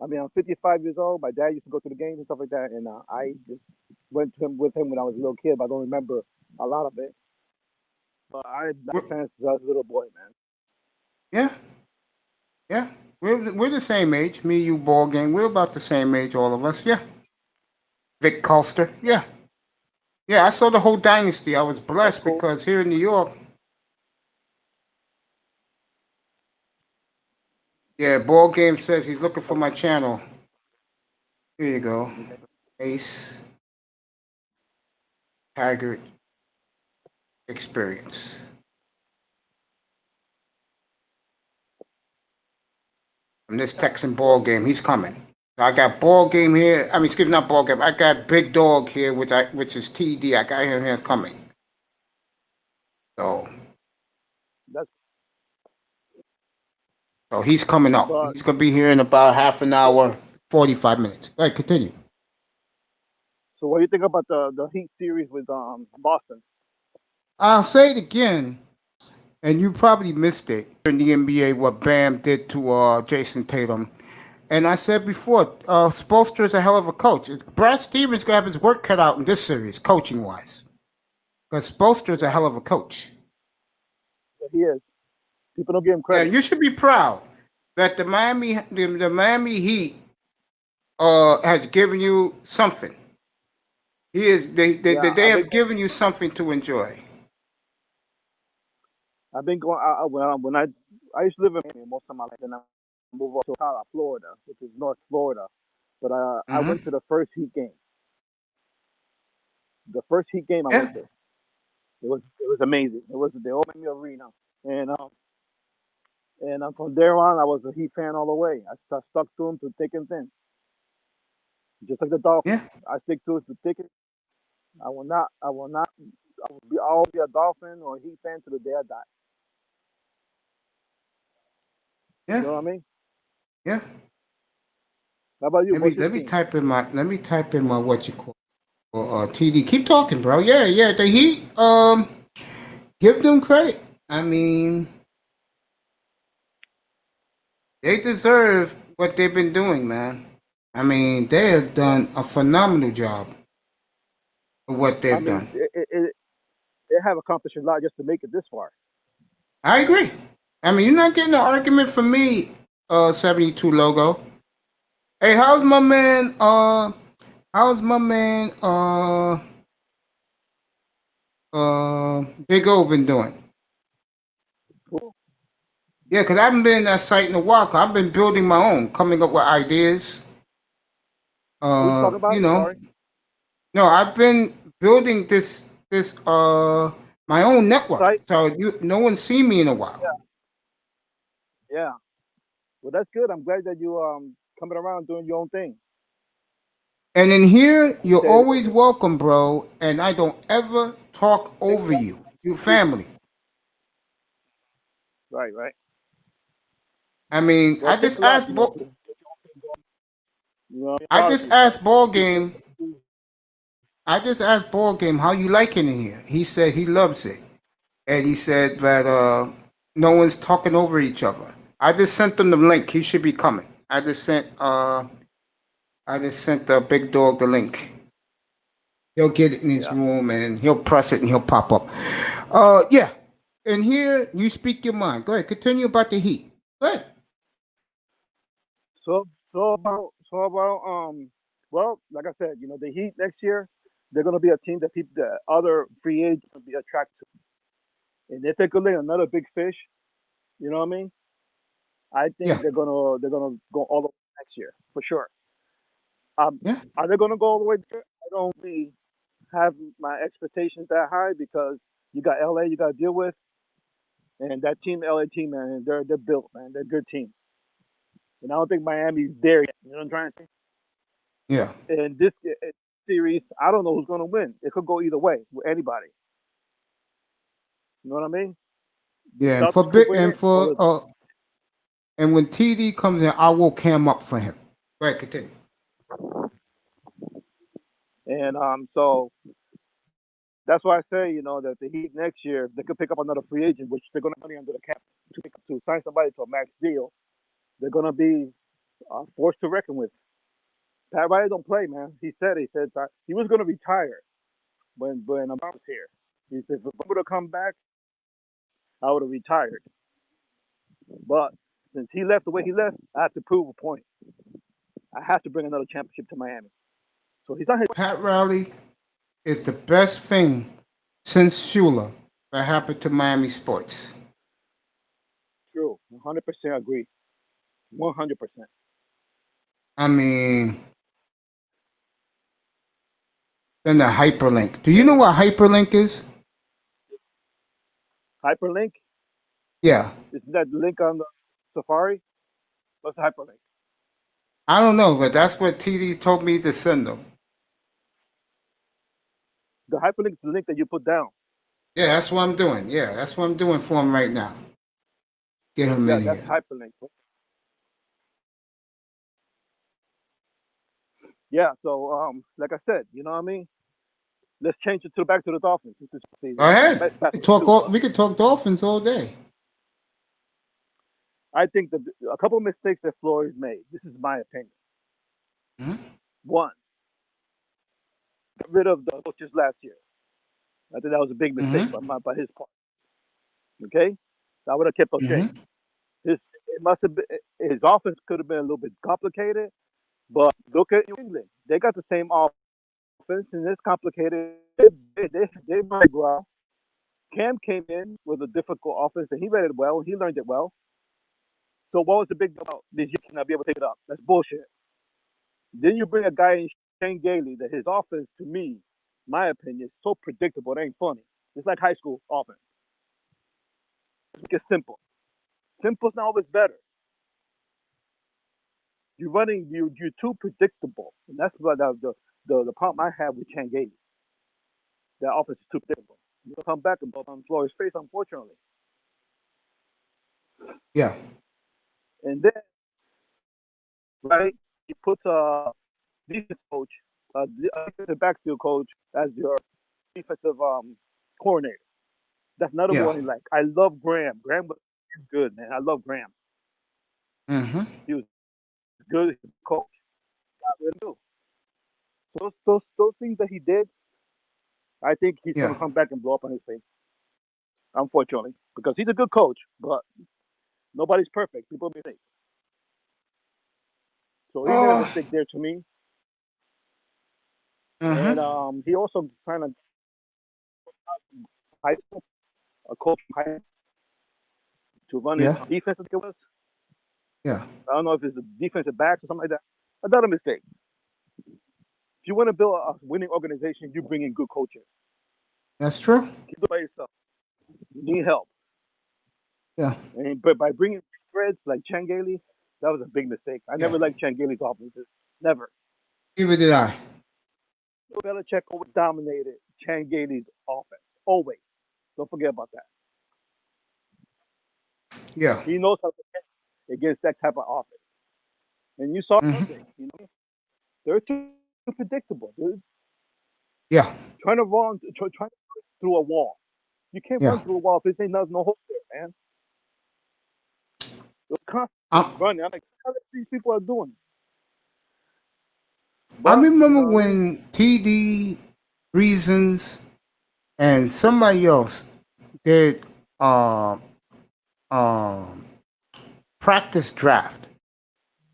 I mean, I'm 55 years old. My dad used to go to the games and stuff like that, and I just went to him with him when I was a little kid, but I don't remember a lot of it. But I've been a We're- fan since I was a little boy, man. Yeah, yeah. We're the same age. Me, you, ball game. We're about the same age, all of us. Yeah. Vic Colster. Yeah. Yeah, I saw the whole dynasty. I was That's blessed cool. because here in New York, yeah, ball game says he's looking for my channel. Here you go. Ace Taggart Experience. From this Texan ball game, he's coming. So I got ball game here. I mean, excuse me, not ball game. I got big dog here, which is TD. I got him here coming. So That's so he's coming up. but He's gonna be here in about half an so hour, 45 minutes. All right, continue. so what do you think about the Heat series with Boston? I'll say it again, and you probably missed it in the NBA what Bam did to Jason Tatum. And I said before, Spoelstra is a hell of a coach. Brad Stevens gonna have his work cut out in this series, coaching wise, because Spoelstra is a Yeah, hell of a coach. he is. People don't give him Yeah, credit. you should be proud that the Miami Heat has given you something. He is Yeah, they have given you something to enjoy. I've been going. When I used to live in Miami most of my life, and I moved up to Ocala, Florida, which is North Florida. But I Hmm. went to the first Heat game. The first Heat game I Yeah, went to. It was amazing. It was the Miami Arena, and from there on, I was a Heat fan all the way. I stuck to them through thick and thin, just like the Dolphins. yeah, I stick to it through thick. I will not I'll be a Dolphin or Heat fan to the day I die. You Yeah, know what I mean? yeah. How about you? What's your Let me team? type in my what you call TD. Keep talking, bro. Yeah, yeah. The Heat. Give them credit. I mean, they deserve what they've been doing, man. I mean, they have Yeah. done a phenomenal job of what I they've mean, done. they have accomplished a lot just to make it this far. I agree. I mean, you're not getting an argument from me, 72 logo. Hey, how's my man, Big O been doing? Cool. Yeah, because I haven't been in that site in a while. 'Cause I've been building my own, coming up with ideas. Who you talking You about? know, Sorry. no, I've been building this my own network. Site. So no one's seen me in a while. Yeah. Well, that's good. I'm glad that you coming around doing your own thing. And in here, You you're say always welcome, bro. And I don't ever talk over you. You family. right, right. I mean, Well, it takes a lot, I proud of just you, son. asked Ball Game. I just asked Ball Game how you like it in here. He said he loves it, and he said that no one's talking over each other. I just sent him the link. He should be coming. I just sent the big dog the link. He'll get it in his Yeah. room and he'll press it and he'll pop up. Yeah. And here you speak your mind. Go ahead. Continue about the Heat. Go ahead. So about well, like I said, the Heat next year, they're gonna be a team that people the other free agents will be attracted to. And if they could lay another big fish, you know what I mean? I think Yeah. they're gonna go all the way next year for sure. Yeah. Are they gonna go all the way there? I don't really have my expectations that high because you got LA you gotta deal with, and that team, LA team, man, they're built, man. They're a good team. And I don't think Miami's there yet. You know what I'm trying to say? Yeah. And this series, I don't know who's gonna win. It could go either way with anybody. You know what I mean? The Yeah. And for Celtics could bit win and it, or for and when TD comes in, I will cam up for him. Go ahead. Continue. and so that's why I say, that the Heat next year they could pick up another free agent, which they're gonna have money under the cap to sign somebody to a max deal. They're gonna be forced to reckon with. Pat Riley don't play, man. He said that he was gonna retire when I was here. He said if I would have come back, I would have retired. But since he left the way he left, I have to prove a point. I have to bring another championship to Miami. So he's on his Pat Riley is the best thing since Shula that happened to Miami sports. true. 100% agree. 100%. I mean, then the hyperlink. Do you know And what hyperlink is? hyperlink, Yeah. isn't that the link on the Safari? What's the hyperlink? I don't know, but that's what TD told me to send them. The hyperlink is the link that you put down. Yeah, that's what I'm doing. Yeah, that's what I'm doing for him right now. Get him Yeah, in that's here. hyperlink. Yeah, so like I said, you know what I mean? Let's change it to back to the Dolphins. This is Go season. ahead. Back to two, but We could talk Dolphins all day. I think a couple of mistakes that Flores made. This is my opinion. Mhm. One, got rid of the coaches last year. I think that was a big mistake Mhm. by his part. Okay, I would have kept O'Shea. Mhm. It must have been his offense could have been a little bit complicated, but look at New England. They got the same offense, and it's complicated. They might well. Cam came in with a difficult offense, and he read it well. He learned it well. So what was the big deal about this? You cannot be able to take it up. That's bullshit. Then you bring a guy in Shane Gailey that his offense, to me, my opinion, is so predictable. It ain't funny. It's like high school offense. It's simple. Simple's not always better. You're too predictable, and that's what the problem I have with Shane Gailey. That offense is too predictable. He'll come back and blow up on Flores' face, unfortunately. Yeah. And then, right, he puts a defensive coach, a defensive backfield coach as your defensive coordinator. That's another Yeah. one. Like, I love Graham. Graham was good, man. I love Graham. Mm-hmm. He was good coach. Those things that he did, I think he's Yeah. gonna come back and blow up on his face. Unfortunately, because he's a good coach, but nobody's perfect. People make mistakes. So he made a mistake there to me. Mm-hmm. And he also kind of high school, a coach from high to run his Yeah. defensive skills. Yeah. I don't know if it's a defensive backs or something like that. Another mistake. If you want to build a winning organization, you bring in good coaches. That's true. Keep it by yourself. You need help. Yeah. But by bringing threads like Changeli, that was a big mistake. I never liked Changeli's offenses. Never. Neither did I. Belichick always dominated Changeli's offense. Always. Don't forget about that. Yeah. He knows how to defend against that type of offense. And you saw Mhm. Sunday, you know, they're too predictable, dude. Yeah. Trying to run through a wall. You can't Yeah. run through a wall if there's no hope there, man. They're constantly running. I'm like, how these people are doing? I But remember you know what I mean? when TD Reasons and somebody else did um practice draft,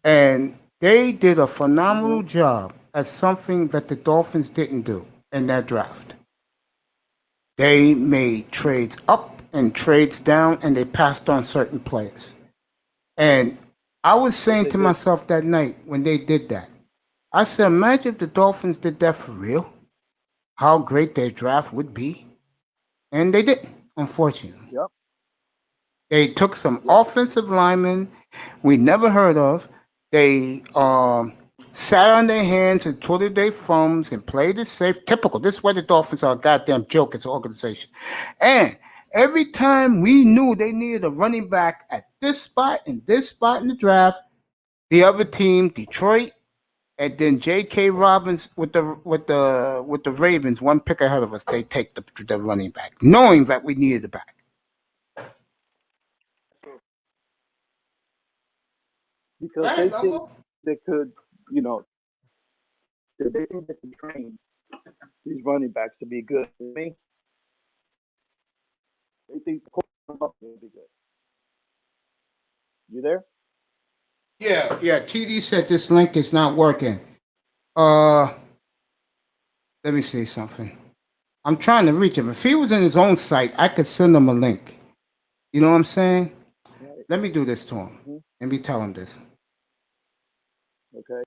and they did a phenomenal job at something that the Dolphins didn't do in that draft. They made trades up and trades down, and they passed on certain players. And I was saying They to did. myself that night when they did that, I said, imagine if the Dolphins did that for real, how great their draft would be. And they didn't, unfortunately. Yep. They took some Yep. offensive linemen we never heard of. They sat on their hands and twiddled their thumbs and played it safe. Typical. This is why the Dolphins are a goddamn joke as an organization. And every time we knew they needed a running back at this spot and this spot in the draft, the other team, Detroit, and then J.K. Robbins with the Ravens, one pick ahead of us, they take the running back, knowing that we needed a back. Because they think they could, you know, they think they can train these running backs to be good. I mean, they think the coach will be good. You there? Yeah. TD said this link is not working. Let me see something. I'm trying to reach him. If he was in his own site, I could send him a link. You know what I'm saying? Right. Let me do this to him. Mm-hmm. Let me tell him this. Okay.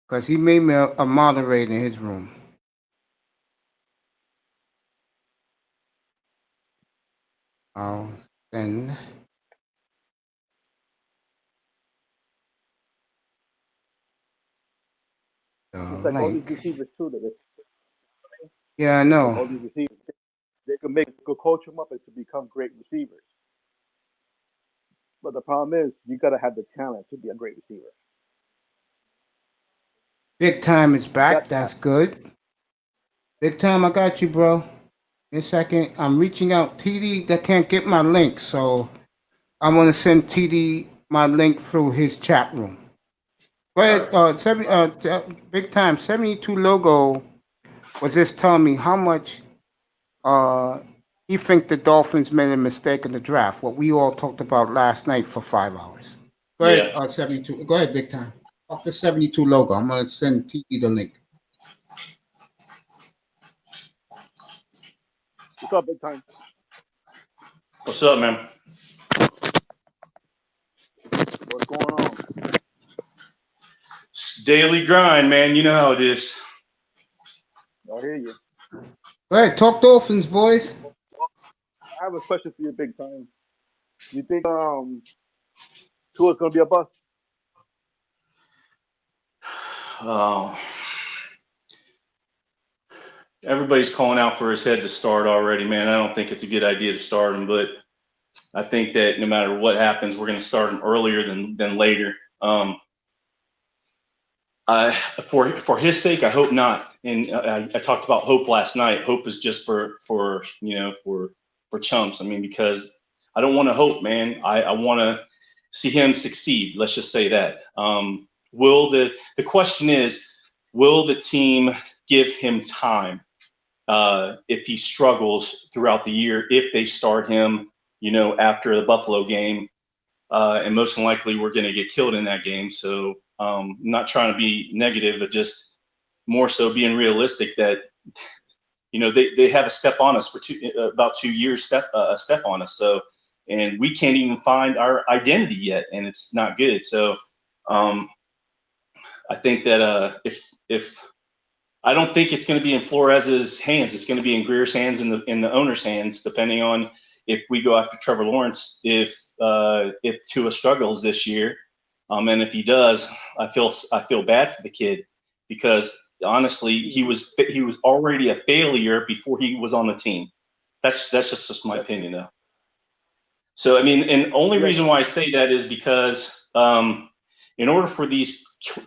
Because he made me a moderator in his room. I'll send the It's like all these link. receivers too. Yeah, I know. All these receivers, they can coach them up to become great receivers. But the problem is, you got to have the talent to be a great receiver. Big Time is back. That's good. Big Time, I got you, bro. In a second, I'm reaching out. TD, that can't get my link, so I'm going to send TD my link through his chat room. Go ahead. Big Time, 72 Logo was just telling me how much he think the Dolphins made a mistake in the draft, what we all talked about last night for 5 hours. Go ahead, 72. Go ahead, Big Time. Up the 72 Logo. I'm going to send TD the link. What's up, Big Time? What's up, man? What's going on? It's daily grind, man. You know how it is. I hear you. Go ahead, talk Dolphins, boys. I have a question for you, Big Time. You think Tua's gonna be a bust? Oh, everybody's calling out for his head to start already, man. I don't think it's a good idea to start him, but I think that no matter what happens, we're going to start him earlier than later. For his sake, I hope not. And I talked about hope last night. Hope is just for chumps. I mean, because I don't want to hope, man. I want to see him succeed. Let's just say that. The question is, will the team give him time if he struggles throughout the year, if they start him, after the Buffalo game? And most likely we're going to get killed in that game. So I'm not trying to be negative, but just more so being realistic that, they have a step on us for about 2 years, a step on us. So, and we can't even find our identity yet, and it's not good. So I think that if I don't think it's going to be in Flores's hands, it's going to be in Greer's hands and in the owner's hands, depending on if we go after Trevor Lawrence, if Tua struggles this year, and if he does, I feel bad for the kid, because honestly, he was already a failure before he was on the team. That's just my opinion, though. So I mean, and only reason why I say that is because in order for these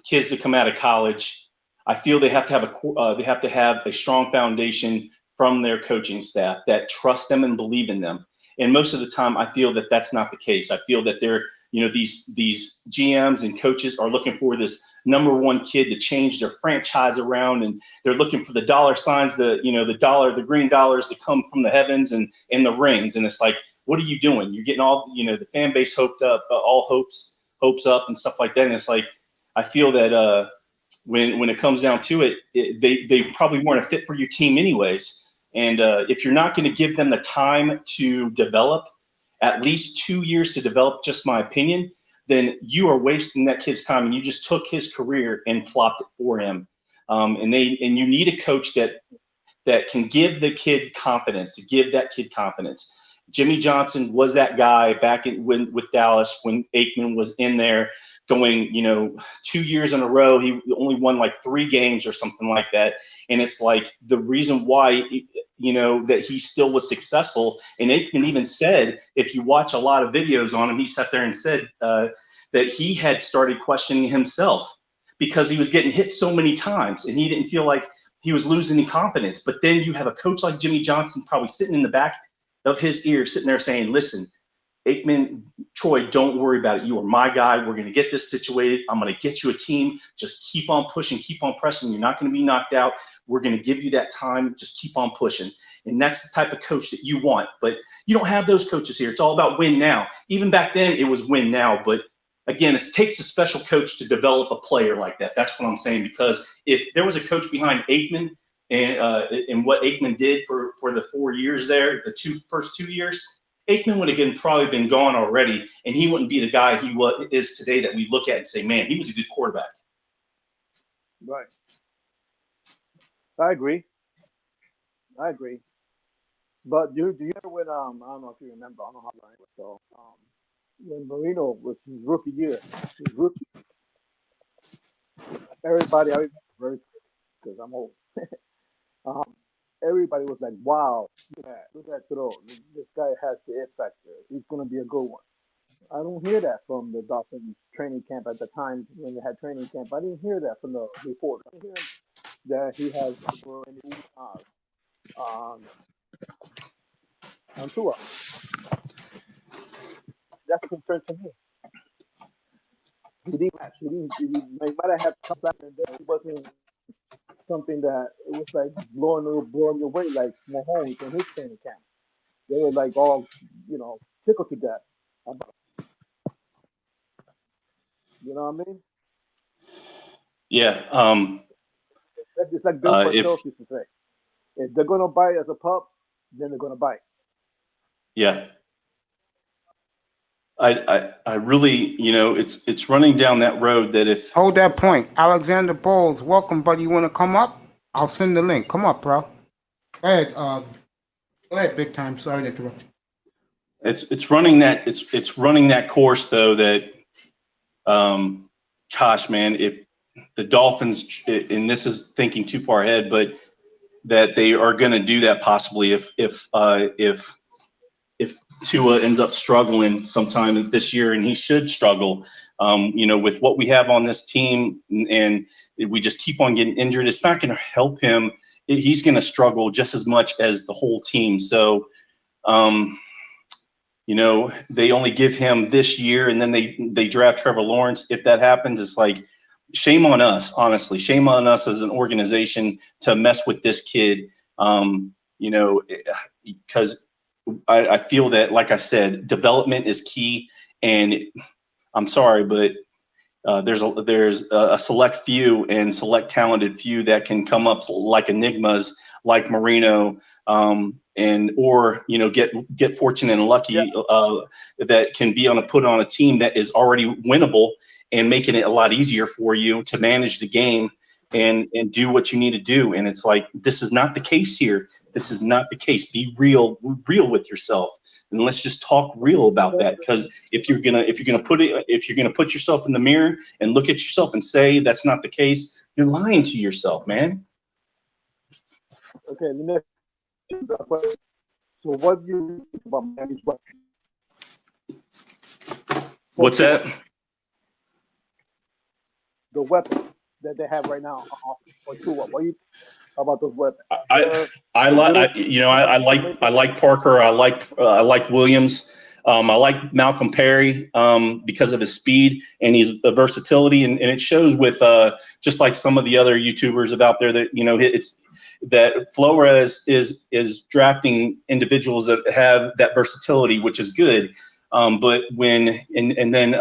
kids to come out of college, I feel they have to have a strong foundation from their coaching staff that trust them and believe in them. And most of the time, I feel that that's not the case. I feel that they're, these GMs and coaches are looking for this number one kid to change their franchise around, and they're looking for the dollar signs, the green dollars to come from the heavens and the rings. And it's like, what are you doing? You're getting all, the fan base hoped up, all hopes up and stuff like that. And it's like, I feel that when it comes down to it, they probably weren't a fit for your team anyways. And if you're not going to give them the time to develop, at least 2 years to develop, just my opinion, then you are wasting that kid's time, and you just took his career and flopped it for him. And you need a coach that can give the kid confidence, Jimmy Johnson was that guy back with Dallas when Aikman was in there going, 2 years in a row. He only won like 3 games or something like that. And it's like the reason why, that he still was successful. And Aikman even said, if you watch a lot of videos on him, he sat there and said that he had started questioning himself because he was getting hit so many times and he didn't feel like he was losing any confidence. But then you have a coach like Jimmy Johnson probably sitting in the back of his ear, sitting there saying, listen, Aikman, Troy, don't worry about it. You are my guy. We're going to get this situated. I'm going to get you a team. Just keep on pushing, keep on pressing. You're not going to be knocked out. We're going to give you that time. Just keep on pushing. And that's the type of coach that you want. But you don't have those coaches here. It's all about win now. Even back then, it was win now. But again, it takes a special coach to develop a player like that. That's what I'm saying. Because if there was a coach behind Aikman and what Aikman did for the 4 years there, the first 2 years, Aikman would have probably been gone already, and he wouldn't be the guy he is today that we look at and say, man, he was a good quarterback. Right. I agree. But do you know when I don't know if you remember, I don't know how long it was, so when Marino was his rookie year, everybody, I remember very because I'm old. Everybody was like, wow, look at Thoreau. This guy has the it factor. He's going to be a good one. I don't hear that from the Dolphins training camp at the time when they had training camp. I didn't hear that from the reporter. I didn't hear that he has on Tua. That's a concern to me. He might have come back and it wasn't something that it was like blowing your way like Mahomes in his training camp. They were like all, tickled to death about it. You know what I mean? Yeah. It's like Bill Parcells used to say. If they're gonna bite as a pup, then they're gonna bite. Yeah. I really, it's running down that road that if Hold that point. Alexander Bowles, welcome, buddy. You want to come up? I'll send the link. Come up, bro. Go ahead, big time. Sorry to interrupt you. It's running that course though that, gosh, man, if the Dolphins, and this is thinking too far ahead, but that they are going to do that possibly if Tua ends up struggling sometime this year, and he should struggle. With what we have on this team, and we just keep on getting injured, it's not going to help him. He's going to struggle just as much as the whole team. So, they only give him this year, and then they draft Trevor Lawrence. If that happens, it's like, shame on us, honestly. Shame on us as an organization to mess with this kid, because I feel that, like I said, development is key. And I'm sorry, but there's a select few and select talented few that can come up like enigmas, like Marino, or get fortunate and lucky, that can be put on a team that is already winnable, and making it a lot easier for you to manage the game and do what you need to do. And it's like, this is not the case here. This is not the case. Be real with yourself, and let's just talk real about that. Because if you're gonna put yourself in the mirror and look at yourself and say that's not the case, you're lying to yourself, man. Okay, let me ask you a question. So what do you think about Miami's weapons? What's that? The weapons that they have right now for Tua. What do you think about those weapons? I like Parker. I like Williams. I like Malcolm Perry because of his speed and his versatility, and it shows with just like some of the other YouTubers out there that it's that Flores is drafting individuals that have that versatility, which is good. But when and then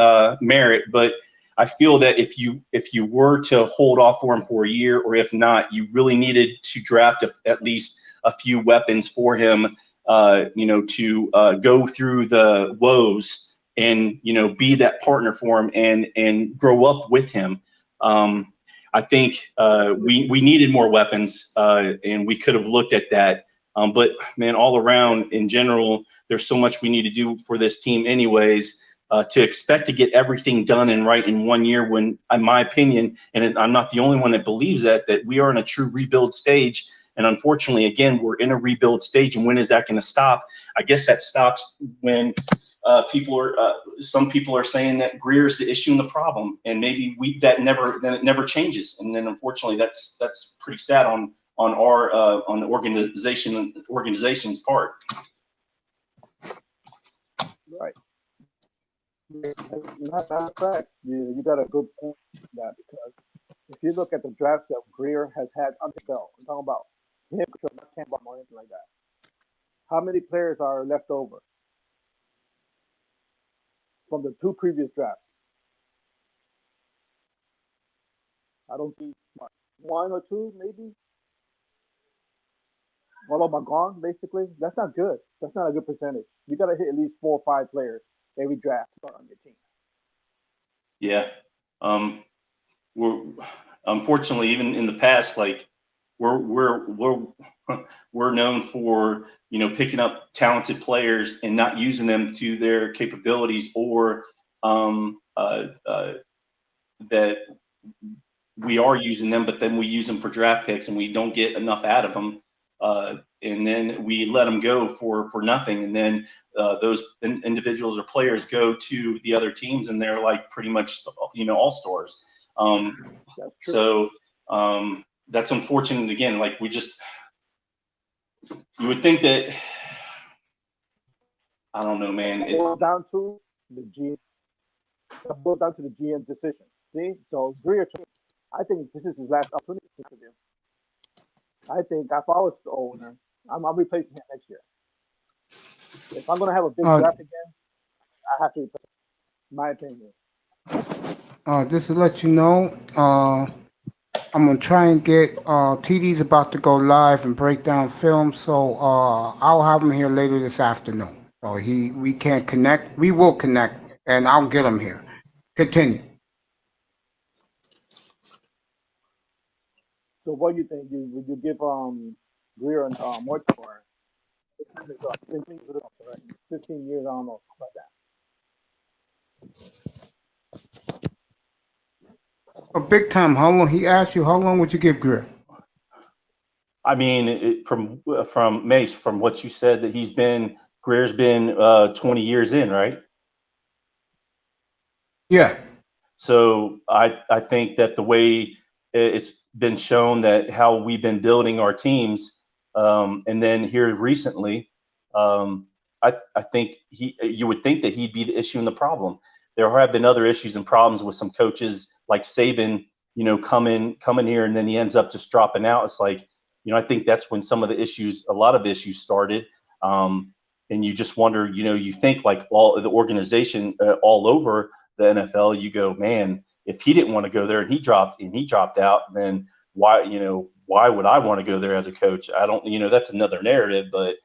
Merritt, but I feel that if you were to hold off for him for a year, or if not, you really needed to draft at least a few weapons for him, to go through the woes and be that partner for him and grow up with him. I think we needed more weapons, and we could have looked at that. But man, all around in general, there's so much we need to do for this team, anyways. To expect to get everything done and right in 1 year, when, in my opinion, and I'm not the only one that believes that we are in a true rebuild stage. And unfortunately, again, we're in a rebuild stage. And when is that going to stop? I guess that stops when some people are saying that Greer is the issue and the problem, and maybe it never changes. And then unfortunately, that's pretty sad on the organization's part. Right. Not a fact. You got a good point on that, because if you look at the draft that Greer has had under belt, I'm talking about him, not Tampa or anything like that. How many players are left over from the two previous drafts? I don't see one or two, maybe. All of them are gone, basically. That's not good. That's not a good percentage. You got to hit at least 4 or 5 players every draft on your team. Yeah. We're unfortunately, even in the past, like we're known for picking up talented players and not using them to their capabilities, or that we are using them, but then we use them for draft picks and we don't get enough out of them. And then we let them go for nothing. And then those individuals or players go to the other teams, and they're like pretty much, all stars. So that's unfortunate. Again, like you would think that, I don't know, man. It boils down to the GM. It boils down to the GM decision. See, so Greer, I think this is his last opportunity to do. I think if I was the owner, I'm replacing him next year. If I'm going to have a big draft again, I have to replace him, my opinion. Just to let you know, I'm gonna try and get TD's about to go live and break down film, so I'll have him here later this afternoon. So we can't connect. We will connect, and I'll get him here. Continue. So what do you think? Would you give Greer and more for 15 years? I don't know about that. Big time. How long? He asked you how long would you give Greer? I mean, from Mace, from what you said, that Greer's been 20 years in, right? Yeah. So I think that the way it's been shown that how we've been building our teams, and then here recently, I think you would think that he'd be the issue and the problem. There have been other issues and problems with some coaches like Saban, coming here and then he ends up just dropping out. It's like, I think that's when a lot of issues started. And you just wonder, you think like all the organization all over the NFL, you go, man, if he didn't want to go there and he dropped out, then why would I want to go there as a coach? I don't, that's another narrative, but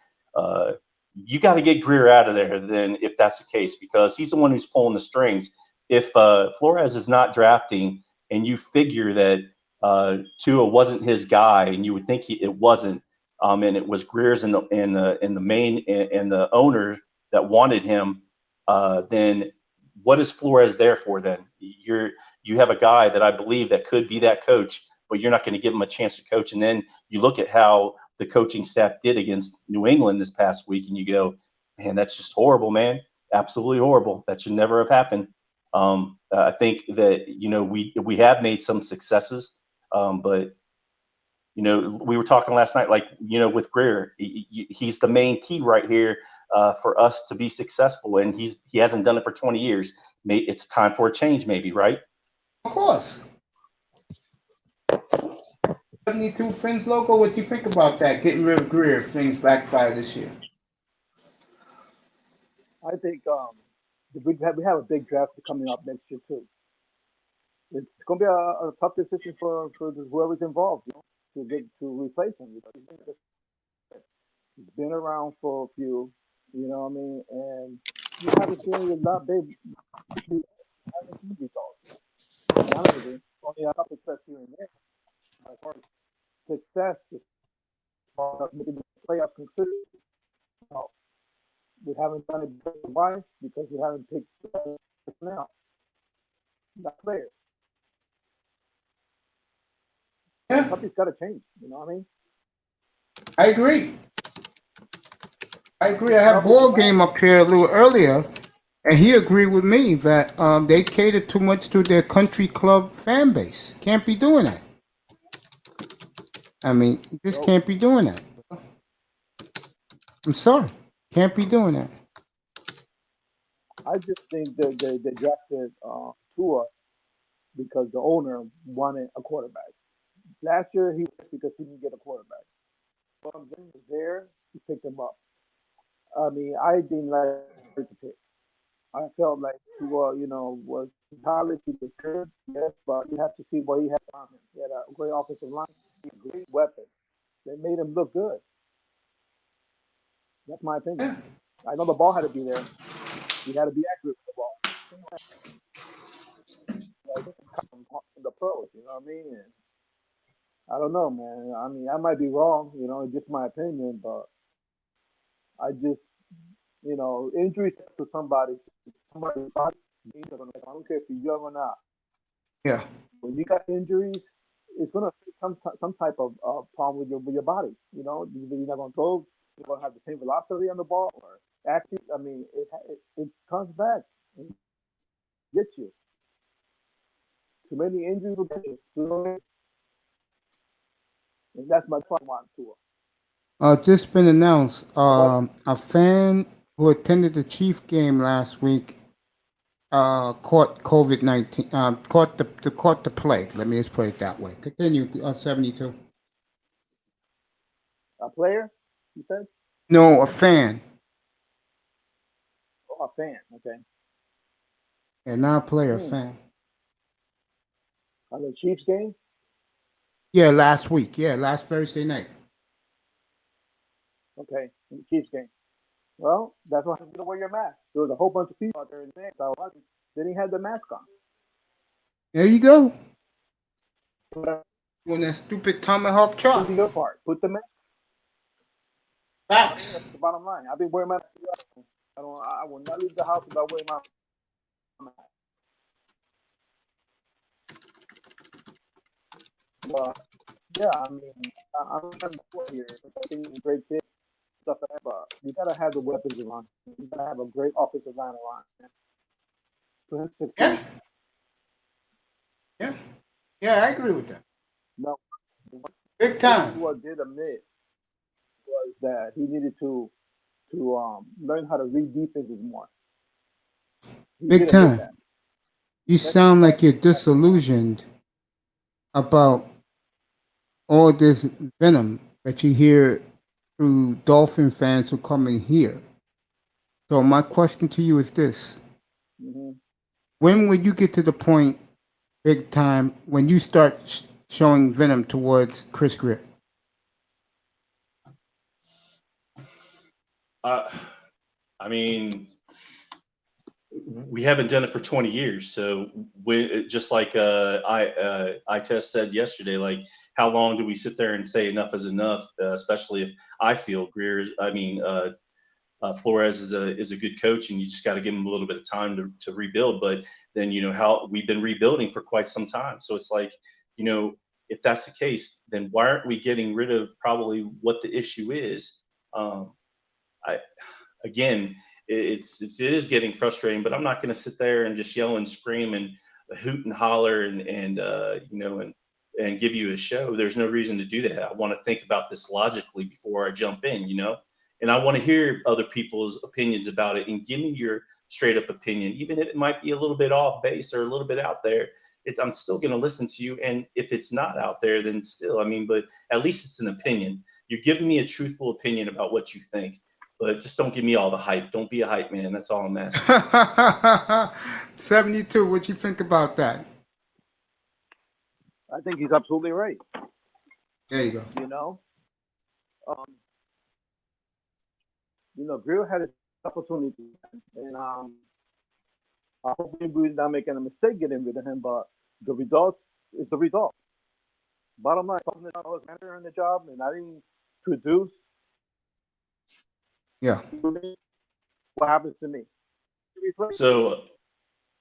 you got to get Greer out of there then if that's the case, because he's the one who's pulling the strings. If Flores is not drafting and you figure that Tua wasn't his guy, and you would think it wasn't, and it was Greer's and the main and the owner that wanted him, then what is Flores there for then? You have a guy that I believe that could be that coach, but you're not going to give him a chance to coach. And then you look at how the coaching staff did against New England this past week, and you go, man, that's just horrible, man. Absolutely horrible. That should never have happened. I think that, we have made some successes, but we were talking last night, like, with Greer, he's the main key right here for us to be successful. And he hasn't done it for 20 years. It's time for a change, maybe, right? Of course. 72 Friends Logo, what do you think about that? Getting rid of Greer if things backfire this year. I think we have a big draft coming up next year too. It's going to be a tough decision for whoever's involved, to replace him. He's been around for a few, you know what I mean, and you haven't seen a lot big. You haven't seen results. To be honest with you, only a couple success here and there. As far as success, as far as making the playoffs consistent, no. We haven't done it why? Because we haven't picked personnel, not players. Yeah, Something's got to change. You know what I mean? I agree. I had Ball Game up here a little earlier, and he agreed with me that they cater too much to their country club fan base. Can't be doing that. I mean, you just can't be doing that. I'm sorry. Can't be doing that. I just think that they drafted Tua because the owner wanted a quarterback. Last year he was because he didn't get a quarterback. But he was there, he picked him up. I mean, I didn't like the pick. I felt like Tua, was college, he was good, yes, but you have to see what he had on him. He had a great offensive line, a great weapon. They made him look good. That's my opinion. I know the ball had to be there. You got to be accurate with the ball. Like, the pros, you know what I mean? And I don't know, man. I mean, I might be wrong, it's just my opinion, but I just, injuries to somebody's body, I don't care if you're young or not. Yeah. When you got injuries, it's gonna affect some type of problem with your body. You're not gonna throw. You're gonna have the same velocity on the ball, or actually, I mean, it comes back and gets you. Too many injuries will get you. And that's my point on tour. Just been announced. A fan who attended the Chief game last week caught COVID-19. Caught the plague. Let me just put it that way. Continue. 72. A player, you said? No, a fan. Oh, a fan. Okay. Yeah, not a player, a fan. On the Chiefs game? Yeah, last week. Yeah, last Thursday night. Okay, in the Chiefs game. Well, that's why you have to wear your mask. There was a whole bunch of people out there in the game. So they didn't have the mask on. There you go. Doing that stupid tomahawk chop. Do your part. Put the mask. Facts. That's the bottom line. I've been wearing my mask. I will not leave the house without wearing my mask. yeah, I mean, I'm not for here. I think he's a great kid, stuff like that, but you gotta have the weapons around. You gotta have a great offensive line around. Man. For him to Yeah, succeed. yeah, yeah. I agree with that. Now, one Big thing time. he did admit was that he needed to learn how to read defenses more. He Big did admit time. that. You That's sound that's like you're disillusioned about all this venom that you hear through Dolphin fans who come in here. So my question to you is this: hmm when will you get to the point, big time, when you start showing venom towards Chris Greer? Uh, I mean, we haven't done it for 20 years. So just like I test said yesterday, like how long do we sit there and say enough is enough? Especially if I feel Flores is a good coach, and you just got to give him a little bit of time to rebuild. But then how we've been rebuilding for quite some time. So it's like, if that's the case, then why aren't we getting rid of probably what the issue is? I Again, it is getting frustrating, but I'm not going to sit there and just yell and scream and hoot and holler and give you a show. There's no reason to do that. I want to think about this logically before I jump in, and I want to hear other people's opinions about it and give me your straight up opinion, even if it might be a little bit off base or a little bit out there. I'm still going to listen to you. And if it's not out there, then still, but at least it's an opinion. You're giving me a truthful opinion about what you think. But just don't give me all the hype. Don't be a hype man. That's all I'm asking. 72, what you think about that? I think he's absolutely right. There you go. Um, Greer had his opportunity, and I hope we're not making a mistake getting rid of him. But the result is the result. Bottom line, I was manager in the job, and I didn't produce. Yeah. What happens to me? So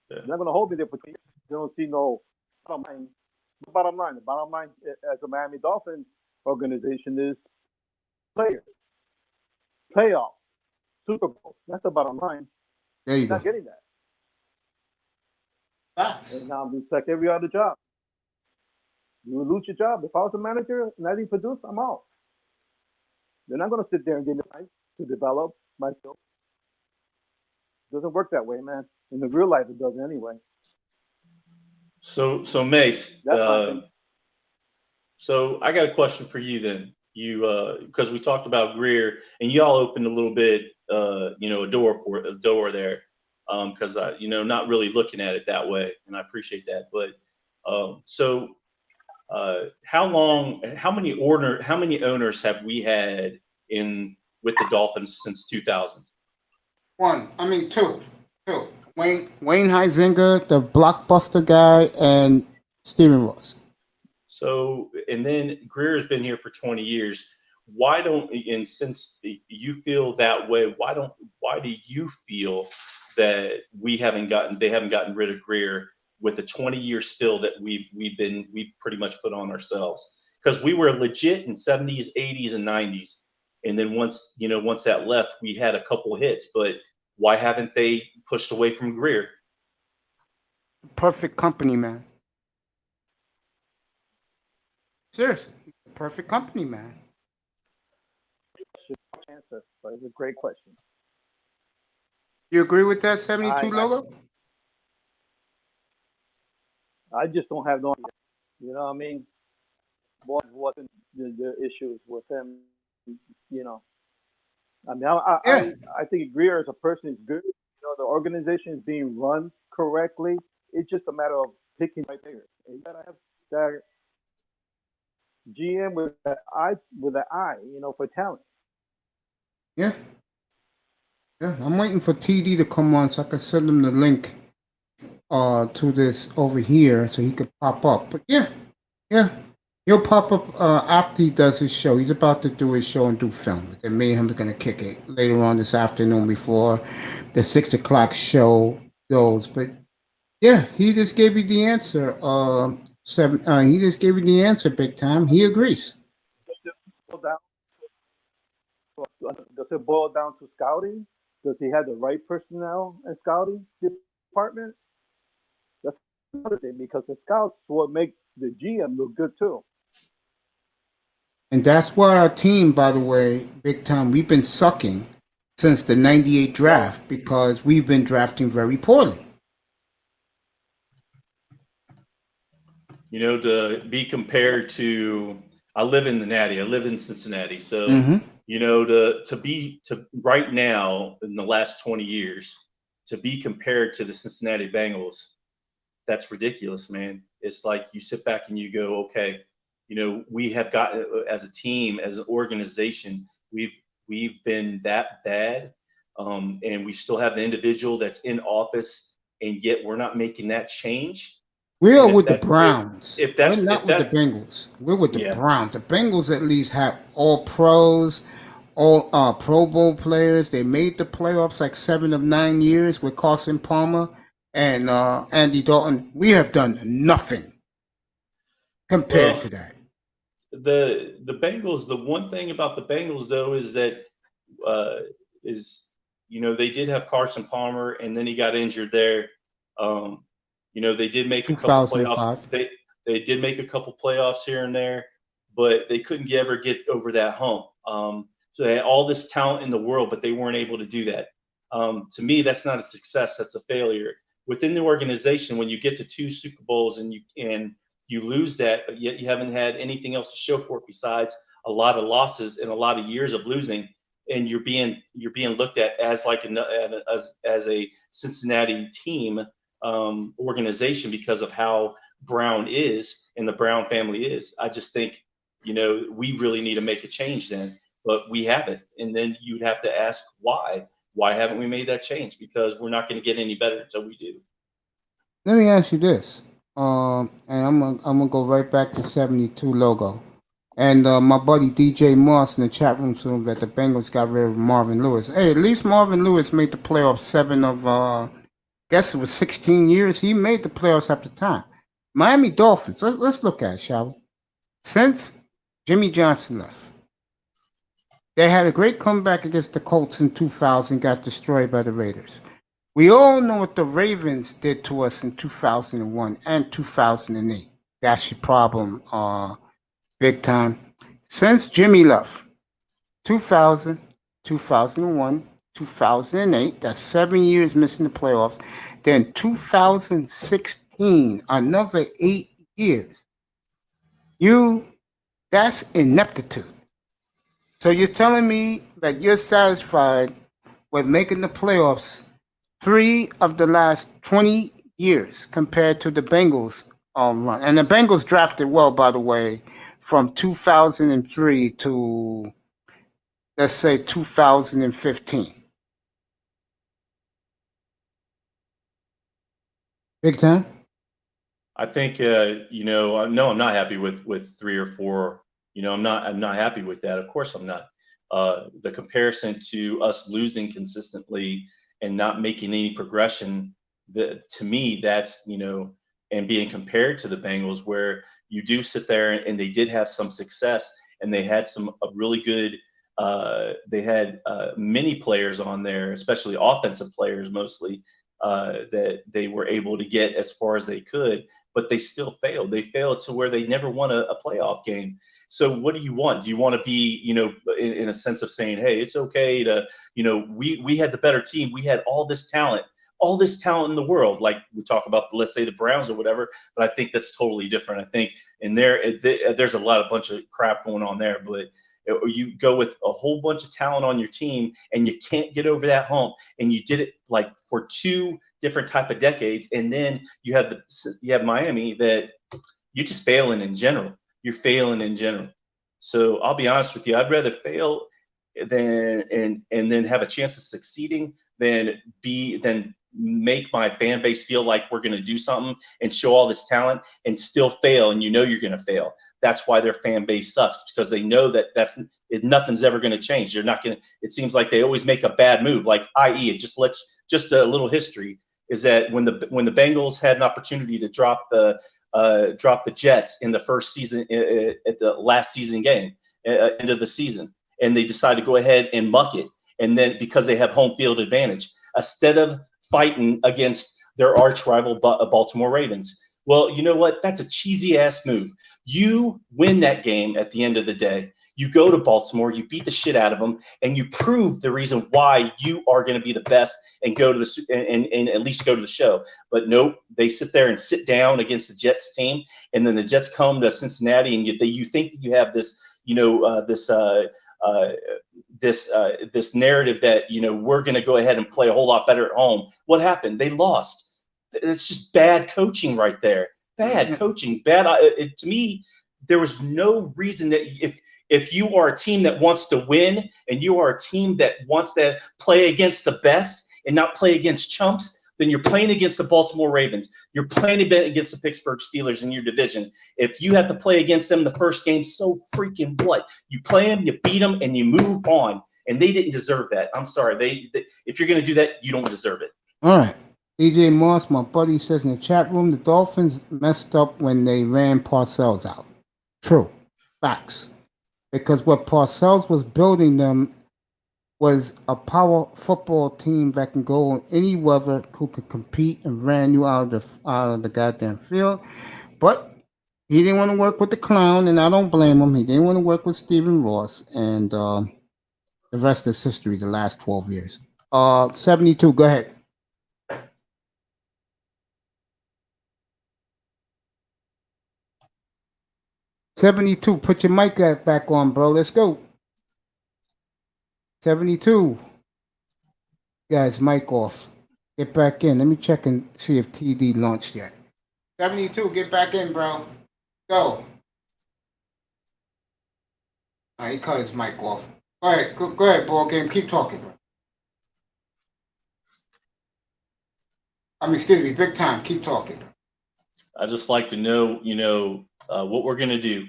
They're not going to hold me there for 2 years. They don't see no bottom line. The bottom line as a Miami Dolphins organization is players, playoffs, Super Bowl. That's the bottom line. There you You're go. not getting that. Facts. And now it's like every other job. You will lose your job. If I was a manager and I didn't produce, I'm out. They're not going to sit there and give me time to develop myself. It doesn't work that way, man. In the real life, it doesn't anyway. So Mace, That's my thing. so I got a question for you then. You because we talked about Greer and y'all opened a little bit, a door there, because I, not really looking at it that way, and I appreciate that. But how many owners have we had with the Dolphins since 2000? Two. Wayne Huizenga, the blockbuster guy, and Steven Ross. So, and then Greer's been here for 20 years. And since you feel that way, why do you feel that they haven't gotten rid of Greer with a 20-year spill that we pretty much put on ourselves? Because we were legit in 70s, 80s, and 90s. And then once that left, we had a couple hits, but why haven't they pushed away from Greer? Perfect company, man. Seriously, perfect company, man. Answer, but it's a great question. You agree with that 72 logo? I just don't have no idea. You know what I mean? What the issues with him? I think Greer as a person is good. The organization is being run correctly. It's just a matter of picking right players. And you gotta have that GM with an eye, for talent. Yeah. Yeah, I'm waiting for TD to come on so I can send him the link to this over here so he could pop up. But yeah. He'll pop up after he does his show. He's about to do his show and do film. And me and him are going to kick it later on this afternoon before the 6 o'clock show goes. But yeah, he just gave you the answer. Seven. He just gave you the answer, big time. He agrees. Does it boil down to scouting? Does he have the right personnel in scouting department? That's another thing because the scouts what make the GM look good too. And that's why our team, by the way, big time, we've been sucking since the 98 draft because we've been drafting very poorly. You know, to be compared to, I live in the Natty, I live in Cincinnati. So, you know, to right now in the last 20 years, to be compared to the Cincinnati Bengals, that's ridiculous, man. It's like you sit back and you go, okay, you know, we have got as a team, as an organization, we've been that bad, and we still have the individual that's in office, and yet we're not making that change. We are And with the Browns. We're not with the that, Bengals. We're with the yeah, Browns. The Bengals at least have all pros, all Pro Bowl players. They made the playoffs like 7 of 9 years with Carson Palmer and Andy Dalton. We have done nothing compared well, to that. the Bengals. The one thing about the Bengals though is that uh, is you know they did have Carson Palmer, and then he got injured there. Um, you know they did make a couple playoffs. 2005. They did make a couple playoffs here and there, but they couldn't ever get over that hump. So they had all this talent in the world, but they weren't able to do that. To me, that's not a success. That's a failure within the organization. When you get to 2 Super Bowls and you lose that, but yet you haven't had anything else to show for it besides a lot of losses and a lot of years of losing, and you're being looked at as like as a Cincinnati team organization because of how Brown is and the Brown family is. I just think, you know, we really need to make a change then, but we haven't. And then you'd have to ask why. Why haven't we made that change? Because we're not going to get any better until we do. Let me ask you this. And I'm gonna go right back to 72 logo. And my buddy DJ Moss in the chat room said that the Bengals got rid of Marvin Lewis. Hey, at least Marvin Lewis made the playoffs 7 of guess it was 16 years. He made the playoffs at the time. Miami Dolphins. Let's look at it, shall we? Since Jimmy Johnson left, they had a great comeback against the Colts in 2000, got destroyed by the Raiders. We all know what the Ravens did to us in 2001 and 2008. That's your problem, big time. Since Jimmy left, 2000, 2001, 2008, that's 7 years missing the playoffs. Then 2016, another 8 years. That's ineptitude. So you're telling me that you're satisfied with making the playoffs 3 of the last 20 years compared to the Bengals run. And the Bengals drafted well, by the way, from 2003 to, let's say, 2015. Big time? I think, you know, no, I'm not happy with 3 or 4. You know, I'm not happy with that. Of course I'm not. The comparison to us losing consistently and not making any progression, to me, that's, you know, and being compared to the Bengals, where you do sit there and they did have some success and they had some really good, they had many players on there, especially offensive players mostly, that they were able to get as far as they could, but they still failed. They failed to where they never won a playoff game. So what do you want? Do you want to be, you know, in a sense of saying, hey, it's okay to, you know, we had the better team. We had all this talent in the world. Like we talk about, let's say the Browns or whatever, but I think that's totally different. I think in there's a bunch of crap going on there, but you go with a whole bunch of talent on your team and you can't get over that hump, and you did it like for 2 different type of decades, and then you have Miami that you're just failing in general. You're failing in general. So I'll be honest with you, I'd rather fail than and then have a chance of succeeding than make my fan base feel like we're going to do something and show all this talent and still fail, and you know you're going to fail. That's why their fan base sucks, because they know that nothing's ever going to change. They're not going to. It seems like they always make a bad move, like i.e. just a little history. is that when the Bengals had an opportunity to drop the Jets in the first season at the last season game, end of the season, and they decided to go ahead and muck it, and then because they have home field advantage instead of fighting against their arch rival Baltimore Ravens. Well, you know what? That's a cheesy ass move. You win that game at the end of the day. You go to Baltimore, you beat the shit out of them, and you prove the reason why you are going to be the best and go to the and at least go to the show. But nope, they sit there and sit down against the Jets team, and then the Jets come to Cincinnati, and you think that you have this, this narrative that we're going to go ahead and play a whole lot better at home. What happened? They lost. It's just bad coaching right there. Bad coaching. To me, there was no reason that if you are a team that wants to win and you are a team that wants to play against the best and not play against chumps, then you're playing against the Baltimore Ravens. You're playing against the Pittsburgh Steelers in your division. If you have to play against them in the first game, so freaking what? You play them, you beat them, and you move on. And they didn't deserve that. I'm sorry. They if you're going to do that, you don't deserve it. All right. DJ Moss, my buddy, says in the chat room, the Dolphins messed up when they ran Parcells out. True. Facts. Because what Parcells was building them was a power football team that can go in any weather, who could compete and ran you out of the goddamn field. But he didn't want to work with the clown, and I don't blame him. He didn't want to work with Stephen Ross, and the rest is history, the last 12 years. 72, go ahead. $72, put your mic back on, bro. Let's go. 72. Guys, mic off. Get back in. Let me check and see if TD launched yet. 72, get back in, bro. Go. All right, he cut his mic off. Go ahead, ball game. Keep talking, bro. Excuse me, big time. Keep talking. I just like to know, what we're going to do,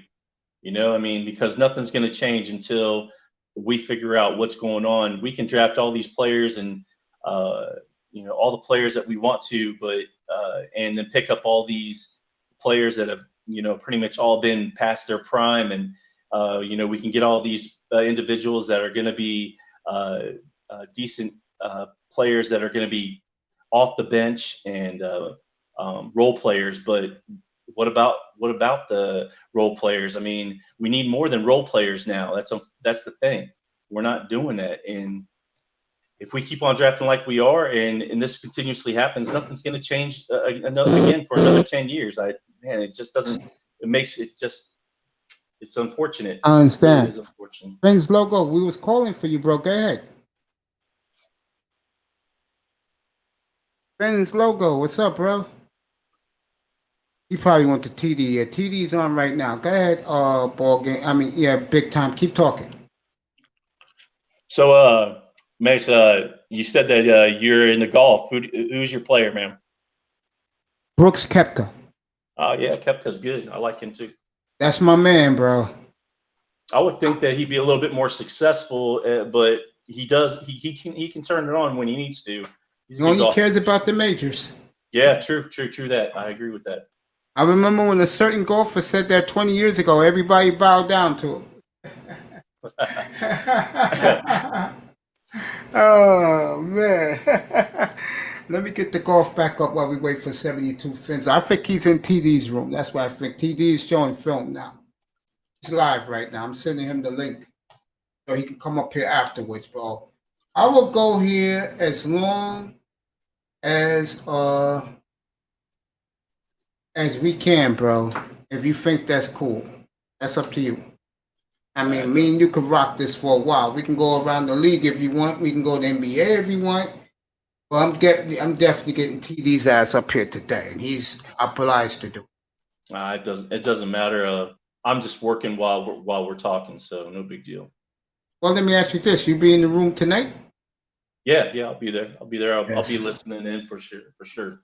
because nothing's going to change until we figure out what's going on. We can draft all these players and, all the players that we want to, but, and then pick up all these players that have, pretty much all been past their prime. And, we can get all these individuals that are going to be decent players that are going to be off the bench and role players. But what about the role players? We need more than role players now. That's the thing. We're not doing that. And if we keep on drafting like we are, and this continuously happens, nothing's going to change again for another 10 years. It just doesn't. It makes it just. It's unfortunate. I understand. It is unfortunate. Ben's logo. We was calling for you, bro. Go ahead. Ben's logo. What's up, bro? You probably want the TD. Yeah, TD's on right now. Go ahead, ball game. Big time. Keep talking. So, Mace, you said that you're into golf. Who's your player, man? Brooks Koepka. Oh, yeah, Koepka's good. I like him too. That's my man, bro. I would think that he'd be a little bit more successful, but he does. He can turn it on when he needs to. He only cares about the majors. Yeah, true that. I agree with that. I remember when a certain golfer said that 20 years ago, everybody bowed down to him. Oh, man. Let me get the golf back up while we wait for 72 Fins. I think he's in TD's room. That's why I think TD is showing film now. He's live right now. I'm sending him the link so he can come up here afterwards, bro. I will go here as long as we can, bro. If you think that's cool, that's up to you. Me and you could rock this for a while. We can go around the league if you want. We can go to NBA if you want. But I'm definitely getting TD's ass up here today, and he's obliged to do it. It doesn't matter. I'm just working while we're talking, so no big deal. Well, let me ask you this: you be in the room tonight? Yeah, I'll be there. I'll be listening in for sure.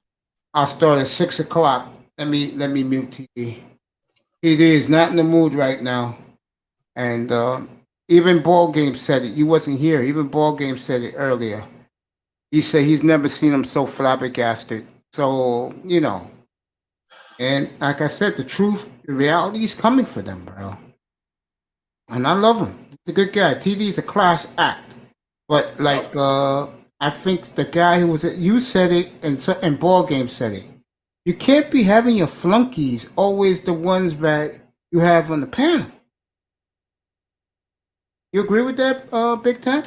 I'll start at 6:00. Let me mute TD. TD is not in the mood right now, and even Ball Game said it. You wasn't here. Even Ball Game said it earlier. He said he's never seen him so flabbergasted. So, and like I said, the reality is coming for them, bro. And I love him. He's a good guy. TD's a class act. But like I think the guy who was you said it and ball game said it. You can't be having your flunkies always the ones that you have on the panel. You agree with that, Big Time?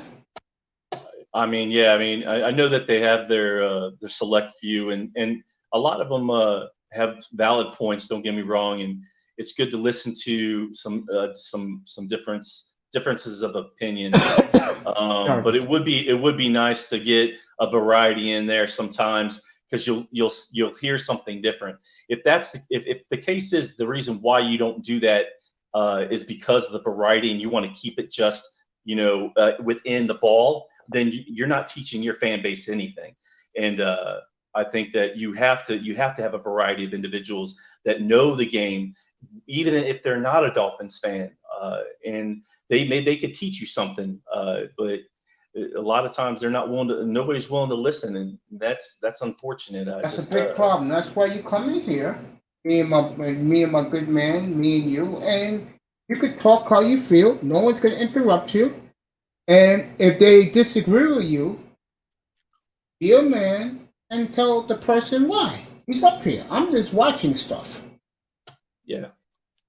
I mean, yeah. I mean, I know that they have their select few, and a lot of them have valid points. Don't get me wrong, and it's good to listen to some differences of opinion. But it would be nice to get a variety in there sometimes, because you'll hear something different. If the case is the reason why you don't do that is because of the variety and you want to keep it just within the ball, then you're not teaching your fan base anything. And I think that you have to have a variety of individuals that know the game, even if they're not a Dolphins fan, and they could teach you something, but a lot of times they're not willing to. Nobody's willing to listen, and that's unfortunate. That's a big problem. That's why you come in here, me and my good man, me and you, and you could talk how you feel. No one's gonna interrupt you. And if they disagree with you, be a man and tell the person why. He's up here. I'm just watching stuff. Yeah.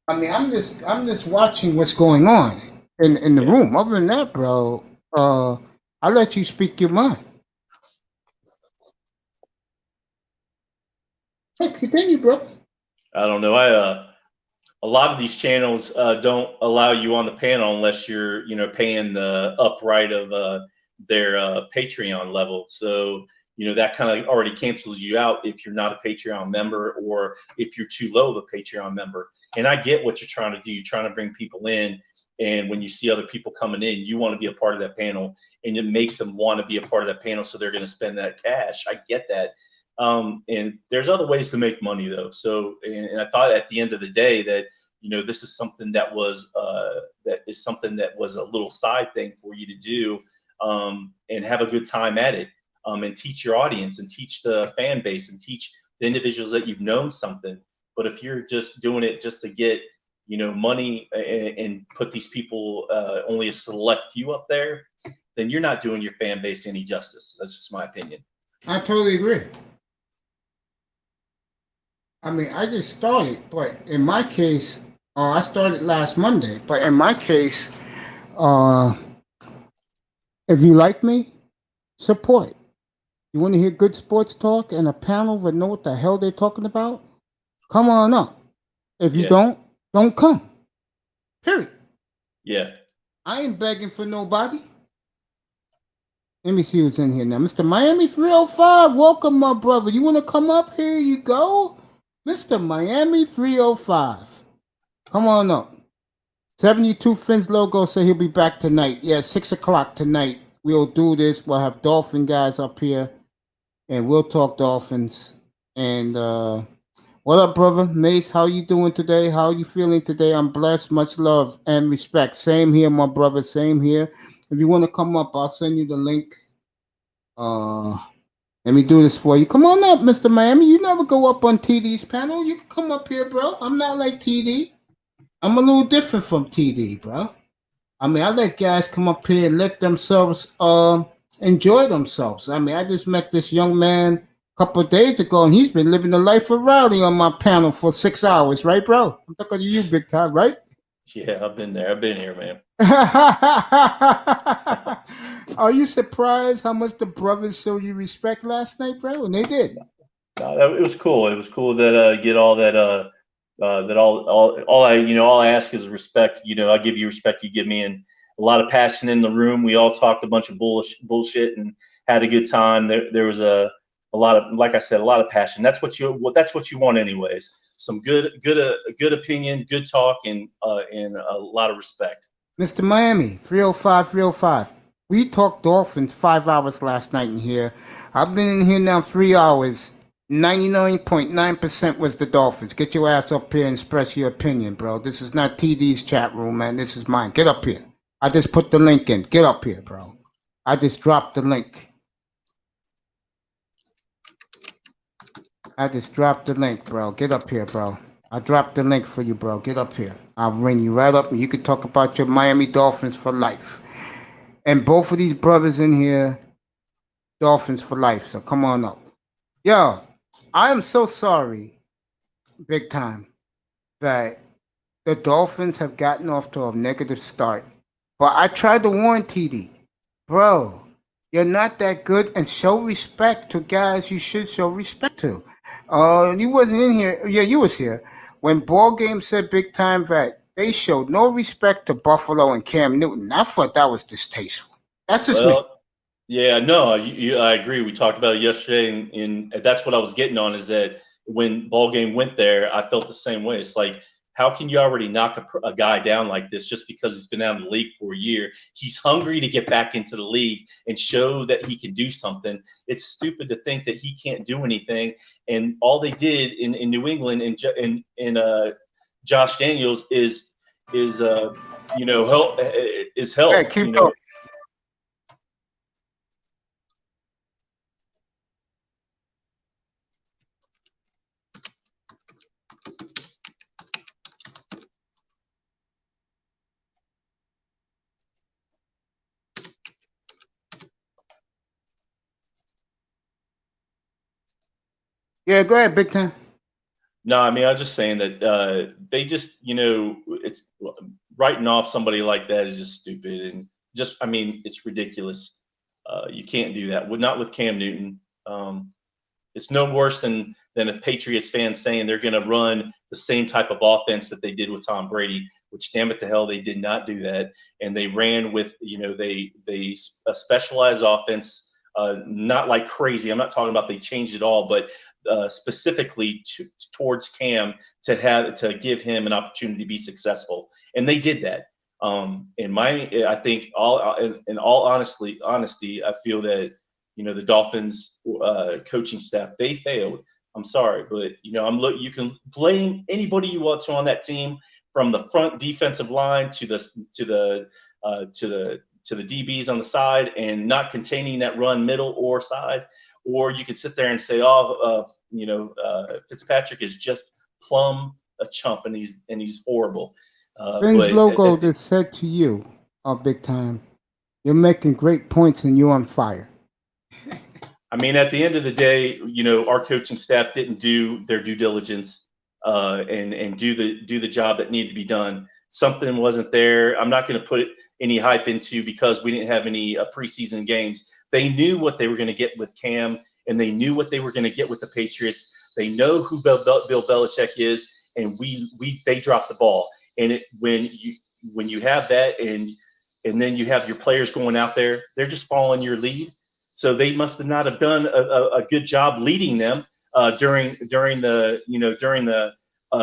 I mean, I'm just watching what's going on in the room. Other than that, bro, I'll let you speak your mind. Hey, continue, bro. I don't know. A lot of these channels don't allow you on the panel unless you're paying the upright of their Patreon level. So that kind of already cancels you out if you're not a Patreon member, or if you're too low of a Patreon member. And I get what you're trying to do. You're trying to bring people in, and when you see other people coming in, you want to be a part of that panel, and it makes them want to be a part of that panel, so they're going to spend that cash. I get that. And there's other ways to make money, though. So, and I thought at the end of the day that this is something that was a little side thing for you to do, and have a good time at it, and teach your audience and teach the fan base and teach the individuals that you've known something. But if you're just doing it just to get money and put these people, only a select few up there, then you're not doing your fan base any justice. That's just my opinion. I totally agree. I mean, I just started, but in my case, I started last Monday. But in my case, if you like me, support. You want to hear good sports talk and a panel that know what the hell they're talking about? Come on up. If you don't come. Period. Yeah. I ain't begging for nobody. Let me see who's in here now. Mr. Miami 305, welcome, my brother. You want to come up? Here you go. Mr. Miami 305. Come on up. 72 Fins logo said he'll be back tonight. Yeah, 6 o'clock tonight. We'll do this. We'll have Dolphin guys up here, and we'll talk Dolphins. And what up, brother? Mace, how you doing today? How you feeling today? I'm blessed. Much love and respect. Same here, my brother. Same here. If you want to come up, I'll send you the link. Let me do this for you. Come on up, Mr. Miami. You never go up on TD's panel. You can come up here, bro. I'm not like TD. I'm a little different from TD, bro. I mean, I let guys come up here and let themselves enjoy themselves. I mean, I just met this young man a couple of days ago, and he's been living the life of Rowdy on my panel for 6 hours, right, bro? I'm talking to you, Big Time, right? Yeah, I've been there. I've been here, man. Are you surprised how much the brothers showed you respect last night, bro? And they did. No, it was cool. It was cool that get all that that all I ask is respect. I give you respect, you give me, and a lot of passion in the room. We all talked a bunch of bullshit and had a good time. There was a lot of, like I said, a lot of passion. That's what you want anyways. Some good opinion, good talk, and a lot of respect. Mr. Miami, 305. We talked Dolphins 5 hours last night in here. I've been in here now 3 hours. 99.9% was the Dolphins. Get your ass up here and express your opinion, bro. This is not TD's chat room, man. This is mine. Get up here. I just put the link in. Get up here, bro. I just dropped the link. I just dropped the link, bro. Get up here, bro. I dropped the link for you, bro. Get up here. I'll bring you right up and you can talk about your Miami Dolphins for life. And both of these brothers in here, Dolphins for life. So come on up. Yo, I am so sorry, big time, that the Dolphins have gotten off to a negative start. But I tried to warn TD, bro, you're not that good and show respect to guys you should show respect to. You wasn't in here. Yeah, you was here. When Ball Game said big time that they showed no respect to Buffalo and Cam Newton. I thought that was distasteful. That's just me. Well, yeah, no, I agree. We talked about it yesterday, and that's what I was getting on is that when ball game went there, I felt the same way. It's like, how can you already knock a guy down like this just because he's been out in the league for a year? He's hungry to get back into the league and show that he can do something. It's stupid to think that he can't do anything. And all they did in New England and Josh Daniels is help is help. Hey, keep going. Yeah, go ahead, big time. No, I mean, I was just saying that they just, it's writing off somebody like that is just stupid. And just, I mean, it's ridiculous. You can't do that. Not with Cam Newton. It's no worse than a Patriots fan saying they're going to run the same type of offense that they did with Tom Brady, which, damn it to hell, they did not do that. And they ran with, a specialized offense, not like crazy. I'm not talking about they changed it all, but specifically towards Cam to give him an opportunity to be successful, and they did that. I think in all honesty, I feel that the Dolphins coaching staff, they failed. I'm sorry, but you can blame anybody you want to on that team, from the front defensive line to the DBs on the side, and not containing that run middle or side. Or you could sit there and say, Fitzpatrick is just plumb a chump, and he's horrible. Ben's logo just said to you, big time, you're making great points and you're on fire. I mean, at the end of the day, our coaching staff didn't do their due diligence and do the job that needed to be done. Something wasn't there. I'm not going to put any hype into because we didn't have any preseason games. They knew what they were going to get with Cam, and they knew what they were going to get with the Patriots. They know who Bill Belichick is, and they dropped the ball. And when you have that, and then you have your players going out there, they're just following your lead. So they must have not have done a good job leading them during the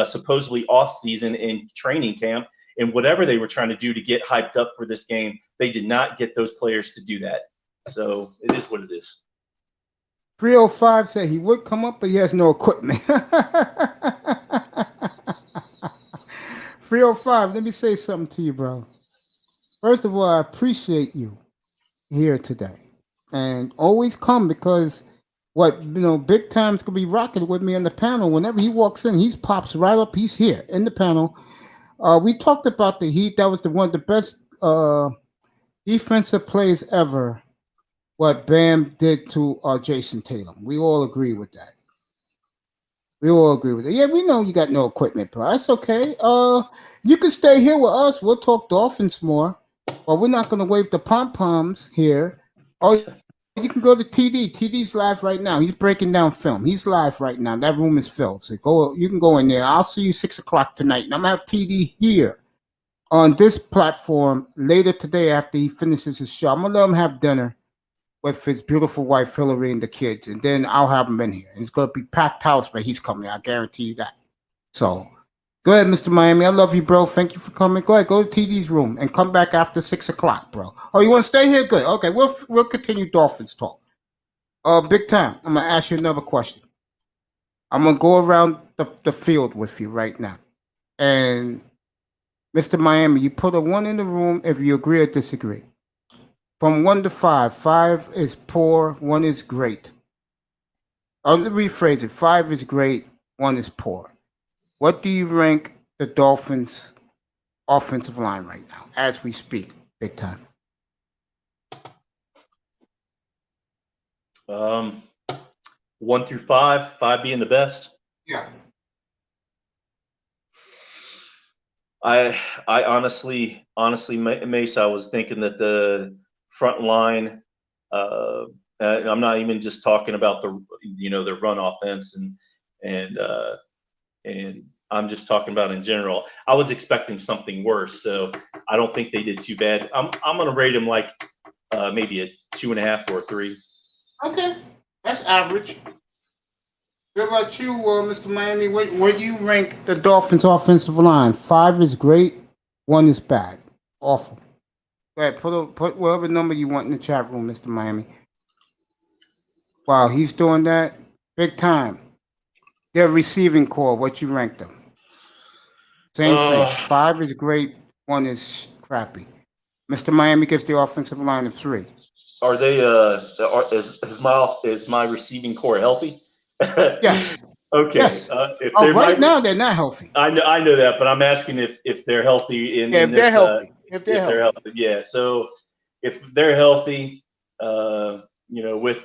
supposedly off season in training camp, and whatever they were trying to do to get hyped up for this game. They did not get those players to do that. So it is what it is. 305 said he would come up, but he has no equipment. 305, let me say something to you, bro. First of all, I appreciate you here today. And always come, because big time's gonna be rocking with me on the panel. Whenever he walks in, he pops right up. He's here in the panel. We talked about the Heat. That was one of the best defensive plays ever. What Bam did to Jason Tatum. We all agree with that. Yeah, we know you got no equipment, bro. That's okay. You can stay here with us. We'll talk Dolphins more, but we're not gonna wave the pom poms here. You can go to TD. TD's live right now. He's breaking down film. He's live right now. That room is filled. So you can go in there. I'll see you 6:00 tonight. And I'm gonna have TD here on this platform later today after he finishes his show. I'm gonna let him have dinner with his beautiful wife Hillary and the kids, and then I'll have him in here. It's gonna be packed house, but he's coming. I guarantee you that. So go ahead, Mr. Miami. I love you, bro. Thank you for coming. Go ahead, go to TD's room and come back after 6:00, bro. Oh, you want to stay here? Good. Okay, we'll continue Dolphins talk. Big time. I'm gonna ask you another question. I'm gonna go around the field with you right now, and Mr. Miami, you put a 1 in the room if you agree or disagree. From 1 to 5. 5 is poor. 1 is great. Let me rephrase it. 5 is great, 1 is poor. What do you rank the Dolphins' offensive line right now as we speak? Big time. Um, 1 through 5, 5 being the best. Yeah. I honestly, Mace, I was thinking that the front line. I'm not even just talking about the run offense and and I'm just talking about in general. I was expecting something worse, so I don't think they did too bad. I'm gonna rate them like maybe a 2.5 or a 3. Okay, that's average. What about you, Mr. Miami? Where do you rank the Dolphins' offensive line? 5 is great, 1 is bad, awful. Go ahead, put whatever number you want in the chat room, Mr. Miami. Wow, he's doing that big time. Their receiving core, what you rank them? Same thing. 5 is great, 1 is crappy. Mr. Miami gets the offensive line of 3. Are they? Is my receiving core healthy? Yes. Okay. Yes. If Oh, they're right now they're not healthy. I know that, but I'm asking if they're healthy Yeah, if they're healthy. If they're they're healthy. healthy. Yeah. So if they're healthy, with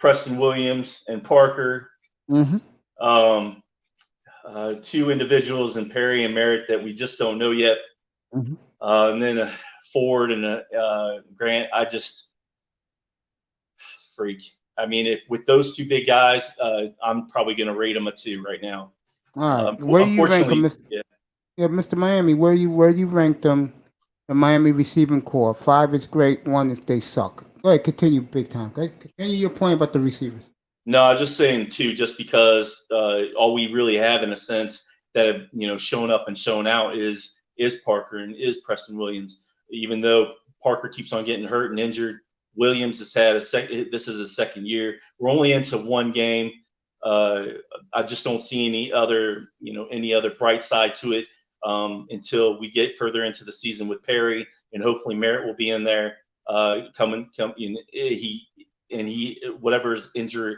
Preston Williams and Parker, Mm-hmm. um, 2 individuals in Perry and Merritt that we just don't know yet, Mm-hmm. and then a Ford and a Grant. I just freak. I mean, if with those 2 big guys, I'm probably going to rate them a 2 right now. All right. Where do you rank them, Unfortunately, Mr. Yeah, Mr. Miami? Where you rank them? The Miami receiving core. 5 is great. 1 is they suck. Go ahead, continue, big time. Go ahead, continue your point about the receivers. no, I was just saying 2, just because all we really have, in a sense, that have shown up and shown out is Parker and is Preston Williams. Even though Parker keeps on getting hurt and injured, Williams has had this is his second year. We're only into 1 game. I just don't see any other bright side to it until we get further into the season with Perry, and hopefully Merritt will be in there. He whatever his injury.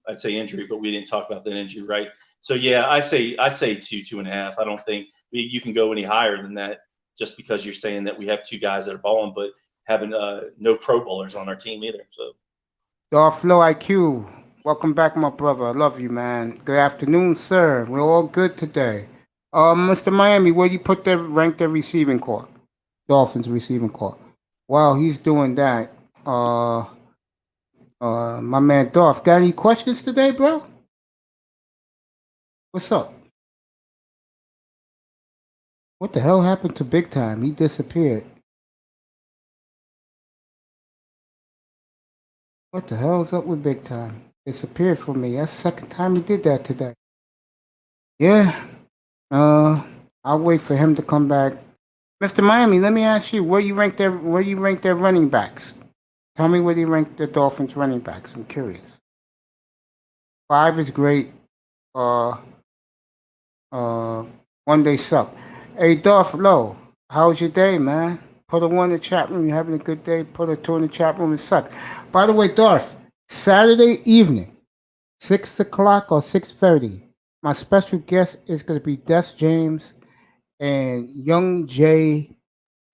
I'd say injury, but we didn't talk about that injury, right? So yeah, I say 2.5. I don't think you can go any higher than that, just because you're saying that we have 2 guys that are balling, but having no Pro Bowlers on our team either. So Darth Flow IQ, welcome back, my brother. I love you, man. Good afternoon, sir. We're all good today. Mr. Miami, where you put rank their receiving core? Dolphins receiving core. While he's doing that, my man Dolph, got any questions today, bro? What's up? What the hell happened to Big Time? He disappeared. What the hell's up with Big Time? Disappeared from me. That's the second time he did that today. Yeah. I'll wait for him to come back. Mr. Miami, let me ask you, where you rank their running backs? Tell me where you rank the Dolphins running backs. I'm curious. 5 is great. 1 day suck. Hey, Dolph Low, how's your day, man? Put a 1 in the chat room. You having a good day? Put a 2 in the chat room. It suck. By the way, Dolph, Saturday evening, 6 o'clock or 6:30. My special guest is going to be Des James and Young Jay.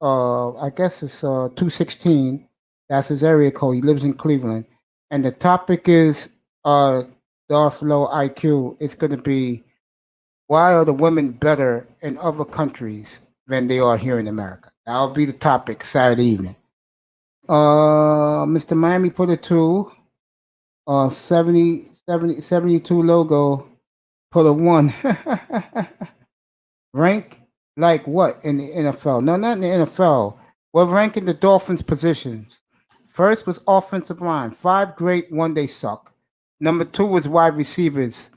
I guess it's 216. That's his area code. He lives in Cleveland, and the topic is Darth Low IQ. It's going to be, why are the women better in other countries than they are here in America? That'll be the topic Saturday evening. Mr. Miami put a 2. 72 logo put a 1. Rank like what in the NFL? No, not in the NFL. We're ranking the Dolphins' positions. First was offensive line. 5 great, 1 they suck. Number 2 was wide receivers.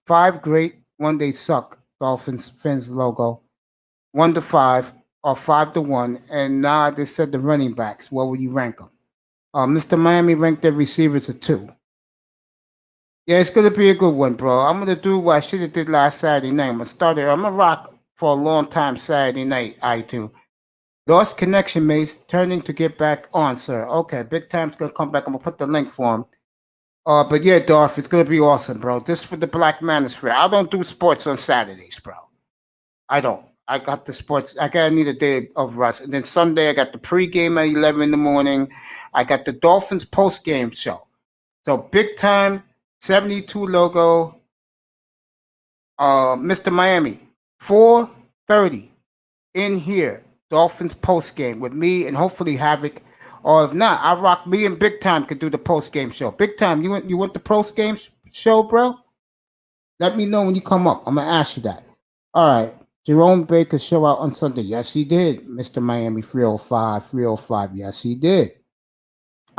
5 great, 1 they suck. Dolphins fans logo. 1 to 5 or 5 to 1. And now they said the running backs. What would you rank them? Mr. Miami ranked their receivers a 2. Yeah, it's gonna be a good one, bro. I'm gonna do what I should have did last Saturday night. I'm gonna rock for a long time Saturday night. I too. Lost connection, mates. Turning to get back on, sir. Okay, Big Time's gonna come back. I'm gonna put the link for him. But yeah, Dolph, it's gonna be awesome, bro. This for the Black Manosphere. I don't do sports on Saturdays, bro. I don't. I got the sports. I need a day of rest, and then Sunday I got the pregame at 11 in the morning. I got the Dolphins postgame show. So big time 72 logo. Mr. Miami, 4:30 in here. Dolphins postgame with me and hopefully Havoc. Or if not, I rock me and Big Time could do the postgame show. Big Time, you want the postgame show, bro? Let me know when you come up. I'm gonna ask you that. All right. Jerome Baker show out on Sunday. Yes, he did. Mr. Miami 305, 305. Yes, he did.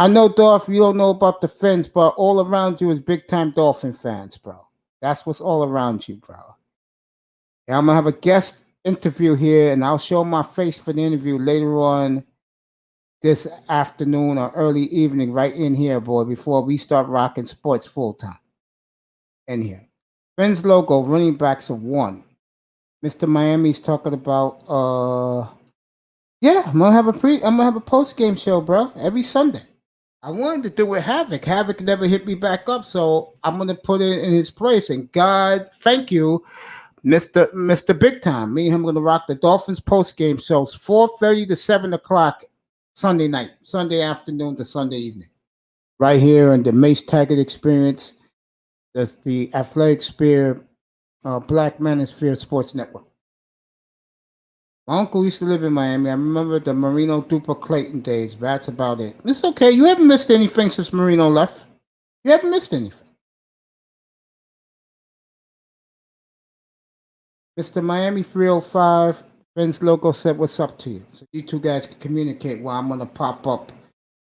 I know, Dolph, you don't know about the fans, but all around you is big time Dolphin fans, bro. That's what's all around you, bro. And I'm gonna have a guest interview here, and I'll show my face for the interview later on this afternoon or early evening, right in here, boy, before we start rocking sports full time. In here. Friends logo, running backs of one. Mr. Miami's talking about yeah, I'm gonna have a post game show, bro, every Sunday. I wanted to do with Havoc. Havoc never hit me back up, so I'm gonna put it in his place. And God, thank you, Mr. Big Time. Me and him gonna rock the Dolphins post game shows 4:30 to 7 o'clock Sunday night, Sunday afternoon to Sunday evening. Right here on the Mace Taggart Experience. That's the Athletic Sphere Black Manosphere Sports Network. My uncle used to live in Miami. I remember the Marino Duper Clayton days, but that's about it. It's okay. You haven't missed anything since Marino left. You haven't missed anything. Mr. Miami 305, Friends Logo said what's up to you. So you two guys can communicate while I'm going to pop up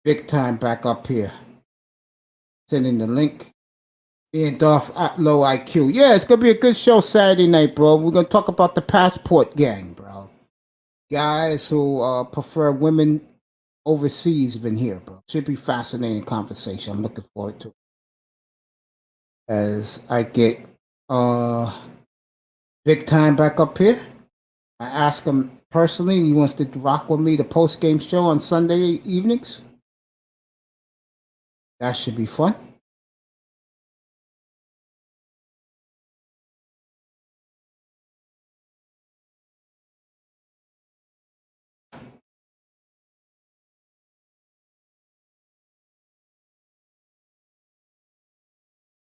Big Time back up here. Sending the link. Me and Dolph at Low IQ. Yeah, it's going to be a good show Saturday night, bro. We're going to talk about the Passport Gang, bro. Guys who prefer women overseas have been here, bro. Should be fascinating conversation. I'm looking forward to it. As I get Big Time back up here. I ask him personally, he wants to rock with me the post-game show on Sunday evenings. That should be fun.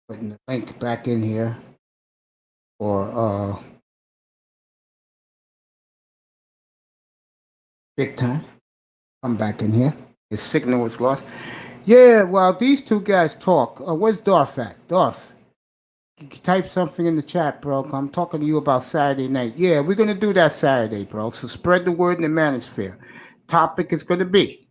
Putting the link back in here for Big Time. Come back in here. His signal was lost. Yeah, well, these two guys talk. Where's Darth at? Darth, you can type something in the chat, bro. I'm talking to you about Saturday night. Yeah, we're going to do that Saturday, bro. So spread the word in the manosphere. Topic is going to be.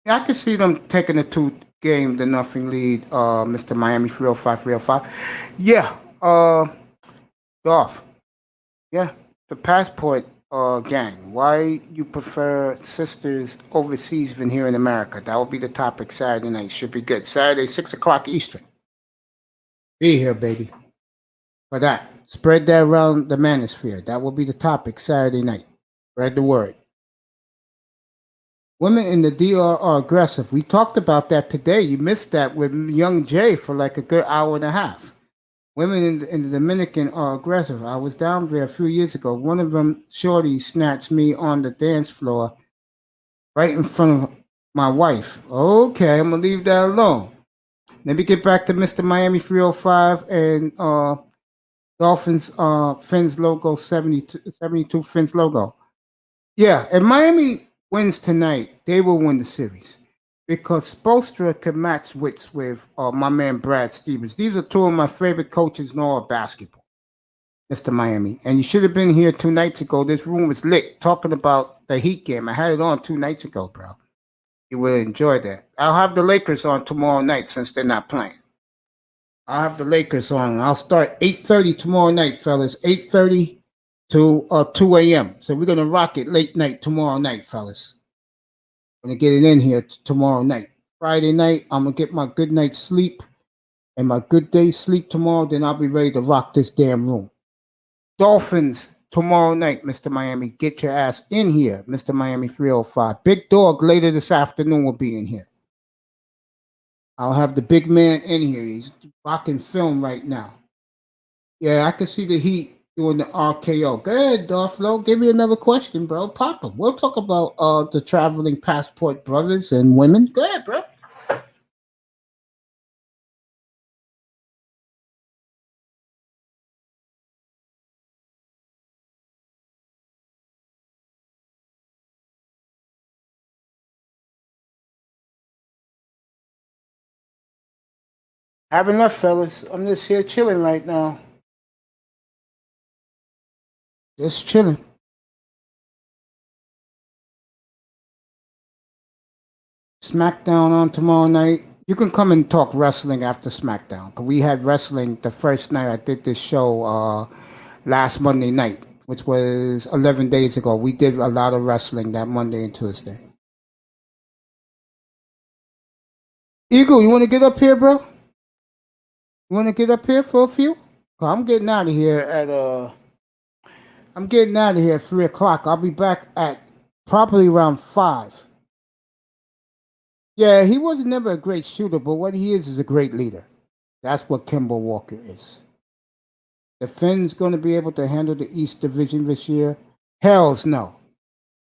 I can see them taking a 2-game to nothing lead, Mr. Miami 305, 305. Yeah, Darth. Yeah, the Passport gang. Why you prefer sisters overseas than here in America? That will be the topic Saturday night. Should be good. Saturday, 6 o'clock Eastern. Be here, baby. For that. Spread that around the manosphere. That will be the topic Saturday night. Spread the word. Women in the DR are aggressive. We talked about that today. You missed that with Young Jay for like a good hour and a half. Women in the Dominican are aggressive. I was down there a few years ago. One of them, shorty, snatched me on the dance floor right in front of my wife. Okay, I'm going to leave that alone. Let me get back to Mr. Miami 305 and Dolphins Fins logo, 72 Fins logo. Yeah, if Miami wins tonight, they will win the series. Because Spoelstra can match wits with my man Brad Stevens. These are two of my favorite coaches in all of basketball, Mr. Miami. And you should have been here 2 nights ago. This room was lit talking about the Heat game. I had it on 2 nights ago, bro. You will enjoy that. I'll have the Lakers on tomorrow night since they're not playing. I'll have the Lakers on. I'll start 8:30 tomorrow night, fellas. 8:30 to 2 a.m. So we're going to rock it late night tomorrow night, fellas. I'm going to get it in here tomorrow night. Friday night, I'm going to get my good night's sleep and my good day's sleep tomorrow. Then I'll be ready to rock this damn room. Dolphins tomorrow night, Mr. Miami. Get your ass in here, Mr. Miami 305. Big Dog later this afternoon will be in here. I'll have the big man in here. He's rocking film right now. Yeah, I can see the Heat doing the RKO. Go ahead, Darflo. Give me another question, bro. Pop 'em. We'll talk about the traveling passport brothers and women. Go ahead, bro. Haven't left, fellas. I'm just here chilling right now. Just chilling. SmackDown on tomorrow night. You can come and talk wrestling after SmackDown. 'Cause we had wrestling the first night I did this show last Monday night, which was 11 days ago. We did a lot of wrestling that Monday and Tuesday. Eagle, you want to get up here, bro? You want to get up here for a few? 'Cause I'm getting out of here at I'm getting out of here at 3 o'clock. I'll be back at probably around 5. Yeah, he wasn't never a great shooter, but what he is a great leader. That's what Kimball Walker is. The Finns going to be able to handle the East Division this year? Hells no.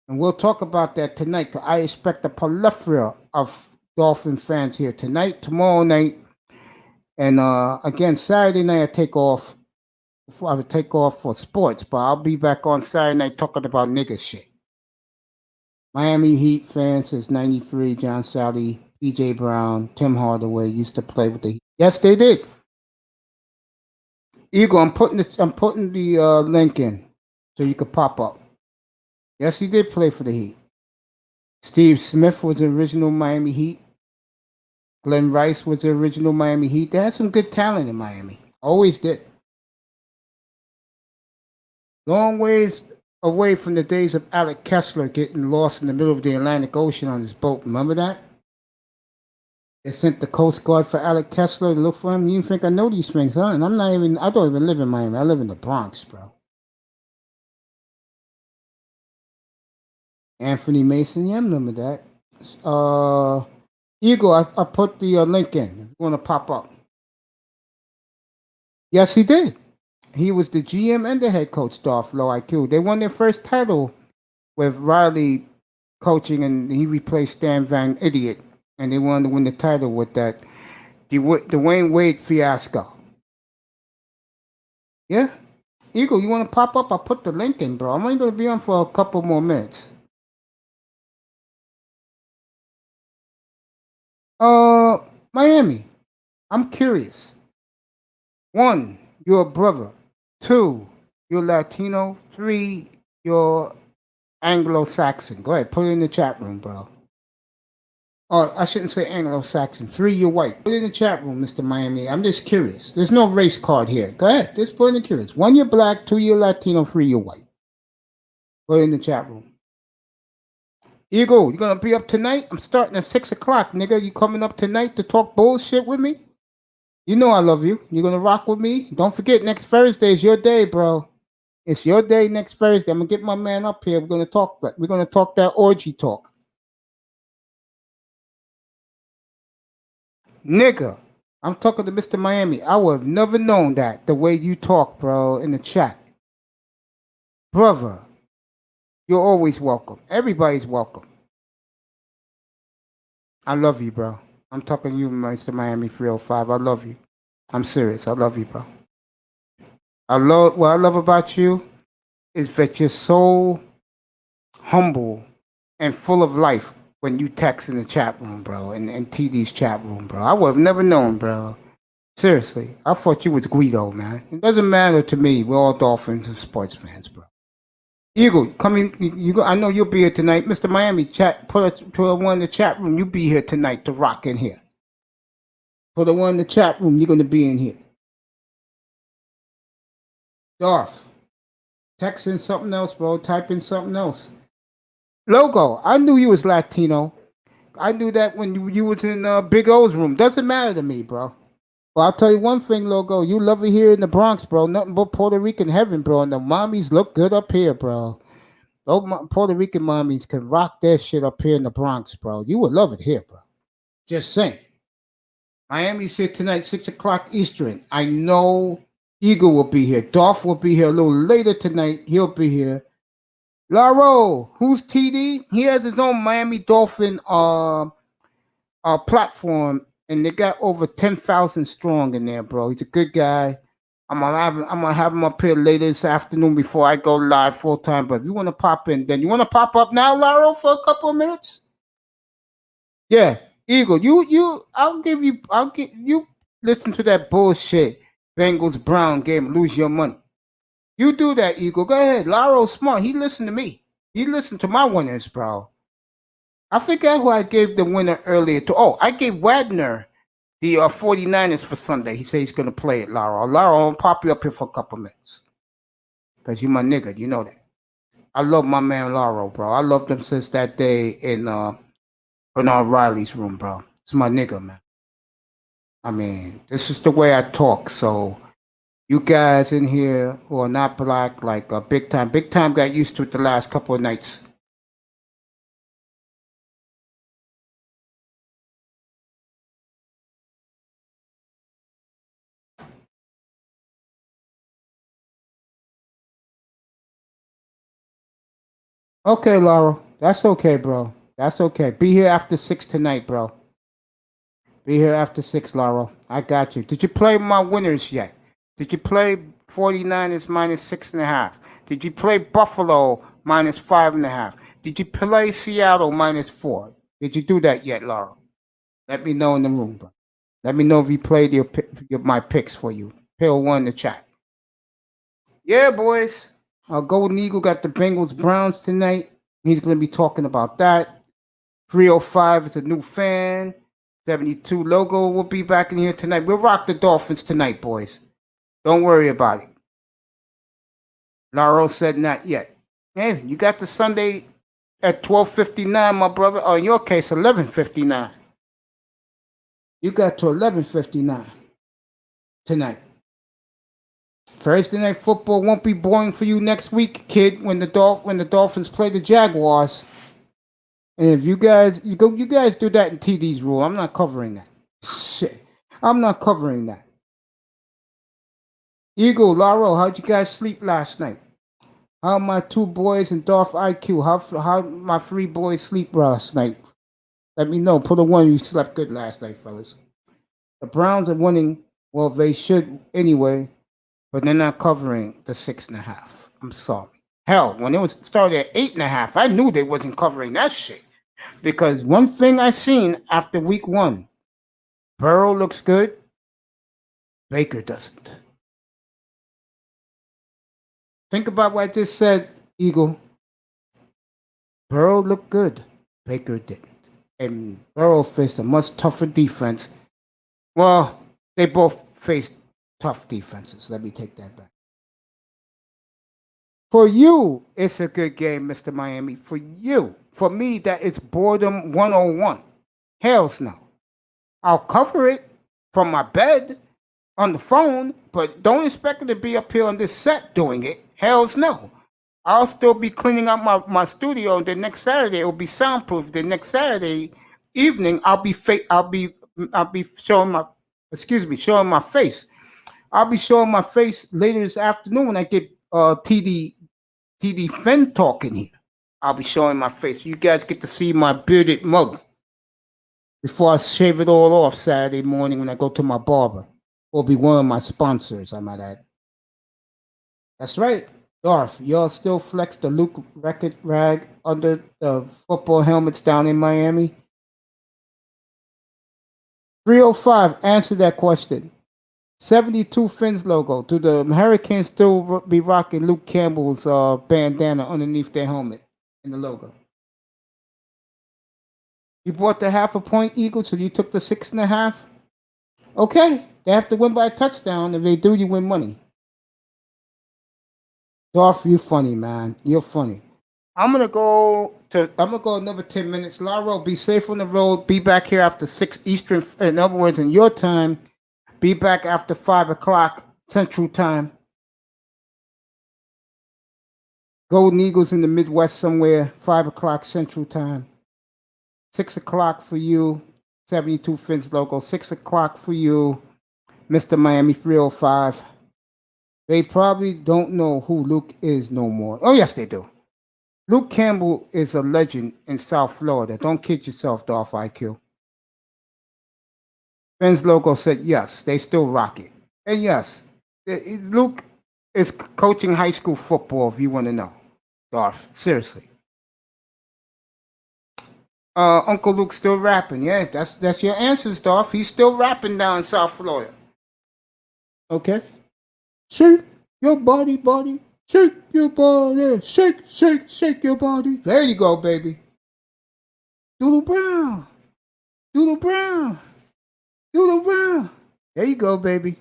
And we'll talk about that tonight. 'Cause I expect a plethora of Dolphin fans here tonight, tomorrow night, and again Saturday night. I take off. I would take off for sports, but I'll be back on Saturday night talking about nigga shit. Miami Heat fans since '93. John Sally, PJ Brown, Tim Hardaway used to play with the Heat. Yes, they did. Eagle, I'm putting the link in so you could pop up. Yes, he did play for the Heat. Steve Smith was the original Miami Heat. Glenn Rice was the original Miami Heat. They had some good talent in Miami. Always did. Long ways away from the days of Alec Kessler getting lost in the middle of the Atlantic Ocean on his boat. Remember that? They sent the Coast Guard for Alec Kessler to look for him. You think I know these things, huh? And I don't even live in Miami. I live in the Bronx, bro. Anthony Mason, yeah, I remember that. Eagle, I put the link in. If you want to pop up. Yes, he did. He was the GM and the head coach, Darflo IQ. They won their first title with Riley coaching, and he replaced Stan Van Idiot. And they wanted to win the title with that Dwayne Wade fiasco. Yeah? Eagle, you want to pop up? I put the link in, bro. I'm only going to be on for a couple more minutes. Miami. I'm curious. 1, you're a brother. 2, you're Latino. 3, you're Anglo-Saxon. Go ahead, put it in the chat room, bro. Oh, I shouldn't say Anglo-Saxon. 3, you're white. Put it in the chat room, Mr. Miami. I'm just curious. There's no race card here. Go ahead, just put it in the curious. 1, you're black. 2, you're Latino. 3, you're white. Put it in the chat room. Eagle, you gonna be up tonight? I'm starting at 6 o'clock, nigga. You coming up tonight to talk bullshit with me? You know I love you. You gonna rock with me? Don't forget, next Thursday is your day, bro. It's your day next Thursday. I'm gonna get my man up here. We're gonna talk that orgy talk. Nigga, I'm talking to Mr. Miami. I would have never known that the way you talk, bro, in the chat. Brother, you're always welcome. Everybody's welcome. I love you, bro. I'm talking to you, Mr. Miami 305. I love you. I'm serious. I love you, bro. What I love about you is that you're so humble and full of life when you text in the chat room, bro, and TD's chat room, bro. I would have never known, bro. Seriously. I thought you was Guido, man. It doesn't matter to me. We're all Dolphins and sports fans, bro. Eagle, come in. I know you'll be here tonight. Mr. Miami, put one in the chat room. You be here tonight to rock in here. Put one in the chat room. You're going to be in here. Darth, text in something else, bro. Type in something else. Logo, I knew you was Latino. I knew that when you was in Big O's room. Doesn't matter to me, bro. Well, I'll tell you one thing, Logo. You love it here in the Bronx, bro. Nothing but Puerto Rican heaven, bro. And the mommies look good up here, bro. Those Puerto Rican mommies can rock their shit up here in the Bronx, bro. You would love it here, bro. Just saying. Miami's here tonight, 6 o'clock Eastern. I know Eagle will be here. Dolph will be here a little later tonight. He'll be here. Laro, who's TD? He has his own Miami Dolphin platform, and they got over 10,000 strong in there, bro. He's a good guy. I'm gonna have him up here later this afternoon before I go live full time. But if you want to pop in, then you want to pop up now, Laro, for a couple of minutes? Yeah, Eagle, I'll give you listen to that bullshit Bengals Brown game, lose your money. You do that, Eagle. Go ahead. Laro's smart. He listened to me. He listened to my winners, bro. I forgot who I gave the winner earlier to. Oh, I gave Wagner the 49ers for Sunday. He said he's going to play it, Laro. Laro, I'll pop you up here for a couple minutes. Because you my nigga. You know that. I love my man Laro, bro. I loved him since that day in Bernard Riley's room, bro. It's my nigga, man. I mean, this is the way I talk. So you guys in here who are not black, like Big Time got used to it the last couple of nights. Okay, Laura. That's okay, bro. That's okay. Be here after 6 tonight, bro. Be here after 6, Laura. I got you. Did you play my winners yet? Did you play 49ers minus 6.5? Did you play Buffalo minus 5.5? Did you play Seattle minus 4? Did you do that yet, Laura? Let me know in the room, bro. Let me know if you played my picks for you. Pill 1 in the chat. Yeah, boys. Golden Eagle got the Bengals Browns tonight. He's going to be talking about that. 305 is a new fan. 72 logo will be back in here tonight. We'll rock the Dolphins tonight, boys. Don't worry about it. Laro said not yet. Hey, you got the Sunday at 12:59, my brother. Or in your case, 11:59. You got to 11:59 tonight. Thursday night football won't be boring for you next week, kid. When the Dolphins play the Jaguars, and if you guys do that in TD's rule. I'm not covering that. Shit, I'm not covering that. Eagle, Laro, how'd you guys sleep last night? How my 2 boys and Dolph IQ? How my 3 boys sleep last night? Let me know. Put a 1. You slept good last night, fellas. The Browns are winning. Well, they should anyway. But they're not covering the 6.5. I'm sorry. Hell, when it was started at 8.5, I knew they wasn't covering that shit. Because one thing I seen after week 1, Burrow looks good, Baker doesn't. Think about what I just said, Eagle. Burrow looked good, Baker didn't. And Burrow faced a much tougher defense. Well, they both faced tough defenses. Let me take that back. For you, it's a good game, Mr. Miami. For you. For me, that is boredom 101. Hells no. I'll cover it from my bed on the phone, but don't expect it to be up here on this set doing it. Hells no. I'll still be cleaning up my studio, and the next Saturday it will be soundproof. The next Saturday evening, I'll be showing my face. I'll be showing my face later this afternoon when I get TD Fenn talking here. I'll be showing my face. You guys get to see my bearded mug before I shave it all off Saturday morning when I go to my barber. Will be one of my sponsors, I might add. That's right. Darth, y'all still flex the Luke record rag under the football helmets down in Miami? 305, answer that question. 72 Fins logo. Do the Hurricanes still be rocking Luke Campbell's bandana underneath their helmet in the logo? You bought the 0.5 point Eagle, so you took the 6.5? Okay, they have to win by a touchdown. If they do, you win money. Dolph, you funny, man. You're funny. I'm gonna go another 10 minutes. Laro, be safe on the road. Be back here after 6 Eastern. In other words, in your time. Be back after 5 o'clock Central Time. Golden Eagles in the Midwest somewhere, 5 o'clock Central Time. 6 o'clock for you. 72 Fins logo, 6 o'clock for you, Mr. Miami 305. They probably don't know who Luke is no more. Oh, yes, they do. Luke Campbell is a legend in South Florida. Don't kid yourself, Dolph IQ. Fins logo said yes, they still rock it. And yes, Luke is coaching high school football if you want to know. Dolph, seriously. Uncle Luke's still rapping. Yeah, that's your answers, Dolph. He's still rapping down in South Florida. Okay. Shake your body, body. Shake your body. Shake, shake, shake your body. There you go, baby. Doodle Brown. Doodle Brown. Doodle Brown. There you go, baby.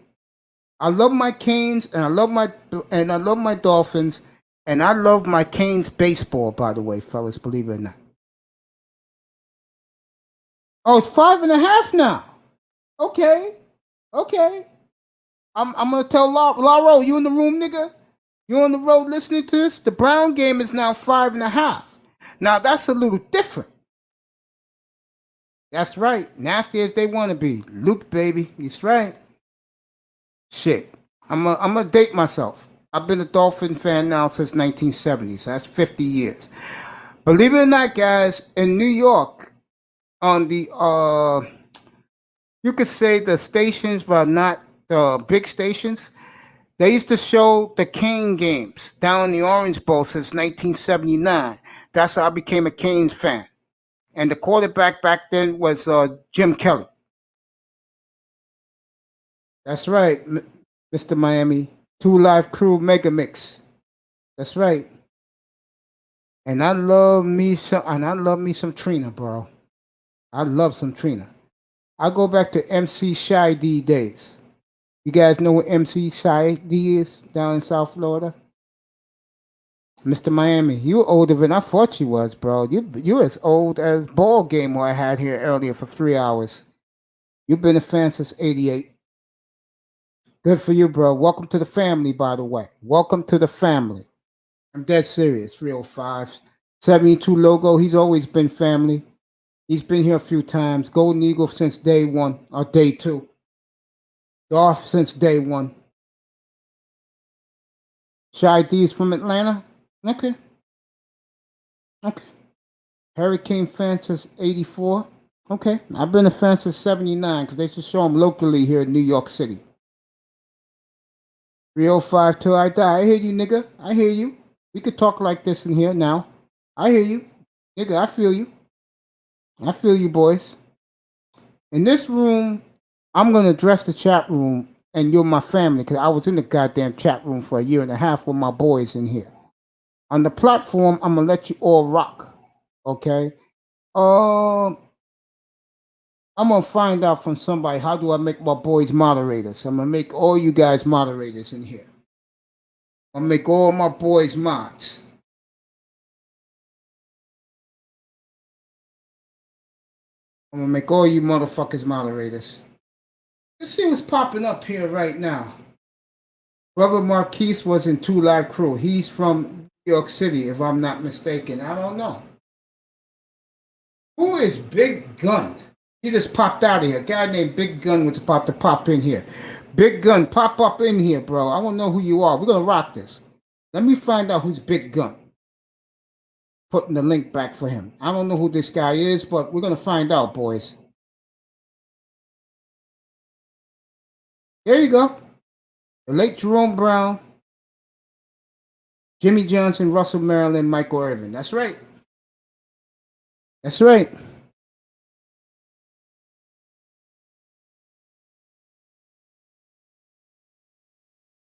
I love my Canes and I love my Dolphins and I love my Canes baseball, by the way, fellas, believe it or not. Oh, it's 5.5 now. Okay. I'm gonna tell Lauro, you in the room, nigga? You on the road listening to this? The Brown game is now 5.5. Now that's a little different. That's right. Nasty as they want to be. Luke, baby. That's right. Shit. I'm gonna date myself. I've been a Dolphin fan now since 1970, so that's 50 years. Believe it or not, guys, in New York, on the you could say the stations, but not the big stations. They used to show the Cane games down in the Orange Bowl since 1979. That's how I became a Canes fan. And the quarterback back then was Jim Kelly. That's right, Mr. Miami. 2 Live Crew Mega Mix. That's right. And I love me some Trina, bro. I love some Trina. I go back to MC Shyt days. You guys know what MC Shyt is down in South Florida? Mr. Miami, you older than I thought you was, bro. You as old as ball game where I had here earlier for 3 hours. You've been a fan since '88. Good for you, bro. Welcome to the family, by the way. Welcome to the family. I'm dead serious. 305. 72 logo. He's always been family. He's been here a few times. Golden Eagle since day 1 or day 2. Dolph since day 1. Shyt is from Atlanta. Okay. Hurricane fan since '84. Okay. I've been a fan since '79 because they should show them locally here in New York City. 305 till I die. I hear you, nigga. I hear you. We could talk like this in here now. I hear you. Nigga, I feel you. I feel you, boys. In this room, I'm going to address the chat room, and you're my family because I was in the goddamn chat room for 1.5 years with my boys in here. On the platform, I'm going to let you all rock. Okay? I'm going to find out from somebody how do I make my boys moderators. I'm going to make all you guys moderators in here. I'm going to make all my boys mods. I'm going to make all you motherfuckers moderators. Let's see what's popping up here right now. Brother Marquise was in 2 Live Crew. He's from New York City, if I'm not mistaken. I don't know. Who is Big Gun? He just popped out of here. A guy named Big Gun was about to pop in here. Big Gun, pop up in here, bro. I want to know who you are. We're going to rock this. Let me find out who's Big Gun. Putting the link back for him. I don't know who this guy is, but we're going to find out, boys. There you go. The late Jerome Brown, Jimmy Johnson, Russell Maryland, Michael Irvin. That's right. That's right.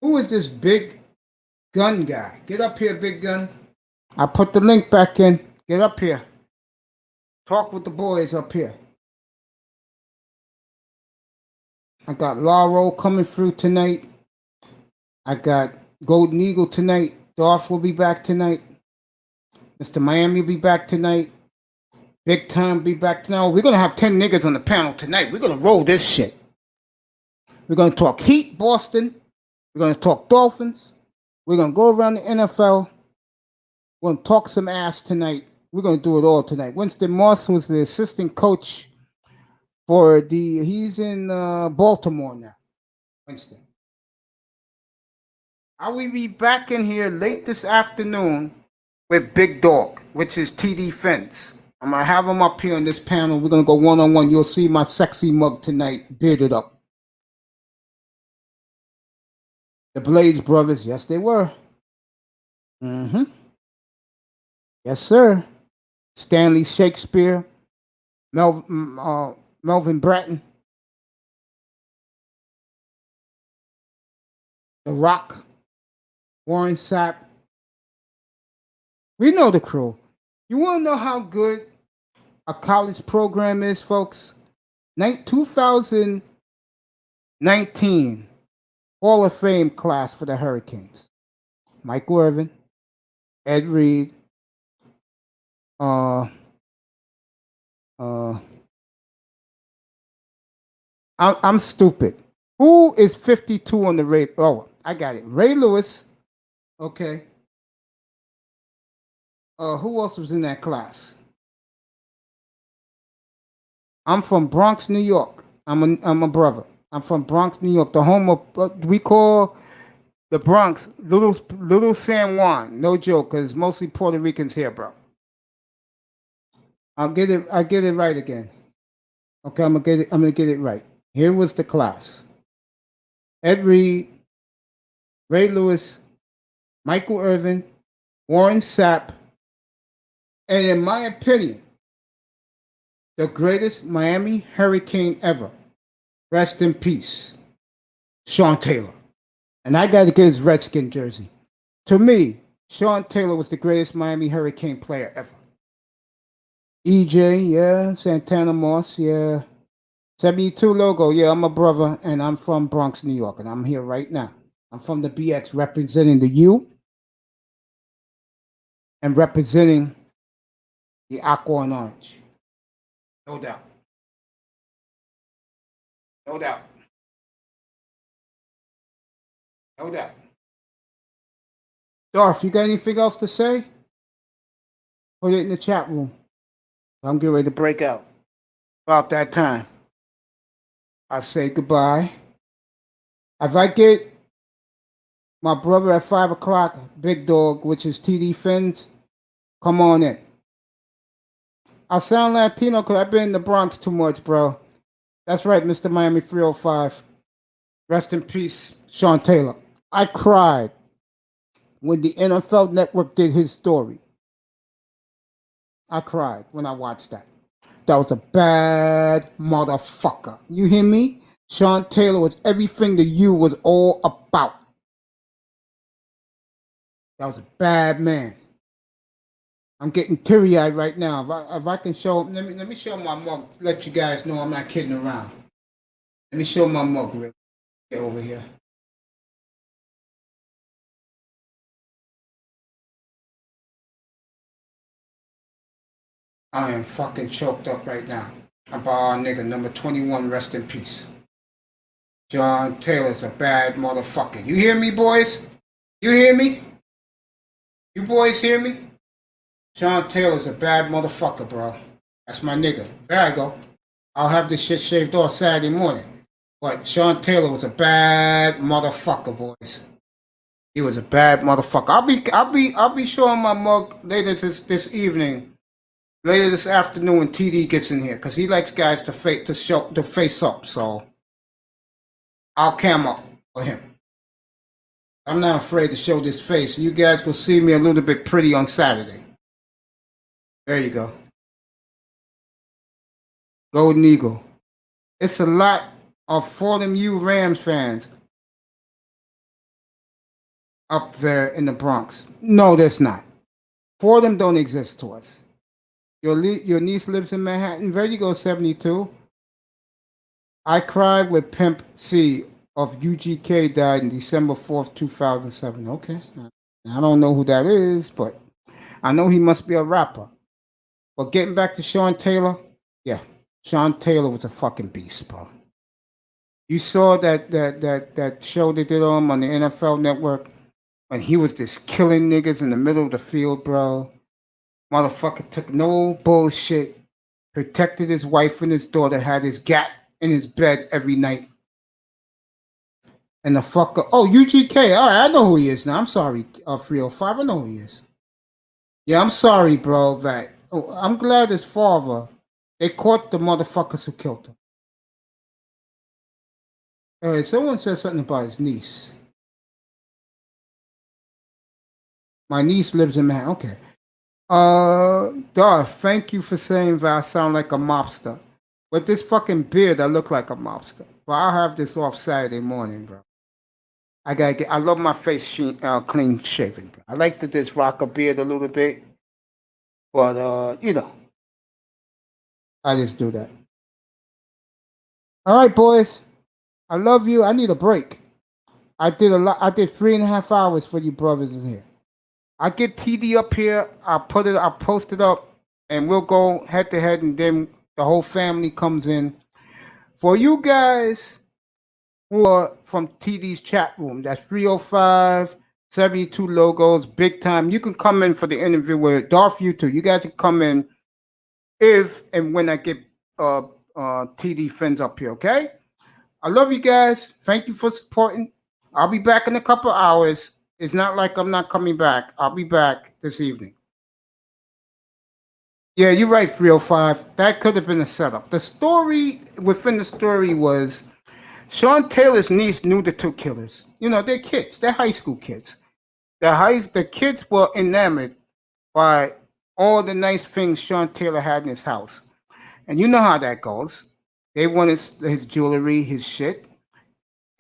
Who is this Big Gun guy? Get up here, Big Gun. I put the link back in. Get up here. Talk with the boys up here. I got Lauro coming through tonight. I got Golden Eagle tonight. Dolph will be back tonight. Mr. Miami will be back tonight. Big Time will be back tonight. We're going to have 10 niggas on the panel tonight. We're going to roll this shit. We're going to talk Heat, Boston. We're going to talk Dolphins. We're going to go around the NFL. We're going to talk some ass tonight. We're going to do it all tonight. Winston Moss was the assistant coach he's in Baltimore now, Winston. I will be back in here late this afternoon with Big Dog, which is TD Fence. I'm gonna have him up here on this panel. We're gonna go one-on-one. You'll see my sexy mug tonight, bearded up. The Blades brothers, yes they were. Mm-hmm. Yes, sir. Stanley Shakespeare, Melvin Bratton, The Rock, Warren Sapp. We know the crew. You want to know how good a college program is, folks? 2019 Hall of Fame class for the Hurricanes. Michael Irvin, Ed Reed, I'm stupid. Who is 52 on the Ray? Oh, I got it. Ray Lewis. Okay. Who else was in that class? I'm from Bronx, New York. I'm a brother. I'm from Bronx, New York. The home of we call the Bronx Little San Juan. No joke, because mostly Puerto Ricans here, bro. I get it right again. Okay, I'm gonna get it right. Here was the class. Ed Reed, Ray Lewis, Michael Irvin, Warren Sapp, and in my opinion, the greatest Miami Hurricane ever. Rest in peace, Sean Taylor. And I got to get his Redskin jersey. To me, Sean Taylor was the greatest Miami Hurricane player ever. EJ, yeah. Santana Moss, yeah. 72 logo, yeah, I'm a brother, and I'm from Bronx, New York, and I'm here right now. I'm from the BX representing the U and representing the aqua and orange. No doubt. No doubt. No doubt. Darth, you got anything else to say? Put it in the chat room. I'm getting ready to break out. About that time, I say goodbye. If I get my brother at 5 o'clock, Big Dog, which is TD Fins, come on in. I sound Latino because I've been in the Bronx too much, bro. That's right, Mr. Miami 305. Rest in peace, Sean Taylor. I cried when the NFL Network did his story. I cried when I watched that. That was a bad motherfucker. You hear me? Sean Taylor was everything the U was all about. That was a bad man. I'm getting teary-eyed right now. If I can show, let me show my mug. Let you guys know I'm not kidding around. Let me show my mug, Rick. Get over here. I am fucking choked up right now. I'm by our nigga number 21. Rest in peace. John Taylor's a bad motherfucker. You hear me, boys? You hear me? You boys hear me? Sean Taylor's a bad motherfucker, bro. That's my nigga. There I go. I'll have this shit shaved off Saturday morning. But Sean Taylor was a bad motherfucker, boys. He was a bad motherfucker. I'll be showing my mug later this evening, later this afternoon when TD gets in here, because he likes guys to face up. So I'll cam up for him. I'm not afraid to show this face. You guys will see me a little bit pretty on Saturday. There you go. Golden Eagle. It's a lot of Fordham U Rams fans up there in the Bronx. No, there's not. Fordham don't exist to us. Your niece lives in Manhattan. There you go, 72. I cried when Pimp C of UGK died on December 4th, 2007. Okay. I don't know who that is, but I know he must be a rapper. But getting back to Sean Taylor, yeah, Sean Taylor was a fucking beast, bro. You saw that show they did on the NFL Network when he was just killing niggas in the middle of the field, bro. Motherfucker took no bullshit. protected his wife and his daughter, had his gat in his bed every night. And the fucker, oh, UGK, all right, I know who he is now. I'm sorry, 305, I know who he is. Yeah, I'm sorry, bro, that, I'm glad his father, they caught the motherfuckers who killed him. All right, someone said something about his niece. My niece lives in Manhattan, okay. Darth, thank you for saying that I sound like a mobster. With this fucking beard, I look like a mobster. But I'll have this off Saturday morning, bro. I love my face clean shaven, bro. I like to just rock a beard a little bit. But, you know, I just do that. All right, boys. I love you. I need a break. I did 3.5 hours for you brothers in here. I get TD up here. I'll post it up, and we'll go head to head, and then the whole family comes in. For you guys who are from TD's chat room, that's 305 72 logos, big time. You can come in for the interview with Darth. You too. You guys can come in if and when I get TD friends up here. Okay. I love you guys. Thank you for supporting. I'll be back in a couple hours. It's not like I'm not coming back. I'll be back this evening. Yeah, you're right, 305. That could have been a setup. The story within the story was Sean Taylor's niece knew the two killers. You know, they're kids. They're high school kids. The kids were enamored by all the nice things Sean Taylor had in his house. And you know how that goes. They wanted his jewelry, his shit,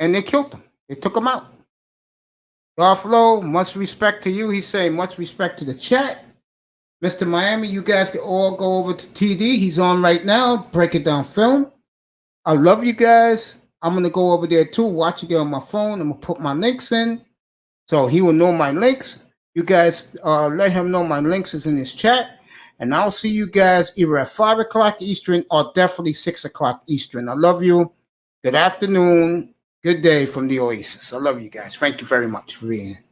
and they killed him. They took him out. Darth Low, much respect to you. He's saying much respect to the chat. Mr. Miami, you guys can all go over to TD. He's on right now. Break It Down Film. I love you guys. I'm going to go over there too, watch it on my phone. I'm going to put my links in so he will know my links. You guys let him know my links is in his chat. And I'll see you guys either at 5 o'clock Eastern or definitely 6 o'clock Eastern. I love you. Good afternoon. Good day from the Oasis. I love you guys. Thank you very much for being here.